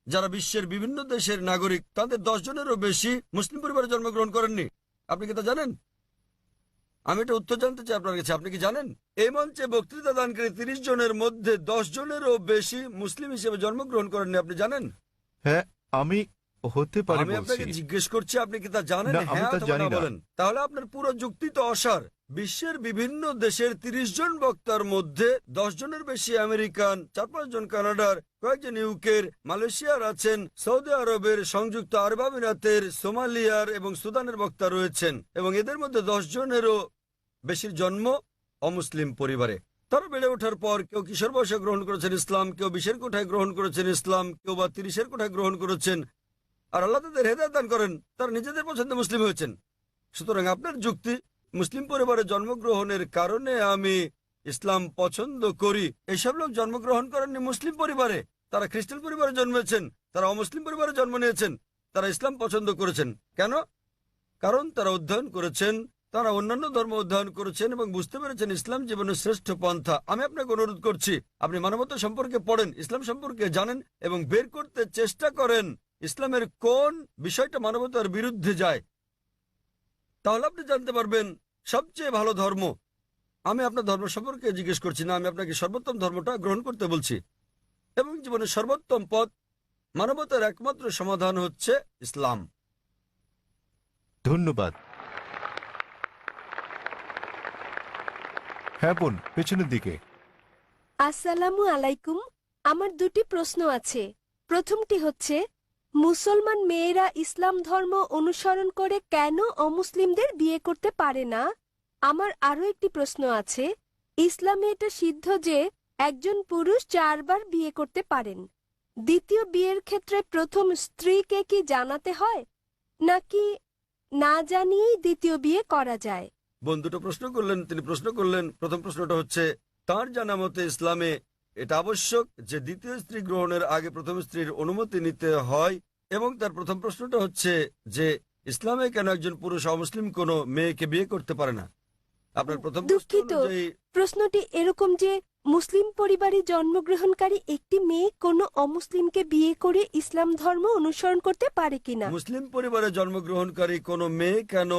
[SPEAKER 2] যারা বিশ্বের বিভিন্ন দেশের নাগরিক, তাদের 10 জনেরও বেশি মুসলিম পরিবারে জন্মগ্রহণ করেননি? আপনি কি তা জানেন? আমি এটা উত্তর জানতে চাই আপনার কাছে, আপনি কি জানেন এই মঞ্চে বক্তৃতা দানকারী 30 জনের মধ্যে 10 জনেরও বেশি মুসলিম হিসেবে জন্মগ্রহণ করেননি? আপনি জানেন?
[SPEAKER 4] হ্যাঁ, আমি হতে পারি
[SPEAKER 2] আমি আপনাকে
[SPEAKER 4] বলছি।
[SPEAKER 2] জিজ্ঞেস করছি, আপনি কি তা জানেন?
[SPEAKER 4] না, আমি
[SPEAKER 2] হ্যাঁ
[SPEAKER 4] তা
[SPEAKER 2] অথবা
[SPEAKER 4] জানি
[SPEAKER 2] না
[SPEAKER 4] না।
[SPEAKER 2] বলেন। তাহলে আপনার পুরো যুক্তি তো অসার। বিশ্বের বিভিন্ন দেশের 30 জন বক্তার মধ্যে 10 জনের বেশি আমেরিকান, 4-5 জন কানাডার, কয়েকজন ইউকের, মালয়েশিয়ার আছেন, সৌদি আরবের, সংযুক্ত আরব আমিরাতের, সোমালিয়ার এবং সুদানের বক্তা রয়েছেন, এবং এদের মধ্যে 10 জনেরও বেশির জন্ম অমুসলিম পরিবারে। তারা বেড়ে ওঠার পর কেউ কিশোর বয়সে গ্রহণ করেছেন ইসলাম, কেউ 20-এর কোঠায় গ্রহণ করেছেন ইসলাম, কেউ বা 30-এর কোঠায় গ্রহণ করেছেন। আর আল্লাহ তাদের হেদায়েত দান করেন, তারা নিজেদের পছন্দে মুসলিম হয়েছেন। সুতরাং আপনার যুক্তি, মুসলিম পরিবারে জন্মগ্রহণের কারণে আমি ইসলাম পছন্দ করি, এসব লোক জন্মগ্রহণ করেননি মুসলিম পরিবারে। তারা খ্রিস্টান পরিবারে জন্মেছেন, তারা অমুসলিম পরিবারে জন্ম নিয়েছেন, তারা ইসলাম পছন্দ করেছেন। কেন? কারণ তারা অধ্যয়ন করেছেন, তারা অন্যান্য ধর্ম অধ্যয়ন করেছেন এবং বুঝতে পেরেছেন ইসলাম জীবনের শ্রেষ্ঠ পন্থা। আমি আপনাকে অনুরোধ করছি, আপনি মানবতা সম্পর্কে পড়েন, ইসলাম সম্পর্কে জানেন এবং বের করতে চেষ্টা করেন ইসলামের কোন বিষয়টা মানবতার বিরুদ্ধে যায়। তাহলে আপনি জানতে পারবেন সবচেয়ে ভালো ধর্ম। আমি আপনার ধর্ম সম্পর্কে জিজ্ঞেস করছি না, আমি আপনাকে সর্বোত্তম ধর্মটা গ্রহণ করতে বলছি। এবং জীবনের সর্বোত্তম পথ, মানবতার একমাত্র সমাধান হচ্ছে ইসলাম।
[SPEAKER 4] ধন্যবাদ। হ্যাঁ বোন, পেছনের দিকে।
[SPEAKER 3] আসসালামু আলাইকুম। আমার দুটি প্রশ্ন আছে। প্রথমটি হচ্ছে, মুসলমান মেয়েরা ইসলাম ধর্ম অনুসরণ করে কেন অমুসলিমদের বিয়ে করতে পারে না? আমার আরো একটি প্রশ্ন আছে, ইসলামে এটা সিদ্ধ যে একজন পুরুষ 4 বার বিয়ে করতে পারেন। দ্বিতীয় বিয়ের ক্ষেত্রে প্রথম স্ত্রীকে কি জানাতে হয়, নাকি না জানিয়েই দ্বিতীয় বিয়ে করা যায়?
[SPEAKER 2] বোন দুটো প্রশ্ন করলেন, তিনি প্রশ্ন করলেন, প্রথম প্রশ্নটা হচ্ছে তার জানা মতে ইসলামে এটা আবশ্যক যে দ্বিতীয় স্ত্রী গ্রহণের আগে প্রথম স্ত্রীর অনুমতি নিতে হয়। এবং তার প্রথম প্রশ্নটা হচ্ছে যে ইসলামে কেন একজন পুরুষ অমুসলিম কোনো মেয়েকে বিয়ে করতে পারে না। আপনার প্রথম প্রশ্ন
[SPEAKER 3] দুঃখিত,
[SPEAKER 2] অনুযায়ী
[SPEAKER 3] প্রশ্নটি এরকম যে মুসলিম পরিবারে জন্মগ্রহণকারী একটি মেয়ে কোনো অমুসলিমকে বিয়ে করে ইসলাম ধর্ম অনুসরণ করতে পারে কিনা।
[SPEAKER 2] মুসলিম পরিবারে জন্মগ্রহণকারী কোনো মেয়ে কেন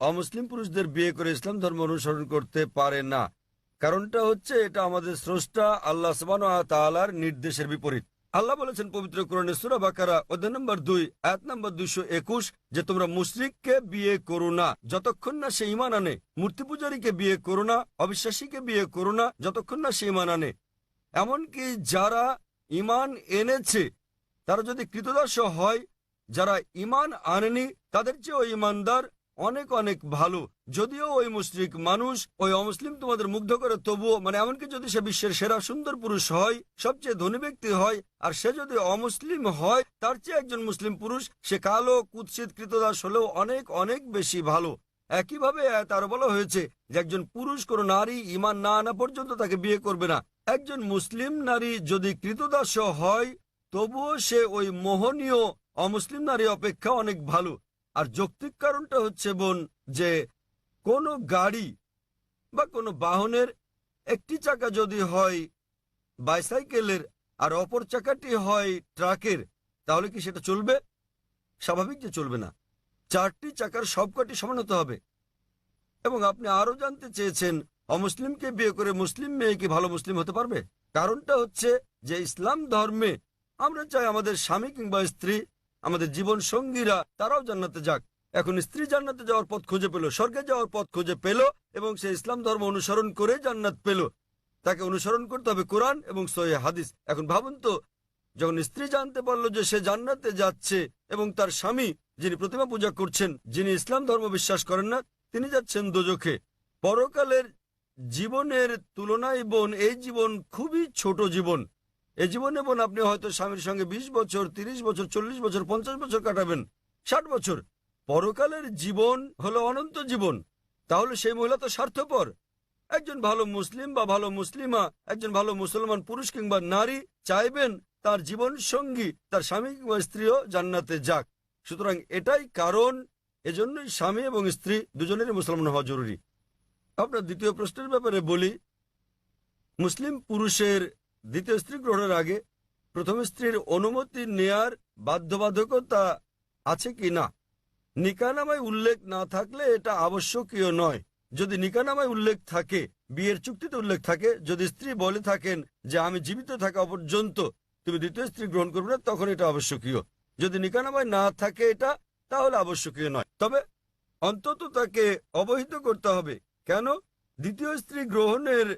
[SPEAKER 2] অমুসলিম পুরুষদের বিয়ে করে ইসলাম ধর্ম অনুসরণ করতে পারে না? কারণটা হচ্ছে এটা আমাদের স্রষ্টা আল্লাহ সুবহানাহু ওয়া তাআলার নির্দেশের বিপরীত। আল্লাহ বলেছেন পবিত্র কোরআনে সূরা বাকারা অধ্যায় নম্বর 2 আয়াত নম্বর 221 যে তোমরা মুশরিককে বিয়ে করো না যতক্ষণ না সে ঈমান আনে, মূর্তি পূজারীকে বিয়ে করো না, অবিশ্বাসীকে বিয়ে করো না যতক্ষণ না সে ঈমান আনে। এমনকি যারা ঈমান এনেছে তারা যদি কৃতদাস হয়, যারা ঈমান আনেনি তাদের চেয়ে ওই ঈমানদার অনেক অনেক ভালো। যদিও ওই মুশরিক মানুষ, ওই অমুসলিম তোমাদের মুগ্ধ করে, তবুও মানে এমনকি যদি সে বিশ্বের সেরা সুন্দর পুরুষ হয়, সবচেয়ে ধনী ব্যক্তি হয়, আর সে যদি অমুসলিম হয় তার চেয়ে একজন মুসলিম পুরুষ, সে কালো কুৎসিত কৃতদাস হলেও অনেক অনেক বেশি ভালো। একইভাবে তার বলা হয়েছে যে একজন পুরুষ কোনো নারী ঈমান না আনা পর্যন্ত তাকে বিয়ে করবে না। একজন মুসলিম নারী যদি কৃতদাস হয় তবুও সে ওই মোহনীয় অমুসলিম নারী অপেক্ষা অনেক ভালো। আর যৌক্তিক কারণটা হচ্ছে বোন যে কোনো গাড়ি বা কোনো বাহনের একটি চাকা যদি হয় বাইসাইকেলের আর অপর চাকাটি হয় ট্রাকের, তাহলে কি সেটা চলবে? স্বাভাবিক যে চলবে না। 4টি চাকার সবকটি সমান হতে হবে। এবং আপনি আরো জানতে চেয়েছেন অমুসলিমকে বিয়ে করে মুসলিম মেয়ে কি ভালো মুসলিম হতে পারবে? কারণটা হচ্ছে যে ইসলাম ধর্মে আমরা চাই আমাদের স্বামী কিংবা স্ত্রী, আমাদের জীবন সঙ্গীরা তারাও জান্নাতে যাক। এখন স্ত্রী জান্নাতে যাওয়ার পথ খুঁজে পেল, স্বর্গে যাওয়ার পথ খুঁজে পেল এবং সে ইসলাম ধর্ম অনুসরণ করে জান্নাত পেল। তাকে অনুসরণ করতে হবে কোরআন এবং সহিহ হাদিস। এখন ভাবুন তো, যখন স্ত্রী জানতে পারলো যে সে জান্নাতে যাচ্ছে এবং তার স্বামী যিনি প্রতিমা পূজা করছেন, যিনি ইসলাম ধর্ম বিশ্বাস করেন না, তিনি যাচ্ছেন দোজখে। পরকালের জীবনের তুলনায় বোন এই জীবন খুবই ছোট জীবন। এই জীবনে বোন আপনি হয়তো স্বামীর সঙ্গে 20 বছর, 30 বছর, 40 বছর, 50 বছর কাটাবেন, 60 বছর। পরকালের জীবন হলো অনন্ত জীবন। তাহলে সেই মহিলা তো স্বার্থপর। একজন ভালো মুসলিম বা ভালো মুসলিমা, একজন ভালো মুসলমান পুরুষ কিংবা নারী চাইবেন তার জীবন সঙ্গী, তার স্বামী কিংবা স্ত্রীও জান্নাতে যাক। সুতরাং এটাই কারণ, এজন্যই স্বামী এবং স্ত্রী দুজনেরই মুসলমান হওয়া জরুরি। আপনার দ্বিতীয় প্রশ্নের ব্যাপারে বলি, মুসলিম পুরুষের দ্বিতীয় স্ত্রী গ্রহণের আগে প্রথম স্ত্রীর অনুমতি নেয়ার বাধ্যবাধকতা আছে কি না। নিকাহনামায় উল্লেখ না থাকলে এটা আবশ্যকীয় নয়। যদি নিকাহনামায় উল্লেখ থাকে, বিয়ের চুক্তিতে উল্লেখ থাকে, যদি স্ত্রী বলে থাকেন যে আমি জীবিত থাকা পর্যন্ত তুমি দ্বিতীয় স্ত্রী গ্রহণ করবে না, তখন এটা আবশ্যকীয়। যদি নিকাহনামায় না থাকে এটা, তাহলে আবশ্যকীয় নয়। তবে অন্তত তাকে অবহিত করতে হবে। কেন? দ্বিতীয় স্ত্রী গ্রহণের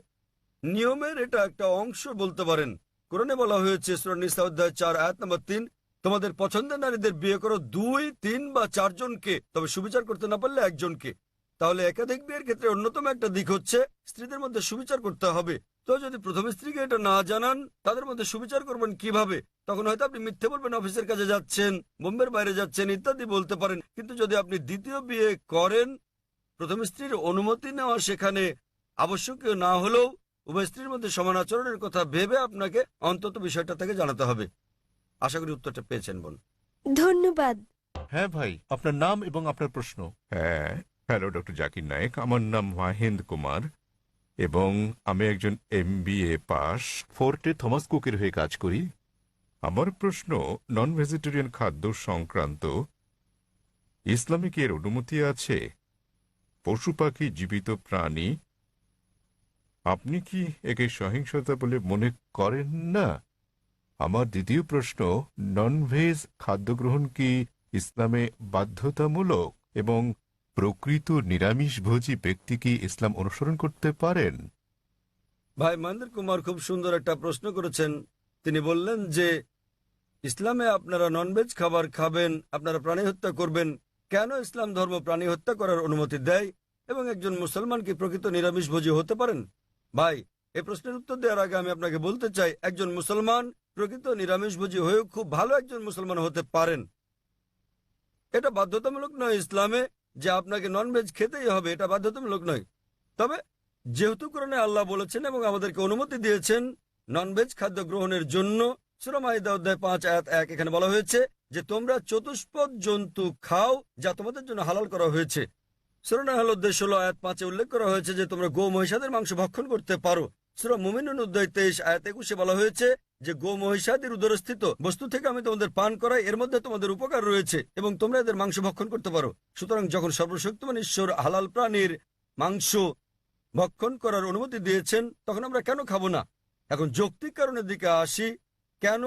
[SPEAKER 2] নিয়মের এটা একটা অংশ বলতে পারেন। কোরআনে বলা হয়েছে সূরা নিসা অধ্যায় 4 আয়াত নম্বর 3, তোমাদের পছন্দের নারীদের বিয়ে করো 2, 3 বা 4 জনকে, তবে সুবিচার করতে না পারলে একজনকে। তাহলে একাধিক বিয়ের ক্ষেত্রে অন্যতম একটা দিক হচ্ছে স্ত্রীদের মধ্যে সুবিচার করতে হবে। তো যদি প্রথম স্ত্রীকে এটা না জানান, তাদের মধ্যে সুবিচার করবেন কিভাবে? তখন হয়তো আপনি মিথ্যে বলবেন, অফিসের কাজে যাচ্ছেন, বোম্বের বাইরে যাচ্ছেন ইত্যাদি বলতে পারেন। কিন্তু যদি আপনি দ্বিতীয় বিয়ে করেন, প্রথম স্ত্রীর অনুমতি নেওয়া সেখানে আবশ্যকীয় না হলেও উভয় স্ত্রীর মধ্যে সমান আচরণের কথা ভেবে আপনাকে অন্তত বিষয়টা থেকে জানাতে হবে। আশা করি উত্তরটা পেয়েছেন বোন।
[SPEAKER 3] ধন্যবাদ।
[SPEAKER 4] হ্যাঁ ভাই, আপনার নাম এবং আপনার প্রশ্ন।
[SPEAKER 1] হ্যাঁ, হ্যালো ডক্টর জাকির নায়েক, আমার নাম মাহেন্দ্র কুমার এবং আমি একজন MBA পাস,
[SPEAKER 4] ফোর্টে থমাস কুকের হয়ে কাজ করি।
[SPEAKER 1] আমার প্রশ্ন নন ভেজিটেরিয়ান খাদ্য সংক্রান্ত। ইসলামে কি এর অনুমতি আছে? পশু পাখি, জীবিত প্রাণী, আপনি কি একে সহিংসতা বলে মনে করেন না? আমার দ্বিতীয় প্রশ্ন, ননভেজ খাদ্য গ্রহণ কি ইসলামে বাধ্যতামূলক এবং প্রকৃত নিরামিষভোজী ব্যক্তি কি ইসলাম অনুসরণ করতে পারেন?
[SPEAKER 2] ভাই মহেন্দ্র কুমার খুব সুন্দর একটা প্রশ্ন করেছেন। তিনি বললেন যে ইসলামে আপনারা ননভেজ খাবার খাবেন, আপনারা প্রাণী হত্যা করবেন। কেন ইসলাম ধর্ম প্রাণী হত্যা করার অনুমতি দেয় এবং একজন মুসলমান কি প্রকৃত নিরামিষভোজী হতে পারেন? ভাই, এই প্রশ্নের উত্তর দেওয়ার আগে আমি আপনাকে বলতে চাই, একজন মুসলমান প্রকৃত নিরামিষভোজী হয়েও খুব ভালো একজন মুসলমান হতে পারেন। এটা বাধ্যতামূলক নয় ইসলামে যে আপনাকে ননভেজ খেতেই হবে, এটা বাধ্যতামূলক নয়। তবে যেহেতু কোরআনে আল্লাহ বলেছেন এবং আমাদেরকে অনুমতি দিয়েছেন ননভেজ খাদ্য গ্রহণের জন্য, সূরা মাইদা অধ্যায় 5 আয়াত 1 এখানে বলা হয়েছে যে তোমরা চতুষ্পদ জন্তু খাও যা তোমাদের জন্য হালাল করা হয়েছে। সূরা নাহল অধ্যায় 16 আয়াত 5 উল্লেখ করা হয়েছে যে তোমরা গো মহিষাদের মাংস ভক্ষণ করতে পারো। সূরা মুমিনুন অধ্যায় 23 আয়াত 21 বলা হয়েছে যে গো মহিষাদের উদরস্থিত বস্তু থেকে আমি তোমাদের পান করাই, এর মধ্যে তোমাদের উপকার রয়েছে এবং তোমরা এদের মাংস ভক্ষণ করতে পারো। সুতরাং যখন সর্বশক্তিমান ঈশ্বর হালাল প্রাণীর মাংস ভক্ষণ করার অনুমতি দিয়েছেন, তখন আমরা কেন খাবো না? এখন যৌক্তিক কারণের দিকে আসি, কেন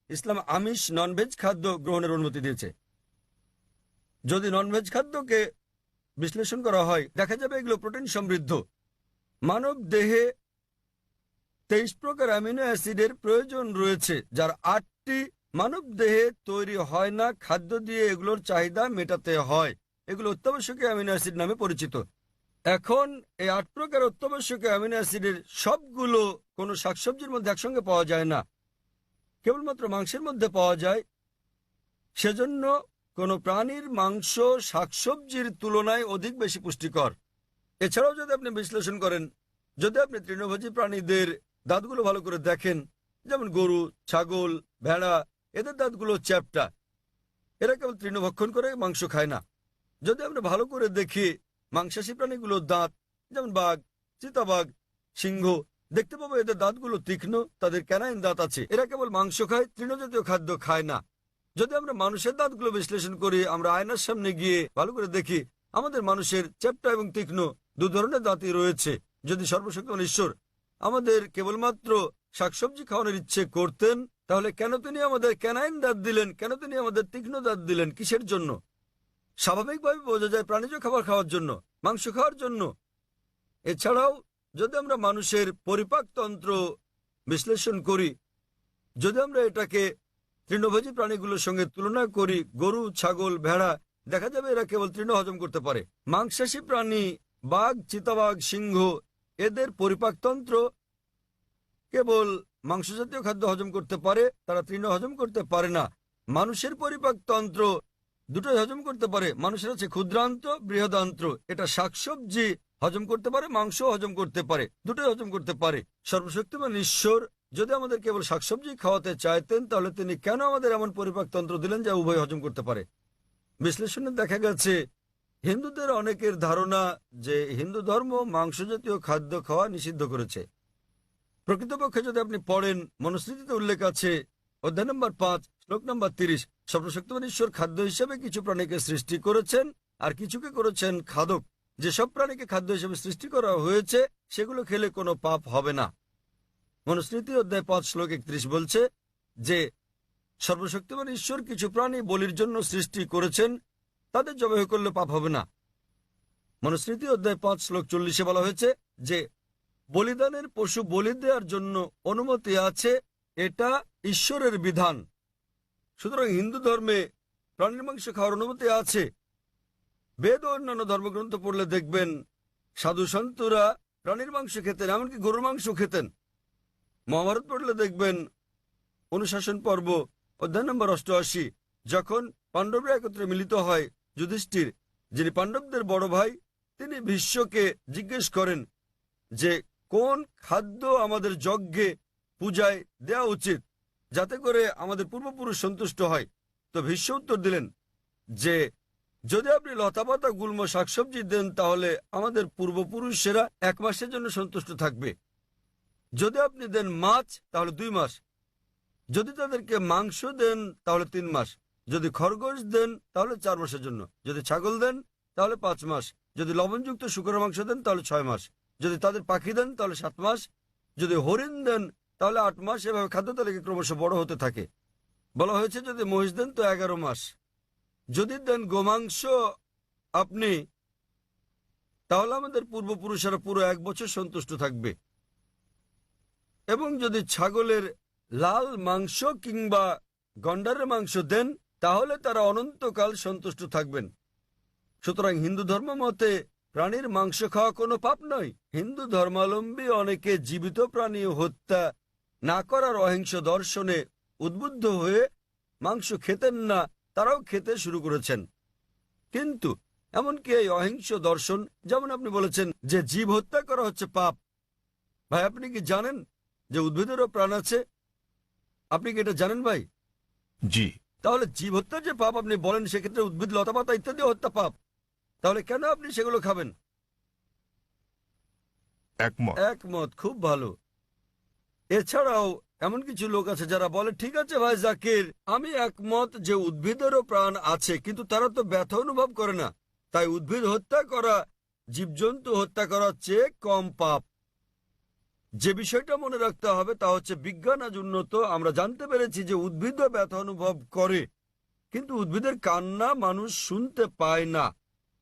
[SPEAKER 2] ইসলাম আমিষ ননভেজ খাদ্য গ্রহণের অনুমতি দিয়েছে। যদি ননভেজ খাদ্যকে বিশ্লেষণ করা হয়, দেখা যাবে এগুলো প্রোটিন সমৃদ্ধ। মানব দেহে 23 প্রকার অ্যামিনো অ্যাসিডের প্রয়োজন রয়েছে, যার 8টি মানব দেহে তৈরি হয় না, খাদ্য দিয়ে এগুলোর চাহিদা মেটাতে হয়। এগুলো অত্যাবশ্যকীয় অ্যামিনো অ্যাসিড নামে পরিচিত। এখন এই 8 প্রকার অত্যাবশ্যকীয় অ্যামিনো অ্যাসিডের সবগুলো কোনো শাকসবজির মধ্যে একসঙ্গে পাওয়া যায় না, কেবলমাত্র মাংসের মধ্যে পাওয়া যায়। সেজন্য কোনো প্রাণীর মাংস শাকসবজির তুলনায় অধিক বেশি পুষ্টিকর। এছাড়াও যদি আপনি বিশ্লেষণ করেন, যদি আপনি তৃণভোজী প্রাণীদের দাঁতগুলো ভালো করে দেখেন, যেমন গরু, ছাগল, ভেড়া, এদের দাঁতগুলো চ্যাপ্টা, এরা কেবল তৃণভক্ষণ করে মাংস খায় না। যদি আমরা ভালো করে দেখি মাংসাশী প্রাণীগুলোর দাঁত, যেমন বাঘ, চিতাবাঘ, সিংহ, দেখতে পাবো এদের দাঁতগুলো তীক্ষ্ণ, তাদের ক্যানাইন দাঁত আছে। এরা কেবল মাংস খায়, তৃণজাতীয় খাদ্য খায় না। যদি আমরা মানুষের দাঁতগুলো বিশ্লেষণ করি, আমরা আয়নার সামনে গিয়ে ভালো করে দেখি, আমাদের মানুষের চ্যাপ্টা এবং তীক্ষ্ণ 2 ধরনের দাঁতই রয়েছে। যদি সর্বশক্তিমান ঈশ্বর আমাদের কেবলমাত্র শাকসবজি খাওয়ানোর ইচ্ছে করতেন, তাহলে কেন তিনি আমাদের ক্যানাইন দাঁত দিলেন? কেন তিনি আমাদের তীক্ষ্ণ দাঁত দিলেন? কিসের জন্য? স্বাভাবিকভাবে বোঝা যায় প্রাণীজ খাবার খাওয়ার জন্য, মাংস খাওয়ার জন্য। এছাড়াও যদি আমরা মানুষের পরিপাকতন্ত্র বিশ্লেষণ করি, যদি আমরা এটাকে তৃণভোজী প্রাণীগুলোর সঙ্গে তুলনা করি, গরু, ছাগল, ভেড়া, দেখা যাবে এরা কেবল তৃণ হজম করতে পারে। মাংসাশী প্রাণী বাঘ, চিতাবাঘ, সিংহ, এদের পরিপাকতন্ত্র কেবল মাংসজাতীয় খাদ্য হজম করতে পারে, তারা তৃণ হজম করতে পারে না। মানুষের পরিপাকতন্ত্র দুটোই হজম করতে পারে। মানুষের আছে ক্ষুদ্রান্ত, বৃহদান্ত্র। এটা শাকসবজি হজম করতে পারে, মাংস হজম করতে পারে, দুটোই হজম করতে পারে। সর্বশক্তিমান ঈশ্বর যদি আমাদের কেবল শাকসবজি খাওয়াতে চাইতেন, তাহলে তিনি কেন আমাদের এমন পরিপাকতন্ত্র দিলেন যা উভয় হজম করতে পারে? বিশ্লেষণে দেখা গেছে হিন্দুদের অনেকের ধারণা যে হিন্দু ধর্ম মাংস জাতীয় খাদ্য খাওয়া নিষিদ্ধ করেছে। প্রকৃতপক্ষে যদি আপনি পড়েন, মনুস্মৃতিতে উল্লেখ আছে অধ্যায় নম্বর 5 শ্লোক নম্বর 30, সর্বশক্তিমান ঈশ্বর খাদ্য হিসেবে কিছু প্রাণীকে সৃষ্টি করেছেন আর কিছুকে করেছেন খাদক। যেসব প্রাণীকে খাদ্য হিসেবে সৃষ্টি করা হয়েছে সেগুলো খেলে কোনো পাপ হবে না। মনুস্মৃতি অধ্যায় 5 শ্লোক 31 বলছে যে সর্বশক্তিমান ঈশ্বর কিছু প্রাণী বলির জন্য সৃষ্টি করেছেন, তাদের জবাই করলে পাপ হবে না। মনুস্মৃতি অধ্যায় 5 শ্লোক 40 বলা হয়েছে যে বলিদানের পশু বলি দেওয়ার জন্য অনুমতি আছে, এটা ঈশ্বরের বিধান। সুতরাং হিন্দু ধর্মে প্রাণীর মাংস খাওয়ার অনুমতি আছে। বেদ ও অন্যান্য ধর্মগ্রন্থ পড়লে দেখবেন সাধু সন্তরা প্রাণীর মাংস খেতেন, এমনকি গরুর মাংস খেতেন। মহাভারত পড়লে দেখবেন অনুশাসন পর্ব অধ্যায় নম্বর 88, যখন পাণ্ডবরা একত্রে মিলিত হয়, যুধিষ্ঠির যিনি পাণ্ডবদের বড় ভাই, তিনি ভীষ্মকে জিজ্ঞেস করেন যে কোন খাদ্য আমাদের যজ্ঞে পূজায় দেওয়া উচিত যাতে করে আমাদের পূর্বপুরুষ সন্তুষ্ট হয়। তো ভীষ্ম উত্তর দিলেন যে যদি আপনি লতাপাতা গুল্ম শাকসবজি দেন তাহলে আমাদের পূর্বপুরুষেরা 1 মাসের জন্য সন্তুষ্ট থাকবে। যদি আপনি দেন মাছ তাহলে 2 মাস, যদি তাদেরকে মাংস দেন তাহলে 3 মাস, যদি খরগোশ দেন তাহলে 4 মাসের জন্য, যদি ছাগল দেন তাহলে 5 মাস, যদি লবণযুক্ত শুকরের মাংস দেন তাহলে 6 মাস, যদি তাদের পাখি দেন তাহলে 7 মাস, যদি হরিণ দেন তাহলে 8 মাস। এভাবে খাদ্য তালিকা ক্রমশ বড় হতে থাকে। বলা হয়েছে যদি মহিষ দেন তো 11 মাস, যদি দেন গোমাংস আপনি তাহলে আমাদের পূর্বপুরুষেরা পুরো 1 বছর সন্তুষ্ট থাকবে, এবং যদি ছাগলের লাল মাংস কিংবা গন্ডারের মাংস দেন তাহলে তারা অনন্তকাল সন্তুষ্ট থাকবেন। সুতরাং হিন্দু ধর্ম মতে প্রাণীর মাংস খাওয়া কোনো পাপ নয়। হিন্দু ধর্মাবলম্বী অনেকে জীবিত প্রাণী হত্যা না করার অহিংস দর্শনে উদ্বুদ্ধ হয়ে মাংস খেতেন না, তারাও খেতে শুরু করেছেন। কিন্তু এমনকি এই অহিংস দর্শন, যেমন আপনি বলেছেন যে জীব হত্যা করা হচ্ছে পাপ, ভাই আপনি কি জানেন যে উদ্ভিদেরও প্রাণ আছে? আপনি কি এটা জানেন ভাই?
[SPEAKER 1] জি।
[SPEAKER 2] তাহলে জীব হত্যা যে পাপ আপনি বলেন, সেক্ষেত্রে উদ্ভিদ লতাপাতা ইত্যাদি হত্যা পাপ, তাহলে কেন আপনি সেগুলো খাবেন?
[SPEAKER 1] একমত।
[SPEAKER 2] একমত, খুব ভালো। এছাড়াও এমন কিছু লোক আছে যারা বলে ঠিক আছে ভাই জাকির, আমি একমত যে উদ্ভিদেরও প্রাণ আছে, কিন্তু তারা তো ব্যথা অনুভব করে না, তাই উদ্ভিদ হত্যা করা জীবজন্তু হত্যা করার চেয়ে কম পাপ। যে বিষয়টা মনে রাখতে হবে তা হচ্ছে বিজ্ঞান আজ উন্নত, আমরা জানতে পেরেছি যে উদ্ভিদও ব্যথা অনুভব করে, কিন্তু উদ্ভিদের কান্না মানুষ শুনতে পায় না,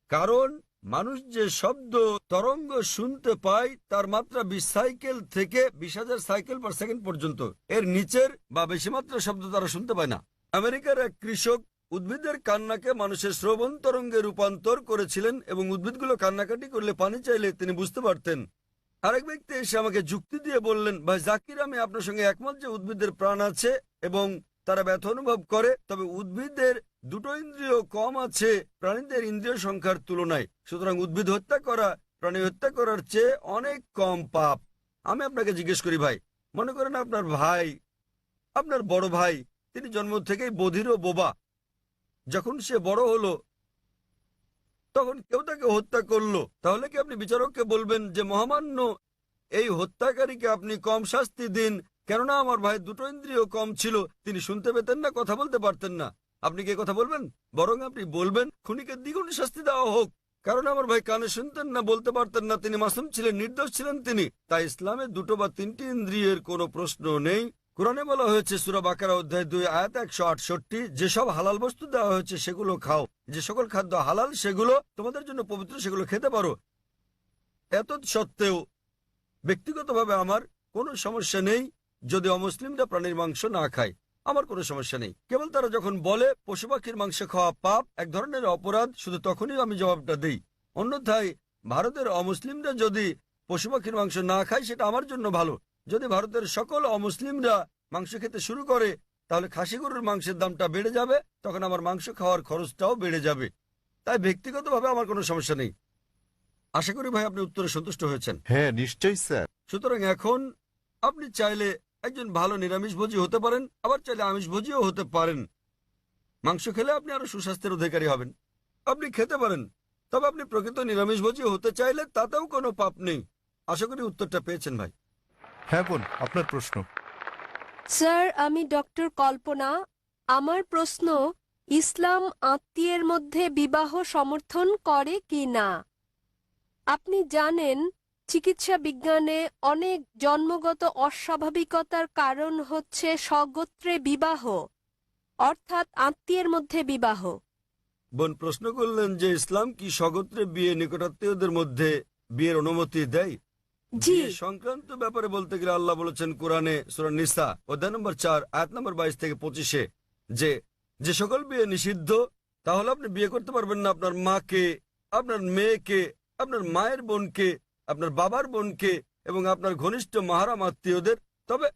[SPEAKER 2] কারণ মানুষ যে শব্দ তরঙ্গ শুনতে পায় তার মাত্রা 20 সাইকেল থেকে 20,000 সাইকেল পার সেকেন্ড পর্যন্ত, এর নিচের বা বেশি মাত্রার শব্দ তারা শুনতে পায় না। আমেরিকার এক কৃষক উদ্ভিদের কান্নাকে মানুষের শ্রবণ তরঙ্গে রূপান্তর করেছিলেন এবং উদ্ভিদগুলো কান্নাকাটি করলে পানি চাইলে তিনি বুঝতে পারতেন। আরেক ব্যক্তি এসে আমাকে যুক্তি দিয়ে বললেন, ভাই জাকির আমি আপনার সঙ্গে একমত যে উদ্ভিদের প্রাণ আছে এবং তারা ব্যথা অনুভব করে, তবে উদ্ভিদের 2টো ইন্দ্রিয় কম আছে প্রাণীদের ইন্দ্রিয় সংখ্যার তুলনায়, সুতরাং উদ্ভিদ হত্যা করা প্রাণী হত্যা করার চেয়ে অনেক কম পাপ। আমি আপনাকে জিজ্ঞেস করি ভাই, মনে করেন আপনার ভাই, আপনার বড় ভাই, তিনি জন্ম থেকেই বধির ও বোবা, যখন সে বড় হলো তখন কেউ তাকে হত্যা করলো, তাহলে কি আপনি বিচারককে বলবেন যে মহামান্য এই হত্যাকারীকে আপনি কম শাস্তি দিন, কেননা আমার ভাই 2টো ইন্দ্রিয় কম ছিল, তিনি শুনতে পেতেন না, কথা বলতে পারতেন না? আপনি কি কথা বলবেন? বরং আপনি বলবেন খুনিকে দ্বিগুণ শাস্তি দেওয়া হোক, কারণ আমার ভাই কানে শুনতেন না, বলতে পারতেন না, তিনি মাসুম ছিলেন, নির্দোষ ছিলেন তিনি। তাই ইসলামে 2টো বা 3টি ইন্দ্রিয়ের কোনো প্রশ্ন নেই। কোরআনে বলা হয়েছে সূরা বাকারা অধ্যায় 2 আয়াত 168, যেসব হালাল বস্তু দেওয়া হয়েছে সেগুলো খাও, যে সকল খাদ্য হালাল সেগুলো তোমাদের জন্য পবিত্র, সেগুলো খেতে পারো। এত সত্ত্বেও ব্যক্তিগতভাবে আমার কোনো সমস্যা নেই যদি অমুসলিমরা প্রাণীর মাংস না খায়, আমার কোনো সমস্যা নেই। কেবল তারা যখন বলে পশু পাখির মাংস খাওয়া পাপ, এক ধরনের অপরাধ, শুধু তখনই আমি জবাবটা দিই। অন্যথায় ভারতের অমুসলিমরা যদি পশু পাখির মাংস না খায় সেটা আমার জন্য ভালো। যদি ভারতের সকল অমুসলিমরা মাংস খেতে শুরু করে তাহলে খাসি গরুর মাংসের দামটা বেড়ে যাবে, তখন আমার মাংস খাওয়ার খরচটাও বেড়ে যাবে। তাই ব্যক্তিগতভাবে আমার কোনো সমস্যা নেই। আশা করি ভাই আপনি উত্তরে সন্তুষ্ট হয়েছেন।
[SPEAKER 4] হ্যাঁ নিশ্চয়ই স্যার।
[SPEAKER 2] সুতরাং এখন আপনি চাইলে একজন ভালো নিরামিষভোজী হতে পারেন, আবার চাইলে আমিষভোজীও হতে পারেন। মাংস খেলে আপনি আরো সুস্বাস্থ্যের অধিকারী হবেন। আপনি খেতে পারেন, তবে আপনি প্রকৃত নিরামিষভোজী হতে চাইলে তাতেও কোনো পাপ নেই। আশা করি উত্তরটা পেয়েছেন ভাই।
[SPEAKER 1] হ্যাঁ বোন, আপনার প্রশ্ন।
[SPEAKER 3] স্যার, আমি ডক্টর কল্পনা। আমার প্রশ্ন, ইসলাম আত্মীয়ের মধ্যে বিবাহ সমর্থন করে কি না? আপনি জানেন, চিকিৎসা বিজ্ঞানে অনেক জন্মগত অস্বাভাবিকতার কারণ হচ্ছে স্বগোত্রে বিবাহ, অর্থাৎ আত্মীয়ের মধ্যে বিবাহ।
[SPEAKER 2] বোন প্রশ্ন করলেন যে ইসলাম কি স্বগোত্রে বিয়ে, নিকটাত্মীয়দের মধ্যে বিয়ের অনুমতি দেয়?
[SPEAKER 3] জি।
[SPEAKER 2] বিয়ে সংক্রান্ত ব্যাপারে বলতে গেলে আল্লাহ বলেছেন কোরআনে সূরা নিসা অধ্যায় নম্বর 4 আয়াত নম্বর 22 থেকে 25 যে যে সকল বিয়ে নিষিদ্ধ, তাহলে আপনি বিয়ে করতে পারবেন না আপনার মাকে, আপনার মেয়েকে, আপনার মায়ের বোনকে, আপনার বাবার বোনকে এবং আপনার ঘনিষ্ঠ মাহারাম আত্মীয়দের। তবে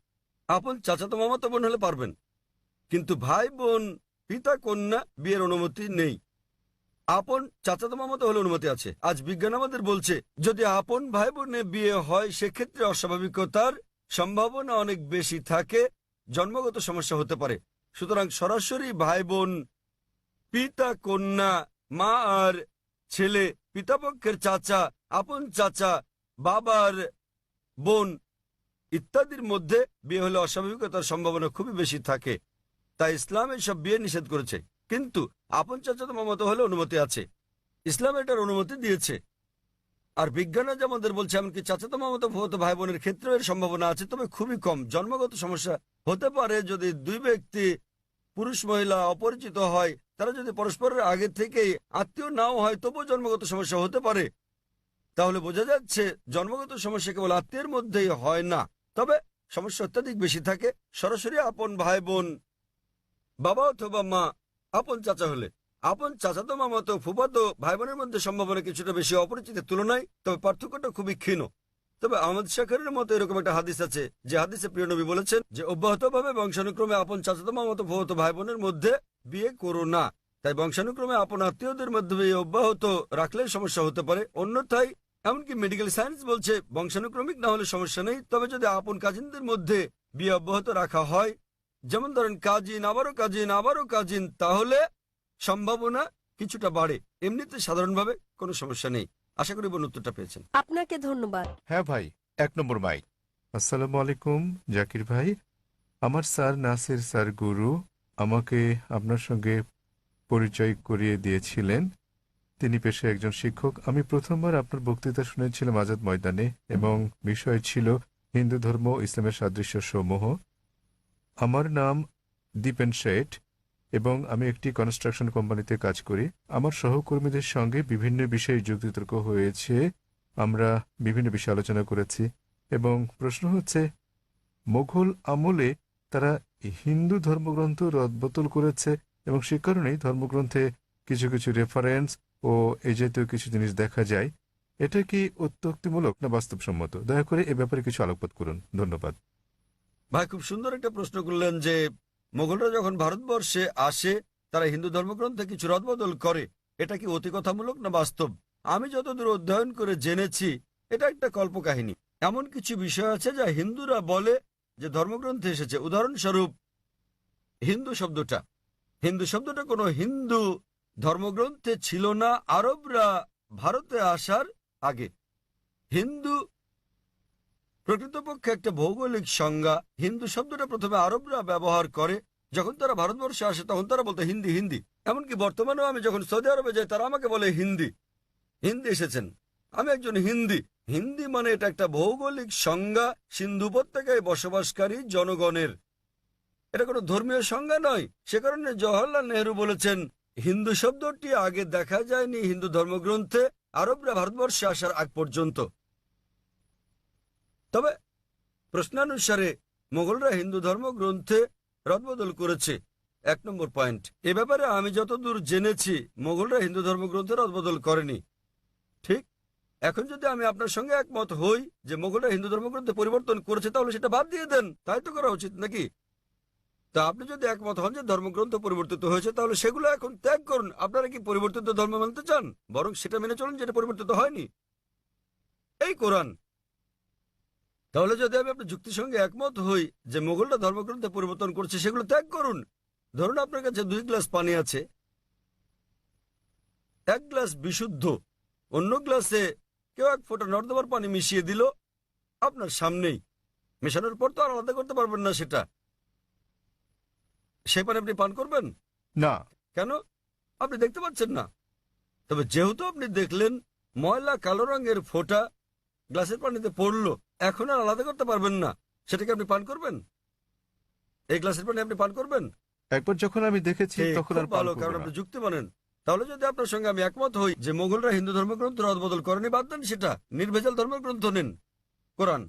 [SPEAKER 2] আপন চাচাতো মামাতো বোন হলে পারবেন, কিন্তু ভাই বোন, পিতা কন্যা বিয়ের অনুমতি নেই। আপন চাচাতো মামাতো হলে অনুমতি আছে। আজ বিজ্ঞান আমাদের বলছে যদি আপন ভাই বোনে বিয়ে হয় সেক্ষেত্রে অস্বাভাবিকতার সম্ভাবনা অনেক বেশি থাকে, জন্মগত সমস্যা হতে পারে। সুতরাং সরাসরি ভাই বোন, পিতা কন্যা, মা আর ছেলে, পিতাপক্ষের চাচা, আপন চাচা, বাবার বোন ইত্যাদির মধ্যে বিয়ে হলে অস্বাভাবিকতার সম্ভাবনা খুবই বেশি থাকে। তাই ইসলাম এসব বিয়ে নিষেধ করেছে, কিন্তু আপন চাচাতো মামাতো হলে অনুমতি আছে। ইসলাম এটার অনুমতি দিয়েছে। আর বিজ্ঞান আজ আমাদের বলছে এমনকি চাচাতো মামাতো ফুফাতো ভাই বোনের ক্ষেত্রেও এর সম্ভাবনা আছে, তবে খুবই কম। জন্মগত সমস্যা হতে পারে যদি দুই ব্যক্তি, পুরুষ মহিলা অপরিচিত হয়, তারা যদি পরস্পরের আগে থেকেই আত্মীয় নাও হয়, তবুও জন্মগত সমস্যা হতে পারে। তাহলে বোঝা যাচ্ছে জন্মগত সমস্যা কেবল আত্মীয়ের মধ্যেই হয় না, তবে সমস্যা অত্যাধিক বেশি থাকে সরাসরি আপন ভাই বোন, বাবা অথবা মা, আপন চাচা হলে। আপন চাচাতো মামাতো ফুফাতো ভাই বোনের মধ্যে সম্ভাবনা কিছুটা বেশি অপরিচিতের তুলনায়, তবে পার্থক্যটা খুবই ক্ষীণ। তবে আহমদ শাকরের মতো এরকম একটা হাদিস আছে, যে হাদিসে প্রিয় নবী বলেছেন যে অব্যাহতভাবে বংশানুক্রমে আপন চাচাতো মামাতো ফুফাতো ভাই বোনের মধ্যে বিয়ে করো না। তাই বংশানুক্রমে আপন আত্মীয়দের মধ্যে বিয়ে অব্যাহত রাখলে সমস্যা হতে পারে। অন্যথায় এমনকি মেডিকেল সায়েন্স বলছে বংশানুক্রমিক না হলে সমস্যা নেই, তবে যদি আপন কাজিনদের মধ্যে বিয়ে অব্যাহত রাখা হয়, যেমন ধরেন কাজিন আবারও কাজিন আবারও কাজিন, তাহলে সম্ভাবনা কিছুটা বাড়ে। এমনিতে সাধারণভাবে কোনো সমস্যা নেই। আশা করি বোন উত্তরটা পেয়েছেন।
[SPEAKER 3] আপনাকে ধন্যবাদ।
[SPEAKER 1] হ্যাঁ ভাই, 1 নম্বর মাইক।
[SPEAKER 4] আসসালামু আলাইকুম জাকির ভাই। আমার স্যার নাসির স্যার গুরু আমাকে আপনার সঙ্গে পরিচয় করিয়ে দিয়েছিলেন। তিনি পেশায় একজন শিক্ষক। আমি প্রথমবার আপনার বক্তৃতা শুনেছিলাম আজাদ ময়দানে, এবং বিষয় ছিল হিন্দু ধর্ম ও ইসলামের সাদৃশ্য সমূহ। আমার নাম দীপেন শেঠ এবং আমি একটি কনস্ট্রাকশন কোম্পানিতে কাজ করি। আমার সহকর্মীদের সঙ্গে বিভিন্ন বিষয়ে যুক্তিতর্ক হয়েছে, আমরা বিভিন্ন বিষয়ে আলোচনা করেছি, এবং প্রশ্ন হচ্ছে মোঘল আমলে তারা হিন্দু ধর্মগ্রন্থ রদবদল করেছে, এবং সে কারণেই ধর্মগ্রন্থে কিছু কিছু রেফারেন্স ও এই জাতীয় কিছু জিনিস দেখা যায়। এটা কি অত্যুক্তিমূলক না বাস্তবসম্মত? দয়া করে এ ব্যাপারে কিছু আলোকপাত করুন, ধন্যবাদ।
[SPEAKER 2] ভাই খুব সুন্দর একটা প্রশ্ন করলেন যে মোগলরা যখন ভারতবর্ষে আসে তারা হিন্দু ধর্মগ্রন্থে কিছু রদবদল করে, এটা কি অতিকথামূলক না বাস্তব? আমি যতদূর অধ্যয়ন করে জেনেছি এটা একটা কল্পকাহিনী। এমন কিছু বিষয় আছে যা হিন্দুরা বলে যে ধর্মগ্রন্থে এসেছে। উদাহরণস্বরূপ হিন্দু শব্দটা কোনো হিন্দু ধর্মগ্রন্থে ছিল না আরবরা ভারতে আসার আগে। হিন্দু প্রকৃতপক্ষে একটা ভৌগোলিক সংজ্ঞা। হিন্দু শব্দটা প্রথমে আরবরা ব্যবহার করে, যখন তারা ভারতবর্ষে আসে তখন তারা বলতো হিন্দি হিন্দি। এমনকি বর্তমানেও আমি যখন সৌদি আরবে যাই তারা আমাকে বলে হিন্দি হিন্দি এসেছেন, আমি একজন হিন্দি। হিন্দি মানে এটা একটা ভৌগোলিক সংজ্ঞা সিন্ধু উপত্যকায় বসবাসকারী জনগণের, এটা কোনো ধর্মীয় সংজ্ঞা নয়। সে কারণে জওহরলাল নেহরু বলেছেন হিন্দু শব্দটি আগে দেখা যায়নি হিন্দু ধর্মগ্রন্থে আরবরা ভারতবর্ষে আসার আগ পর্যন্ত। তবে প্রশ্নানুসারে মোগলরা হিন্দু ধর্মগ্রন্থে রদবদল করেছে। 1 নম্বর পয়েন্ট, এ ব্যাপারে আমি যতদূর জেনেছি মোগলরা হিন্দু ধর্মগ্রন্থে রদবদল করেনি। ঠিক, এখন যদি আমি আপনার সঙ্গে একমত হই যে মোগলরা হিন্দু ধর্মগ্রন্থে পরিবর্তন করেছে, তাহলে সেটা বাদ দিয়ে দেন, তাই তো করা উচিত নাকি? তা আপনি যদি একমত হন যে ধর্মগ্রন্থ পরিবর্তিত হয়েছে, তাহলে সেগুলো এখন ত্যাগ করুন। আপনারা কি পরিবর্তিত ধর্ম মানতে চান? বরং সেটা মেনে চলুন যেটা পরিবর্তিত হয়নি, এই কোরআন। তাহলে যদি আমি আপনার যুক্তির সঙ্গে একমত হই যে মোগলরা ধর্মগ্রন্থে পরিবর্তন করছে, সেগুলো ত্যাগ করুন। ধরুন আপনার কাছে 2 গ্লাস পানি আছে, এক গ্লাস বিশুদ্ধ, অন্য গ্লাসে কেউ 1 ফোঁটা নর্দমার পানি মিশিয়ে দিল আপনার সামনেই। মেশানোর পর তো আর আলাদা করতে পারবেন না সেটা, সেই পানি আপনি পান করবেন?
[SPEAKER 4] না।
[SPEAKER 2] কেন? আপনি দেখতে পাচ্ছেন না। তবে যেহেতু আপনি দেখলেন ময়লা কালো রঙের ফোঁটা গ্লাসের পানিতে পড়লো, এখন আর আলাদা করতে পারবেন না, সেটাকে আপনি পান করবেন? এই গ্লাসের পানি আপনি পান করবেন?
[SPEAKER 4] একবার যখন আমি দেখেছি
[SPEAKER 2] ঠিক,
[SPEAKER 4] তখন আর
[SPEAKER 2] খুব
[SPEAKER 4] পান
[SPEAKER 2] ভালো,
[SPEAKER 4] করব
[SPEAKER 2] কারণ
[SPEAKER 4] না।
[SPEAKER 2] আপনি যুক্তি মানেন। তাহলে যদি আপনার সঙ্গে আমি একমত হই যে মোগলরা হিন্দু ধর্মগ্রন্থ রদবদল করেনি, বাদ দেন সেটা, নির্ভেজাল ধর্মগ্রন্থ নিন, কোরআন।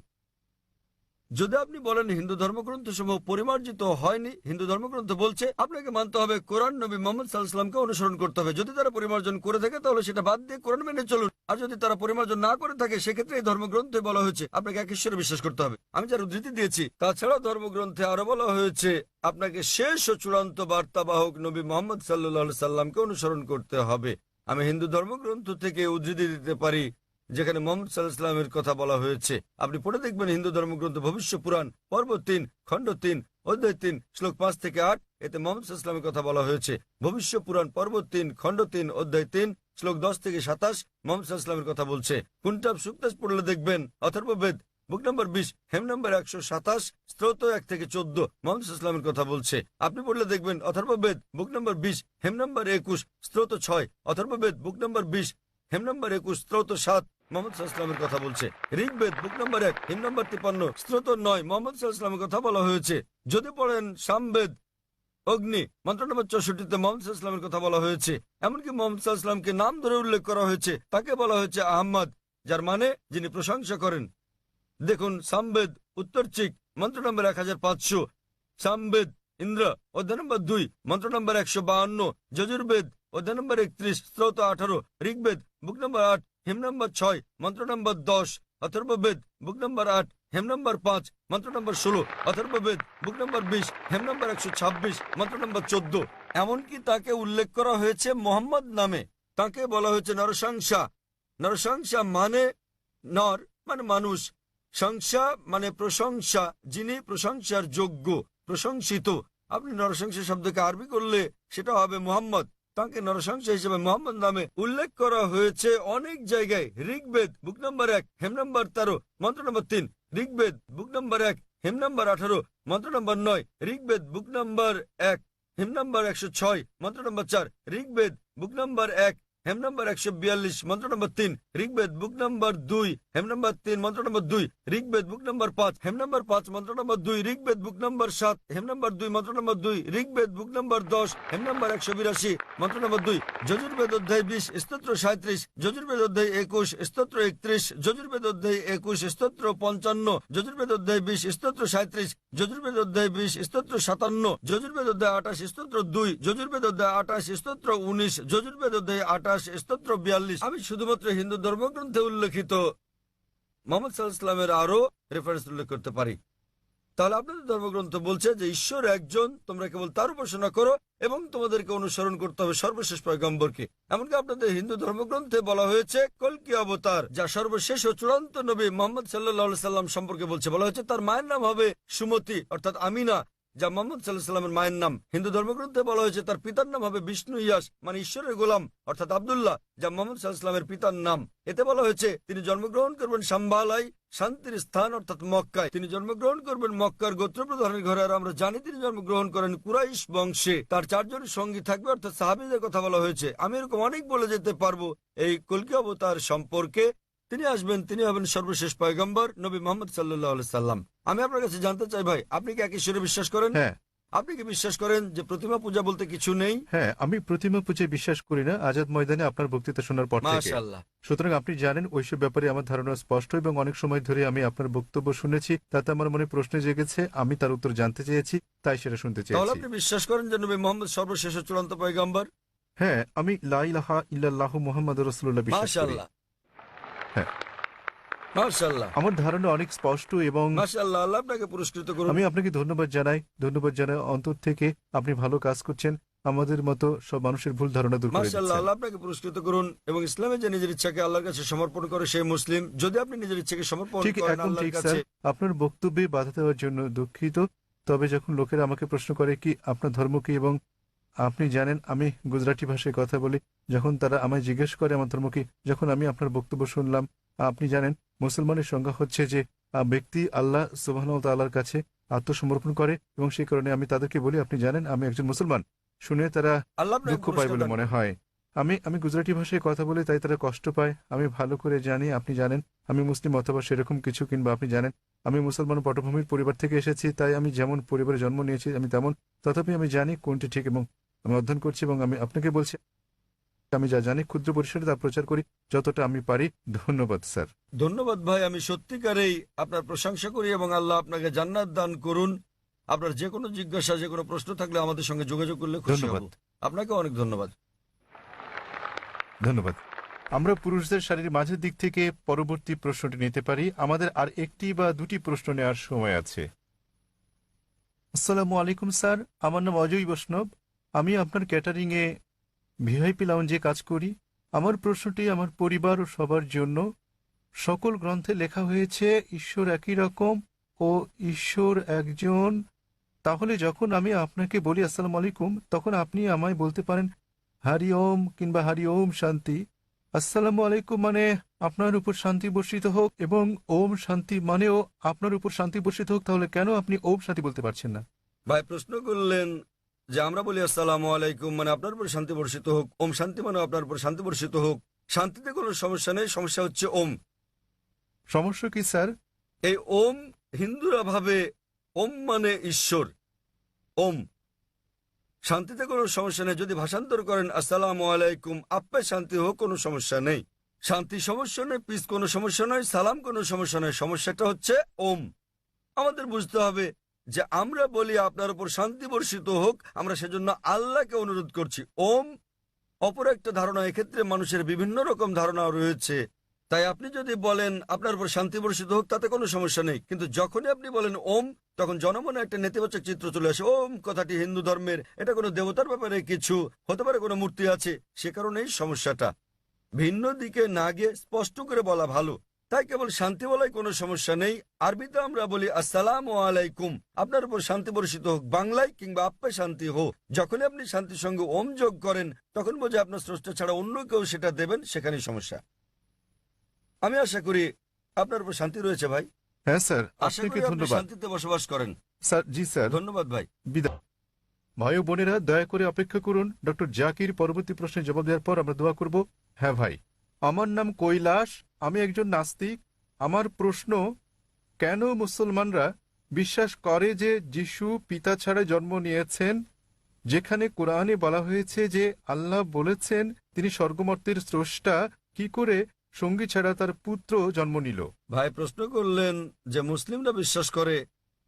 [SPEAKER 2] যদি আপনি বলেন হিন্দু ধর্মগ্রন্থ সমূহ পরিমার্জিত হয়নি, হিন্দু ধর্মগ্রন্থ বলছে, আপনাকে মানতে হবে কোরআন, নবী মোহাম্মদ সাল্লাল্লাহু আলাইহি ওয়াসাল্লামকে অনুসরণ করতে হবে। যদি তারা পরিমার্জন করে থাকে তাহলে সেটা বাদ দিয়ে কোরআন মেনে চলুন, আর যদি তারা পরিমার্জন না করে থাকে সেক্ষেত্রে এই ধর্মগ্রন্থে বলা হয়েছে আপনাকে এক ঈশ্বরে বিশ্বাস করতে হবে। আমি যার উদ্ধৃতি দিয়েছি, তাছাড়াও ধর্মগ্রন্থে আরো বলা হয়েছে আপনাকে শেষ ও চূড়ান্ত বার্তাবাহক নবী মোহাম্মদ সাল্লাল্লাহু আলাইহি সাল্লামকে অনুসরণ করতে হবে। আমি হিন্দু ধর্মগ্রন্থ থেকে উদ্ধৃতি দিতে পারি যেখানে মোহাম্মদ সাল্লাল্লাহু আলাইহি ওয়াসাল্লামের কথা বলা হয়েছে। আপনি পড়ে দেখবেন হিন্দু ধর্মগ্রন্থ ভবিষ্য পুরাণ পর্ব 3 খণ্ড 3 অধ্যায় 3 শ্লোক 5 থেকে 8, এতে মোহাম্মদ সাল্লাল্লাহু আলাইহি ওয়াসাল্লামের কথা বলা হয়েছে। ভবিষ্য পুরাণ পর্ব 3 খণ্ড 3 অধ্যায় 3 শ্লোক 10 থেকে 27 মোহাম্মদ সাল্লাল্লাহু আলাইহি ওয়াসাল্লামের কথা বলছে। কুনটাব সুক্তাস পড়লে দেখবেন অথর্ববেদ বুক নম্বর 20 হেম নম্বর 127 স্তোত্র 1 থেকে 14 মোহাম্মদ সাল্লাল্লাহু আলাইহি ওয়াসাল্লামের কথা বলছে। আপনি পড়লে দেখবেন অথর্ববেদ বুক নম্বর 20 হেম নম্বর 21 স্তোত্র 6, অথর্ববেদ বুক নম্বর 20 হেম নম্বর 21 স্তোত্র 7 মোহাম্মদ সাল্লাল্লাহু আলাইহি ওয়াসাল্লামের কথা বলছে। ঋগ্বেদ বুক নম্বর 1 হিম নম্বর 53 স্তোত্র 9 মোহাম্মদ সাল্লাল্লাহু আলাইহি ওয়াসাল্লামের কথা বলা হয়েছে। যদি পড়েন সামবেদ অগ্নি মন্ত্র নম্বর 64 মোহাম্মদ সাল্লাল্লাহু আলাইহি ওয়াসাল্লামের কথা বলা হয়েছে। এমনকি মোহাম্মদ সাল্লাল্লাহু আলাইহি ওয়াসাল্লামকে নাম ধরে উল্লেখ করা হয়েছে, তাকে বলা হয়েছে আহমদ, যার মানে যিনি প্রশংসা করেন। দেখুন সামবেদ উত্তরচিক মন্ত্র নম্বর 1500, সামবেদ ইন্দ্র অধ্যায় নম্বর 2 মন্ত্র নম্বর 152, যজুর্বেদ অধ্যায় নম্বর 31 স্তোত্র 18, ঋগ্বেদ বুক নম্বর 8 হেম নম্বর 6 মন্ত্র নম্বর 10, অথর্ববেদ বুক নম্বর 8 হেম নম্বর 5 মন্ত্র নম্বর 16, অথর্ববেদ বুক নম্বর 20 হেম নম্বর 126 মন্ত্র নম্বর 14। এমনকি তাকে উল্লেখ করা হয়েছে মোহাম্মদ নামে। তাকে বলা হয়েছে নরসংসা। নরসংসা মানে নর মানে মানুষ, সংসা মানে প্রশংসা, যিনি প্রশংসার যোগ্য, প্রশংসিত। আপনি নরসংসা শব্দকে আরবি করলে সেটা হবে মুহাম্মদ। তাকে নরসংসা হিসেবে মোহাম্মদ নামে উল্লেখ করা হয়েছে অনেক জায়গায়। ঋগ্বেদ বুক নম্বর 1 হেম নম্বর 13 মন্ত্র নম্বর 3, ঋগ্বেদ বুক নম্বর 1 হেম নম্বর 18 মন্ত্র নম্বর 9, ঋগ্বেদ বুক নম্বর 1 হেম নম্বর 106 মন্ত্র নম্বর 4, ঋগ্বেদ বুক নম্বর 1 হেম নম্বর 142 মন্ত্র নম্বর 3, ঋগ্বেদ বুক নম্বর 2 হেম নম্বর 3 মন্ত্র নম্বর 2, ঋগ্বেদ বুক নম্বর 5 হেম নম্বর 5 মন্ত্র নম্বর 2, ঋগ্বেদ বুক নম্বর 7 হেম নম্বর 2 মন্ত্র নম্বর 2, ঋগ্বেদ বুক নম্বর 10 হেম নম্বর 182 মন্ত্র নম্বর 2, যজুর্বেদ অধ্যায় 20 স্তোত্র 37, যজুর্বেদ অধ্যায় 21 স্তোত্র 31, যজুর্বেদ অধ্যায় 21 স্তোত্র 55, যজুর্বেদ অধ্যায় 20 স্তোত্র 37, যজুর্বেদ অধ্যায় 20 স্তোত্র 57, যজুর্বেদ অধ্যায় 28 স্তোত্র 2, যজুর্বেদ অধ্যায় 28 স্তোত্র 19, যজুর্বেদ অধ্যায় 28 স্তোত্র 42। আমি শুধুমাত্র হিন্দু ধর্মগ্রন্থে উল্লেখিত মোহাম্মদ সাল্লাল্লাহু আলাইহি ওয়াসাল্লামের আরো রেফারেন্স উল্লেখ করতে পারি। তাহলে আপনাদের ধর্মগ্রন্থ বলছে যে ঈশ্বর একজন, তোমরা কেবল তার উপাসনা করো এবং তোমাদেরকে অনুসরণ করতে হবে সর্বশেষ পয়গম্বরকে। এমনকি আপনাদের হিন্দু ধর্মগ্রন্থে বলা হয়েছে কল্কি অবতার, যা সর্বশেষ ও চূড়ান্ত নবী মোহাম্মদ সাল্লাল্লাহু আলাইহি সাল্লাম সম্পর্কে বলছে। বলা হয়েছে তার মায়ের নাম হবে সুমতি অর্থাৎ আমিনা, যা মোহাম্মদ সাল্লাল্লাহু আলাইহি সাল্লামের মায়ের নাম। হিন্দু ধর্মগ্রন্থে বলা হয়েছে তার পিতার নাম হবে বিষ্ণু ইয়াস, মানে ঈশ্বরের গোলাম অর্থাৎ আব্দুল্লাহ, যা মোহাম্মদ সাল্লাল্লাহু আলাইহি সাল্লামের পিতার নাম। এতে বলা হয়েছে তিনি জন্মগ্রহণ করবেন সাম্বালাই, শান্তির স্থান অর্থাৎ মক্কায়। তিনি জন্মগ্রহণ করবেন মক্কার গোত্রপ্রধানের ঘরে, আর আমরা জানি তিনি জন্মগ্রহণ করেন কুরাইশ বংশে। তার 4 জন সঙ্গী থাকবে অর্থাৎ সাহাবীদের কথা বলা হয়েছে। আমি এরকম অনেক বলে যেতে পারবো এই কল্কি অবতার সম্পর্কে। তিনি আসবেন, তিনি হবেন সর্বশেষ পয়গম্বর নবী মোহাম্মদ সাল্লাল্লাহু আলাইহি সাল্লাম। আমি আপনার কাছে জানতে চাই ভাই, আপনি কি এক ঈশ্বরে বিশ্বাস করেন?
[SPEAKER 4] হ্যাঁ।
[SPEAKER 2] আপনি কি বিশ্বাস করেন যে প্রতিমা পূজা বলতে কিছু নেই?
[SPEAKER 4] হ্যাঁ, আমি প্রতিমা পূজায় বিশ্বাস করি না আজাদ ময়দানে আপনার বক্তৃতা শোনার পর থেকে।
[SPEAKER 2] মাশাআল্লাহ।
[SPEAKER 4] সুতরাং আপনি জানেন ওইসব ব্যাপারে আমার ধারণা স্পষ্ট, এবং অনেক সময় ধরে আমি আপনার বক্তব্য শুনেছি, তাতে আমার মনে প্রশ্ন জেগেছে, আমি তার উত্তর জানতে চেয়েছি, তাই সেটা শুনতে
[SPEAKER 2] তাহলে
[SPEAKER 4] চেয়েছি।
[SPEAKER 2] আপনি বিশ্বাস করেন যে নবী মোহাম্মদ সর্বশেষ ও চূড়ান্ত পয়গম্বর?
[SPEAKER 4] হ্যাঁ, আমি লা ইলাহা ইল্লাল্লাহু মুহাম্মাদুর রাসূলুল্লাহ বিশ্বাস করি।
[SPEAKER 2] মাশাআল্লাহ।
[SPEAKER 4] হ্যাঁ।
[SPEAKER 2] মাশাআল্লাহ।
[SPEAKER 4] আমার ধারণা অনেক স্পষ্ট, এবং
[SPEAKER 2] মাশাআল্লাহ, আল্লাহ আপনাকে পুরস্কৃত করুন।
[SPEAKER 4] আমি আপনাকে ধন্যবাদ জানাই অন্তর থেকে। আপনি ভালো কাজ করছেন, আমাদের মতো সব মানুষের ভুল ধারণা দূর করে
[SPEAKER 2] মাশাআল্লাহ,
[SPEAKER 4] দিচ্ছেন।
[SPEAKER 2] আল্লাহ আপনাকে পুরস্কৃত করুন। এবং ইসলামে যে নিজের ইচ্ছাকে আল্লাহর কাছে সমর্পণ করে সেই মুসলিম। যদি আপনি নিজের ইচ্ছাকে সমর্পণ
[SPEAKER 4] ঠিক
[SPEAKER 2] করেন
[SPEAKER 4] একদম
[SPEAKER 2] আল্লাহর
[SPEAKER 4] ঠিক
[SPEAKER 2] কাছে।
[SPEAKER 4] স্যার, আপনার বক্তব্যে বাধা দেওয়ার জন্য দুঃখিত। তবে যখন লোকেরা আমাকে প্রশ্ন করে কি আপনার ধর্ম কি, এবং আপনি জানেন আমি গুজরাটি ভাষায় কথা বলি, যখন তারা আমায় জিজ্ঞেস করে আমার ধর্ম কি, যখন আমি আপনার বক্তব্য শুনলাম, আপনি জানেন মুসলমানের সংজ্ঞা হচ্ছে যে ব্যক্তি আল্লাহ সুবহানাহু ওয়া তাআলার কাছে আত্মসমর্পণ করে, এবং সেই কারণে আমি তাদেরকে বলি আপনি জানেন আমি একজন মুসলমান। শুনে তারা
[SPEAKER 2] আল্লাহ আপনাকে
[SPEAKER 4] দুঃখ পায়
[SPEAKER 2] পুরস্কার
[SPEAKER 4] বলে
[SPEAKER 2] দান
[SPEAKER 4] মনে
[SPEAKER 2] করুন।
[SPEAKER 4] হয়। আমি গুজরাটি ভাষায় কথা বলি, তাই তারা কষ্ট পায়। আমি ভালো করে জানি আপনি জানেন আমি মুসলিম অথবা সেরকম কিছু, কিংবা আপনি জানেন আমি মুসলমান পটভূমির পরিবার থেকে এসেছি, তাই আমি যেমন পরিবারে জন্ম নিয়েছি আমি তেমন, তথাপি আমি জানি কোনটি ঠিক, এবং আমি অধ্যয়ন করছি এবং আমি আপনাকে বলছি আমি যা জানি ক্ষুদ্র পরিসরে তা প্রচার করি যতটা আমি পারি। ধন্যবাদ স্যার।
[SPEAKER 2] ধন্যবাদ ভাই, আমি সত্যিকারেই আপনার প্রশংসা করি এবং আল্লাহ আপনাকে জান্নাত দান করুন। আপনার যে কোনো জিজ্ঞাসা, যে কোনো প্রশ্ন থাকলে আমাদের সঙ্গে যোগাযোগ করলে খুশি
[SPEAKER 4] ধন্যবাদ।
[SPEAKER 2] হব। আপনাকে অনেক ধন্যবাদ।
[SPEAKER 4] ধন্যবাদ। আমরা পুরুষদের শারীর মাঝের দিক থেকে পরবর্তী প্রশ্নটি নিতে পারি। আমাদের আর একটি বা দুটি প্রশ্ন নেওয়ার সময় আছে। আসসালামু আলাইকুম স্যার, আমার নাম অজয় বৈষ্ণব। আমি আপনার ক্যাটারিং এ ভিআইপি লাউঞ্জে কাজ করি। আমার প্রশ্নটি আমার পরিবার ও সবার জন্য। সকল গ্রন্থে লেখা হয়েছে ঈশ্বর একই রকম ও ঈশ্বর একজন। তাহলে যখন আমি আপনাকে বলি আসসালামু আলাইকুম, তখন আপনি আমায় বলতে পারেন হারি ওম কিংবা হারি ওম শান্তি। আসসালামু আলাইকুম মানে আপনার উপর শান্তি বর্ষিত হোক, এবং ওম শান্তি মানেও আপনার উপর শান্তি বর্ষিত হোক। তাহলে কেন আপনি ওম শান্তি বলতে পারছেন না?
[SPEAKER 2] ভাই প্রশ্ন করলেন যে আমরা বলি আসসালামু আলাইকুম মানে আপনার উপর শান্তি বর্ষিত হোক, ওম শান্তি মানে আপনার উপর শান্তি বর্ষিত হোক। শান্তিতে কোনো সমস্যা নেই, সমস্যা হচ্ছে ওম।
[SPEAKER 4] সমস্যা কি স্যার?
[SPEAKER 2] এই ওম হিন্দুরা ভাবে ওম মানে ঈশ্বর। ওম শান্তিতে কোনো সমস্যা নেই। যদি ভাষান্তর করেন আসসালামু আলাইকুম আপে শান্তি হোক, কোনো সমস্যা নেই। শান্তি সমস্যা নেই, পিস কোনো সমস্যা নয়, সালাম কোনো সমস্যা নয়। সমস্যাটা হচ্ছে ওম। আমাদের বুঝতে হবে যে আমরা বলি আপনার উপর শান্তি বর্ষিত হোক, আমরা সেজন্য আল্লাহকে অনুরোধ করছি। ওম অপর একটা ধারণা, এক্ষেত্রে মানুষের বিভিন্ন রকম ধারণা রয়েছে। তাই আপনি যদি বলেন আপনার উপর শান্তি বর্ষিত হোক, তাতে কোনো সমস্যা নেই। কিন্তু যখনই আপনি বলেন ওম, তখন জনমনে একটা নেতিবাচক চিত্র চলে আসে। ওম কথাটি হিন্দু ধর্মের, এটা কোনো দেবতার ব্যাপারে কিছু হতে পারে, কোনো মূর্তি আছে, সে কারণেই সমস্যাটা। ভিন্ন দিকে না গিয়ে স্পষ্ট করে বলা ভালো। তাই কেবল শান্তি বলাই কোনো সমস্যা নেই। আরবিতে আমরা বলি আসসালামু আলাইকুম আপনার উপর শান্তি বর্ষিত হোক, বাংলায় কিংবা আপ্পে শান্তি হোক। যখনই আপনি শান্তির সঙ্গে ওম যোগ করেন, তখন বোঝে আপনার স্রষ্টা ছাড়া অন্য কেউ সেটা দেবেন, সেখানেই সমস্যা। আমি আশা করি আপনার উপর শান্তি রয়েছে ভাই।
[SPEAKER 4] হ্যাঁ স্যার,
[SPEAKER 2] আশা
[SPEAKER 4] আপনাকে
[SPEAKER 2] করি আপনি
[SPEAKER 4] ধন্যবাদ।
[SPEAKER 2] শান্তিতে বসবাস করেন।
[SPEAKER 4] স্যার জি স্যার,
[SPEAKER 2] ধন্যবাদ ভাই।
[SPEAKER 4] বিদায়। ভাই ও বোনেরা দয়া করে অপেক্ষা করুন, ডক্টর জাকির পরবর্তী প্রশ্নের জবাব দেওয়ার পর আমরা দোয়া করব। হ্যাঁ ভাই, আমার নাম কৈলাস, আমি একজন নাস্তিক। আমার প্রশ্ন, কেন মুসলমানরা বিশ্বাস করে যে যিশু পিতা ছাড়া জন্ম নিয়েছেন, যেখানে কোরআনে বলা হয়েছে যে আল্লাহ বলেছেন তিনি স্বর্গমর্তের স্রষ্টা, কি করে সঙ্গী ছাড়া তার পুত্র জন্ম নিল?
[SPEAKER 2] ভাই প্রশ্ন করলেন যে মুসলিমরা বিশ্বাস করে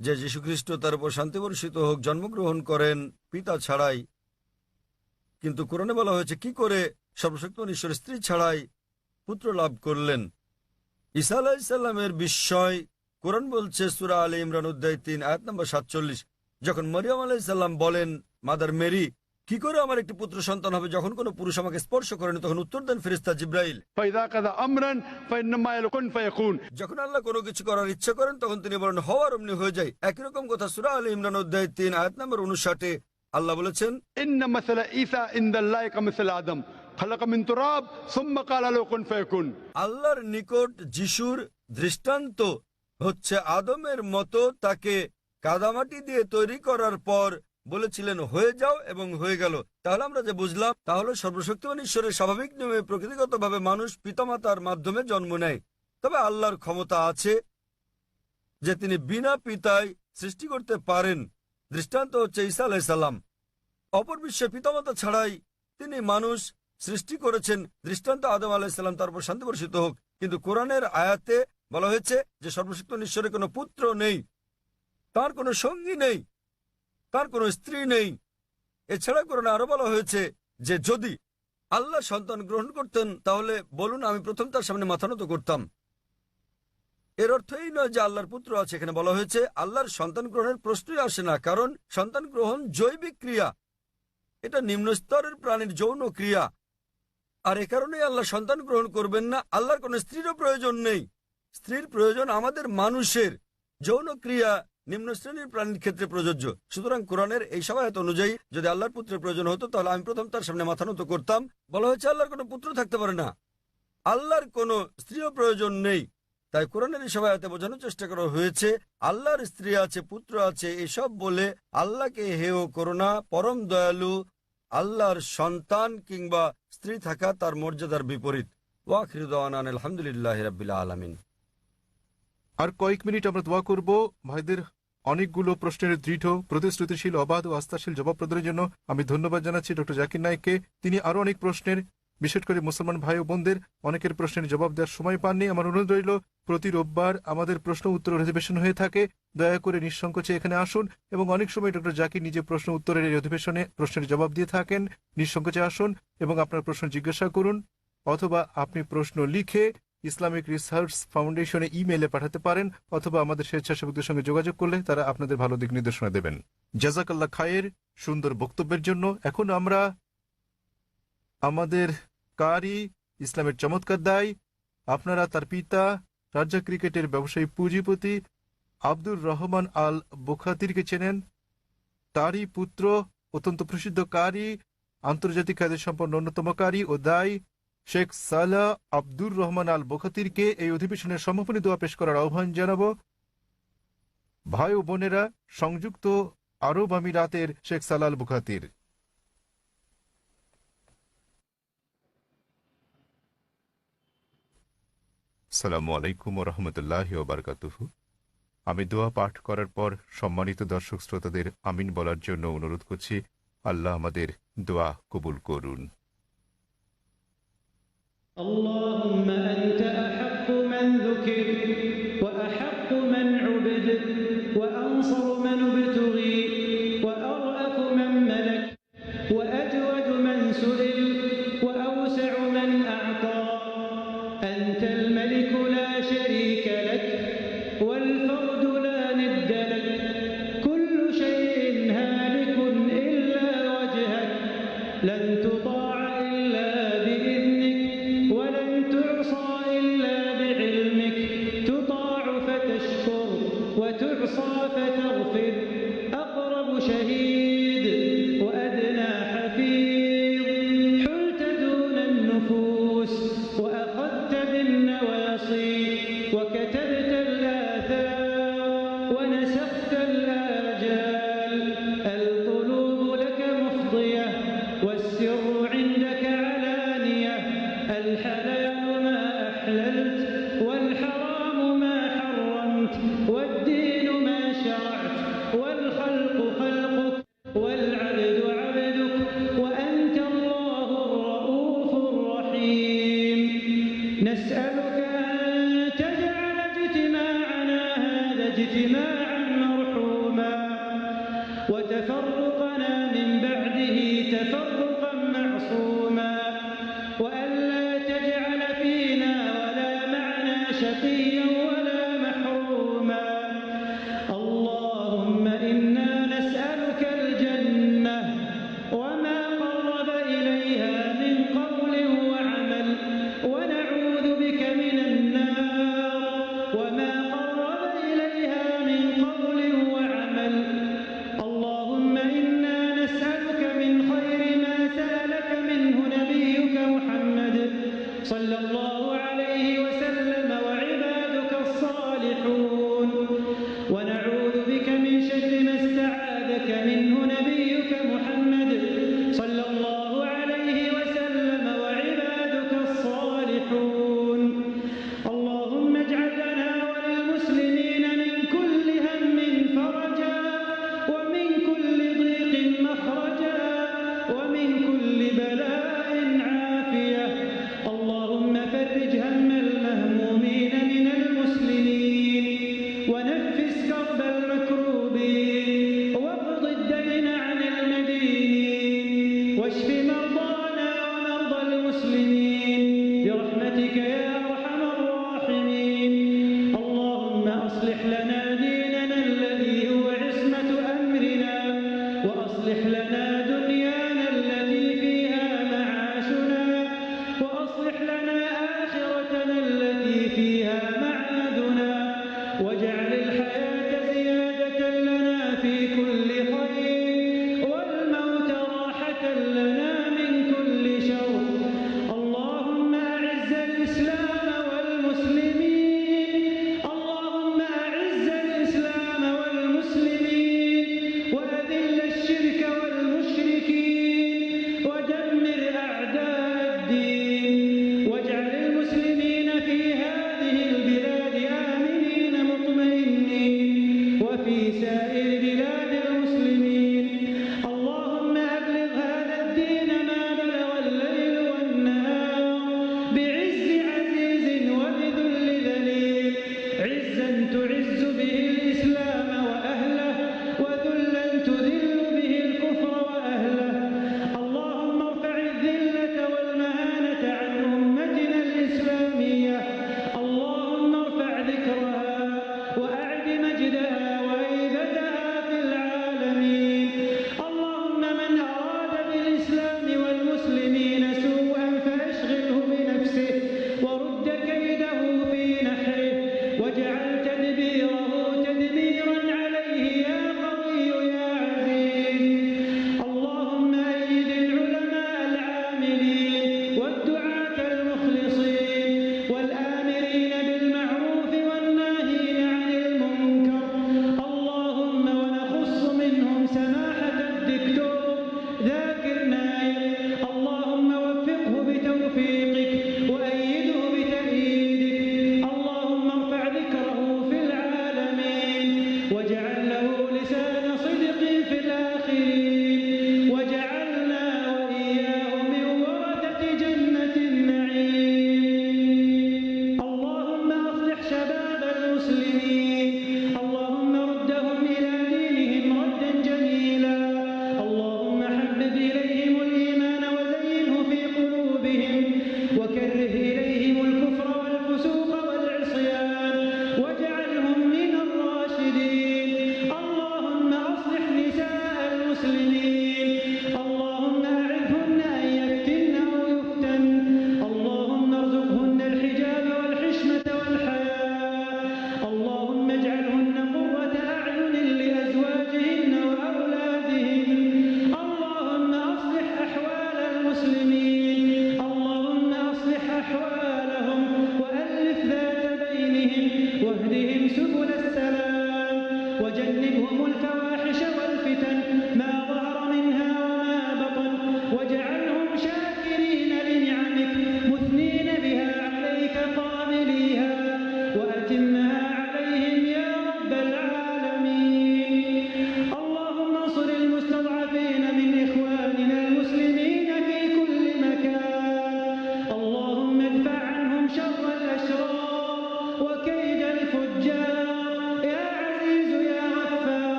[SPEAKER 2] যে যীশুখ্রিস্ট তার উপর শান্তি বর্ষিত হোক জন্মগ্রহণ করেন পিতা ছাড়াই, কিন্তু কোরআনে বলা হয়েছে কি করে সর্বশক্তিমান ঈশ্বর স্ত্রী ছাড়াই পুত্র লাভ করলেন। ঈসা আলাইহিসসালামের বিস্ময় কোরআন বলছে সূরা আলে ইমরান অধ্যায় 3 আয়াত নম্বর 47, যখন মরিয়ম আলাইহিসসালাম বলেন মাদার মেরি কি করে আমার একটি পুত্র সন্তান হবে যখন কোনো পুরুষ আমাকে স্পর্শ করেনি, তখন উত্তর দেন ফেরেশতা জিব্রাইল,
[SPEAKER 5] فإذا قضى أمرا فإنما يقول كن فيكون।
[SPEAKER 2] যখন আল্লাহ কোনো কিছু করার ইচ্ছা করেন তখন তিনি বলেন হওয়ার অমনি হয়ে যায়। একই রকম কথা সূরা আলে ইমরান অধ্যায় 3 আয়াত নম্বর 59 আল্লাহ বলেছেন
[SPEAKER 5] إن مثل عيسى عند الله كمثل آدم خلق من تراب ثم قال له كن فيكون।
[SPEAKER 2] আল্লাহর নিকট যিশুর দৃষ্টান্ত হচ্ছে আদমের মতো, তাকে কাদামাটি দিয়ে তৈরি করার পর বলেছিলেন হয়ে যাও এবং হয়ে গেল। তাহলে আমরা যে বুঝলাম তাহলে সর্বশক্তিমান ঈশ্বরের স্বাভাবিক নিয়মে প্রকৃতিগতভাবে মানুষ পিতামাতার মাধ্যমে জন্ম নেয়, তবে আল্লাহর ক্ষমতা আছে যে তিনি বিনা পিতায় সৃষ্টি করতে পারেন। দৃষ্টান্ত হচ্ছে ঈসা আলাইহিস সালাম, অপর বিশ্বে পিতামাতা ছাড়াই তিনি মানুষ সৃষ্টি করেছেন। দৃষ্টান্ত আদম আলাইহিস সালাম, তার উপর শান্তি বর্ষিত হোক। কিন্তু কোরআনের আয়াতে বলা হয়েছে যে সর্বশক্তিমান ঈশ্বরের কোনো পুত্র নেই, তার কোনো সঙ্গী নেই, তার কোনো স্ত্রী নেই। এছাড়া কোরআনে আরো বলা হয়েছে যে যদি আল্লাহ সন্তান গ্রহণ করতেন তাহলে বলুন আমি প্রথম তার সামনে মাথা নত করতাম। এর অর্থ এই নয় যে আল্লাহর পুত্র আছে। এখানে বলা হয়েছে আল্লাহর সন্তান গ্রহণের প্রশ্নই আসে না, কারণ সন্তান গ্রহণ জৈবিক ক্রিয়া, এটা নিম্ন স্তরের প্রাণীর যৌন ক্রিয়া। আর এ কারণেই আল্লাহ সন্তান গ্রহণ করবেন না। আল্লাহর কোনো স্ত্রীরও প্রয়োজন নেই, স্ত্রীর প্রয়োজন আমাদের মানুষের। যৌন ক্রিয়া নিম্ন শ্রেণীর প্রাণীর ক্ষেত্রে প্রযোজ্য। সুতরাং কোরআনের এই সহায়তা অনুযায়ী যদি আল্লাহর পুত্রের প্রয়োজন হতো তাহলে আমি প্রথম তার সামনে মাথা নত করতাম। বলা হয়েছে আল্লাহর কোনো পুত্র থাকতে পারে না, আল্লাহর কোনো স্ত্রীও প্রয়োজন নেই। তাই কোরআনের এই সহায়তা বোঝানোর চেষ্টা করা হয়েছে আল্লাহর স্ত্রী আছে, পুত্র আছে, এসব বলে আল্লাহকে হেয় করো না। পরম দয়ালু আল্লাহর সন্তান কিংবা স্ত্রী থাকা তার মর্যাদার বিপরীত। ওয়াখিরু দাওয়ানা আলহামদুলিল্লাহি রাব্বিল আলামিন।
[SPEAKER 4] আর কয়েক মিনিট আমরা দোয়া করব ভাইদের অনেকগুলো প্রশ্নের দৃঢ়, প্রতিশ্রুতিশীল, অবাধ ও আস্থাশীল জবাব প্রদানের জন্য। আমি ধন্যবাদ জানাচ্ছি ডক্টর জাকির নায়েককে। তিনি আরো অনেক প্রশ্নের, বিশেষ করে মুসলমান ভাই ও বোনদের অনেকের প্রশ্নের জবাব দেওয়ার সময় পাননি। আমার অনুরোধ রইল, প্রতি রোববার আমাদের প্রশ্ন উত্তর অধিবেশন হয়ে থাকে, দয়া করে নিঃসংকোচে এখানে আসুন। এবং অনেক সময় ডক্টর জাকির নিজে প্রশ্ন উত্তরের এই অধিবেশনে প্রশ্নের জবাব দিয়ে থাকেন। নিঃসংকোচে আসুন এবং আপনার প্রশ্ন জিজ্ঞাসা করুন, অথবা আপনি প্রশ্ন লিখে ইসলামিক রিসার্চ ফাউন্ডেশনে ইমেইলে পাঠাতে পারেন, অথবা আমাদের স্বেচ্ছাসেবকদের সঙ্গে যোগাযোগ করলে তারা আপনাদের ভালো দিক নির্দেশনা দেবেন। জাজাকাল্লাহ খায়ের সুন্দর বক্তব্যের জন্য। এখন আমরা আমাদের কারি, ইসলামের চমৎকার দায়, আপনারা তার পিতা, রাজ্জাক ক্রিকেটের ব্যবসায়ী পুঁজিপতি আব্দুর রহমান আল বুখাতিরকে চেনেন। তারই পুত্র, অত্যন্ত প্রসিদ্ধ কারি, আন্তর্জাতিক খ্যাতি সম্পন্ন অন্যতম কারি ও দায় শেখ সালাহ আব্দুর রহমান আল বুখাতিরকে এই অধিবেশনের সমাপনী দোয়া পেশ করার আহ্বান জানাব। ভাই ও বোনেরা, সংযুক্ত আরব আমিরাতের শেখ সালাহ আল বুখাতির। আসসালামু আলাইকুম ওয়া রাহমাতুল্লাহি ওয়া বারাকাতুহু। আমি দোয়া পাঠ করার পর সম্মানিত দর্শক শ্রোতাদের আমিন বলার জন্য অনুরোধ করছি। আল্লাহ আমাদের দোয়া কবুল করুন।
[SPEAKER 6] اللهم أنت أحق من ذكر وأحق من عبد وأنصر من ابتغي وأرأف من ملك وأجود من سئل وأوسع من أعطى. أنت الملك لا شريك لك والفرد لا ند لك. كل شيء هالك إلا وجهك لن تطاع إلا بإذنك ولن تعصى إلا بعلمك. تطاع فتشكر وتعصى فتغفر. أقرب شهيد وأدنى حفيظ. حلت دون النفوس وأخذت بالنواصي وكتبت الآثار ونسخت الآجال. القلوب لك مفضية والسر عندك علانية. الحلال ما أحللت والحرام ما حرمت والدين ما شرعت والخلق خلقك والعبد عبدك وأنت الله الرؤوف الرحيم. نسألك أن تجعل اجتماعنا هذا اجتماعا مرحوما وتفرقنا من بعده تفرقا معصوما وألا تجعل فينا ولا معنا شقيا ولا محروما. اللهم إنا نسألك الجنة وما قرب إليها من قول وعمل ونعوذ بك من النار وما قرب إليها من قول وعمل. اللهم إنا نسألك من خير ما سألك منه نبيك محمد صلى الله عليه وسلم وعبادك الصالحون ونعوذ بك من شر ما استعاذك منه نبيك محمد صلى الله عليه وسلم وعبادك الصالحون. اللهم اجعل لنا وللمسلمين من كل هم فرجا ومن كل ضيق مخرجا ومن كل بلاء عافية. اللهم فرج هم المهمومين من المسلمين ونفس كرب المكروبين واقض الدين عن المدينين واشف مرضانا ومرضى المسلمين برحمتك يا أرحم الراحمين. اللهم أصلح لنا ديننا الذي هو عصمة أمرنا وأصلح لنا دنيانا التي فيها معاشنا وأصلح لنا آخرتنا التي فيها معادنا واجعل الحياة زيادة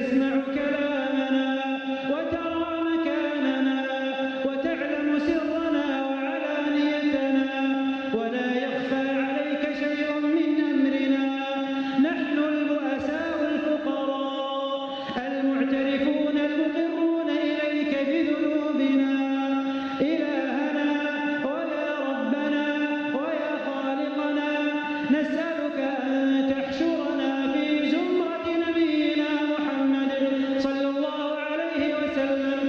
[SPEAKER 6] تسمع كلامنا وترى مكاننا وتعلم سرنا وعلانيتنا ولا يخفى عليك شيء من أمرنا. نحن البؤساء الفقراء المعترفون المقرون إليك بذنوبنا. إلهنا ويا ربنا ويا خالقنا، نسألك أن تحشرنا في زمرة نبينا محمد صلى الله عليه وسلم.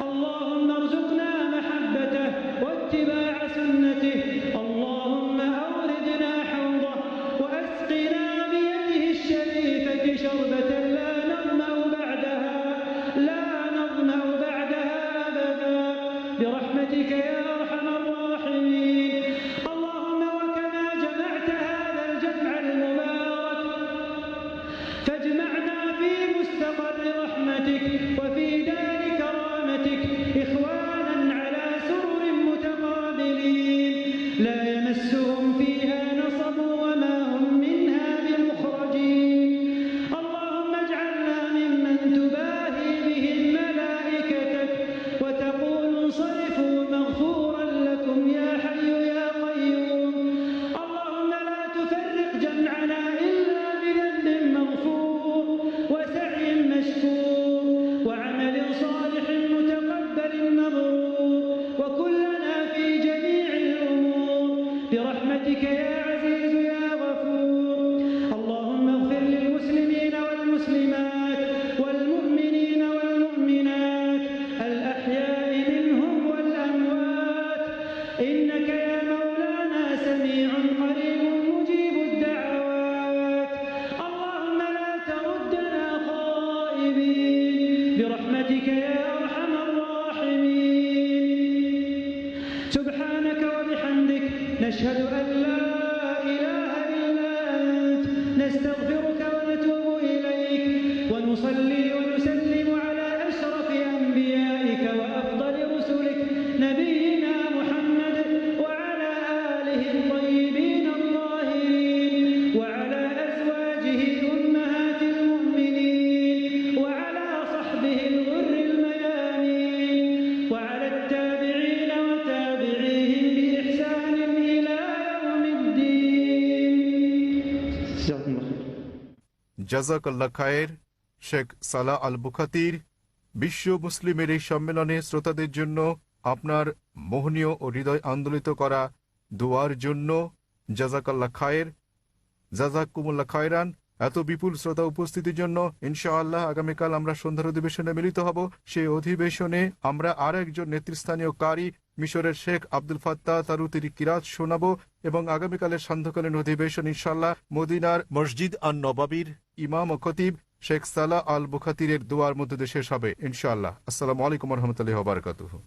[SPEAKER 6] اللهم ارزقنا محبته واتباع سنته. اللهم أوردنا حوضه وأسقنا بيده الشريفة شربة لا نظمأ بعدها أبدا برحمتك يا أرحم الراحمين. اللهم وكما جمعت هذا الجمع المبارك فاجمعنا في مستقر رحمتك وفي دار كرامتك إخوانا على سرر متقابلين لا يمسهم فيها نصب وما هم منها بمخرجين. اللهم اجعلنا ممن تباهي بهم ملائكتك وتقول انصرفوا مغفورا لكم يا حي يا قيوم. اللهم لا تفرق جمعنا إلا بذنب مغفور وسعي مشكور وعمل صالح متقبل مبرور وكلنا في جميع الأمور برحمتك يا عزيز يا غفور. اللهم اغفر للمسلمين والمسلمات والمؤمنين والمؤمنات الأحياء منهم والأموات إنك يا مولانا سميع قريب مجيب الدعوات. اللهم لا تردنا خائبين برحمتك يا أرحم الراحمين. سبحانك وبحمدك نشهد أن لا إله إلا أنت نستغفرك ونتوب إليك ونصلي ونسلم على أشرف أنبيائك وأفضل رسلك نبينا محمد وعلى آله الطيبين الطاهرين وعلى أزواجه أمهات المؤمنين وعلى صحبه الغر الميامين وعلى التابعين وتابعيهم بإحسان إلى يوم الدين. جزاكم الله خير.
[SPEAKER 4] জাজাকাল্লাহ খায়ের। শেখ সালাহ আল বুখাতির বিশ্ব মুসলিমের এই সম্মেলনে শ্রোতাদের জন্য আপনার মোহনীয় ও হৃদয় আন্দোলিত করা দোয়ার জন্য জাজাকাল্লাহ খায়ের। জাজাকুমুল্লাহ খায়রান। এত বিপুল শ্রোতা উপস্থিতির জন্য ইনশাআল্লাহ আগামীকাল আমরা সন্ধ্যার অধিবেশনে মিলিত হব। সেই অধিবেশনে আমরা আর একজন নেতৃস্থানীয় কারি মিশরের শেখ আব্দুল ফাত্তাহ তারুতির কিরাত শোনাবো এবং আগামীকালের সান্ধ্যকালীন অধিবেশন ইনশাআল্লাহ মদিনার মসজিদ আন নবাবির ইমাম ও খতিব শেখ সালাহ আল বুখাতিরের দোয়ার মধ্যে শেষ হবে ইনশাআল্লাহ। আসসালামু আলাইকুম ওয়া রাহমাতুল্লাহি ওয়া বারাকাতুহু।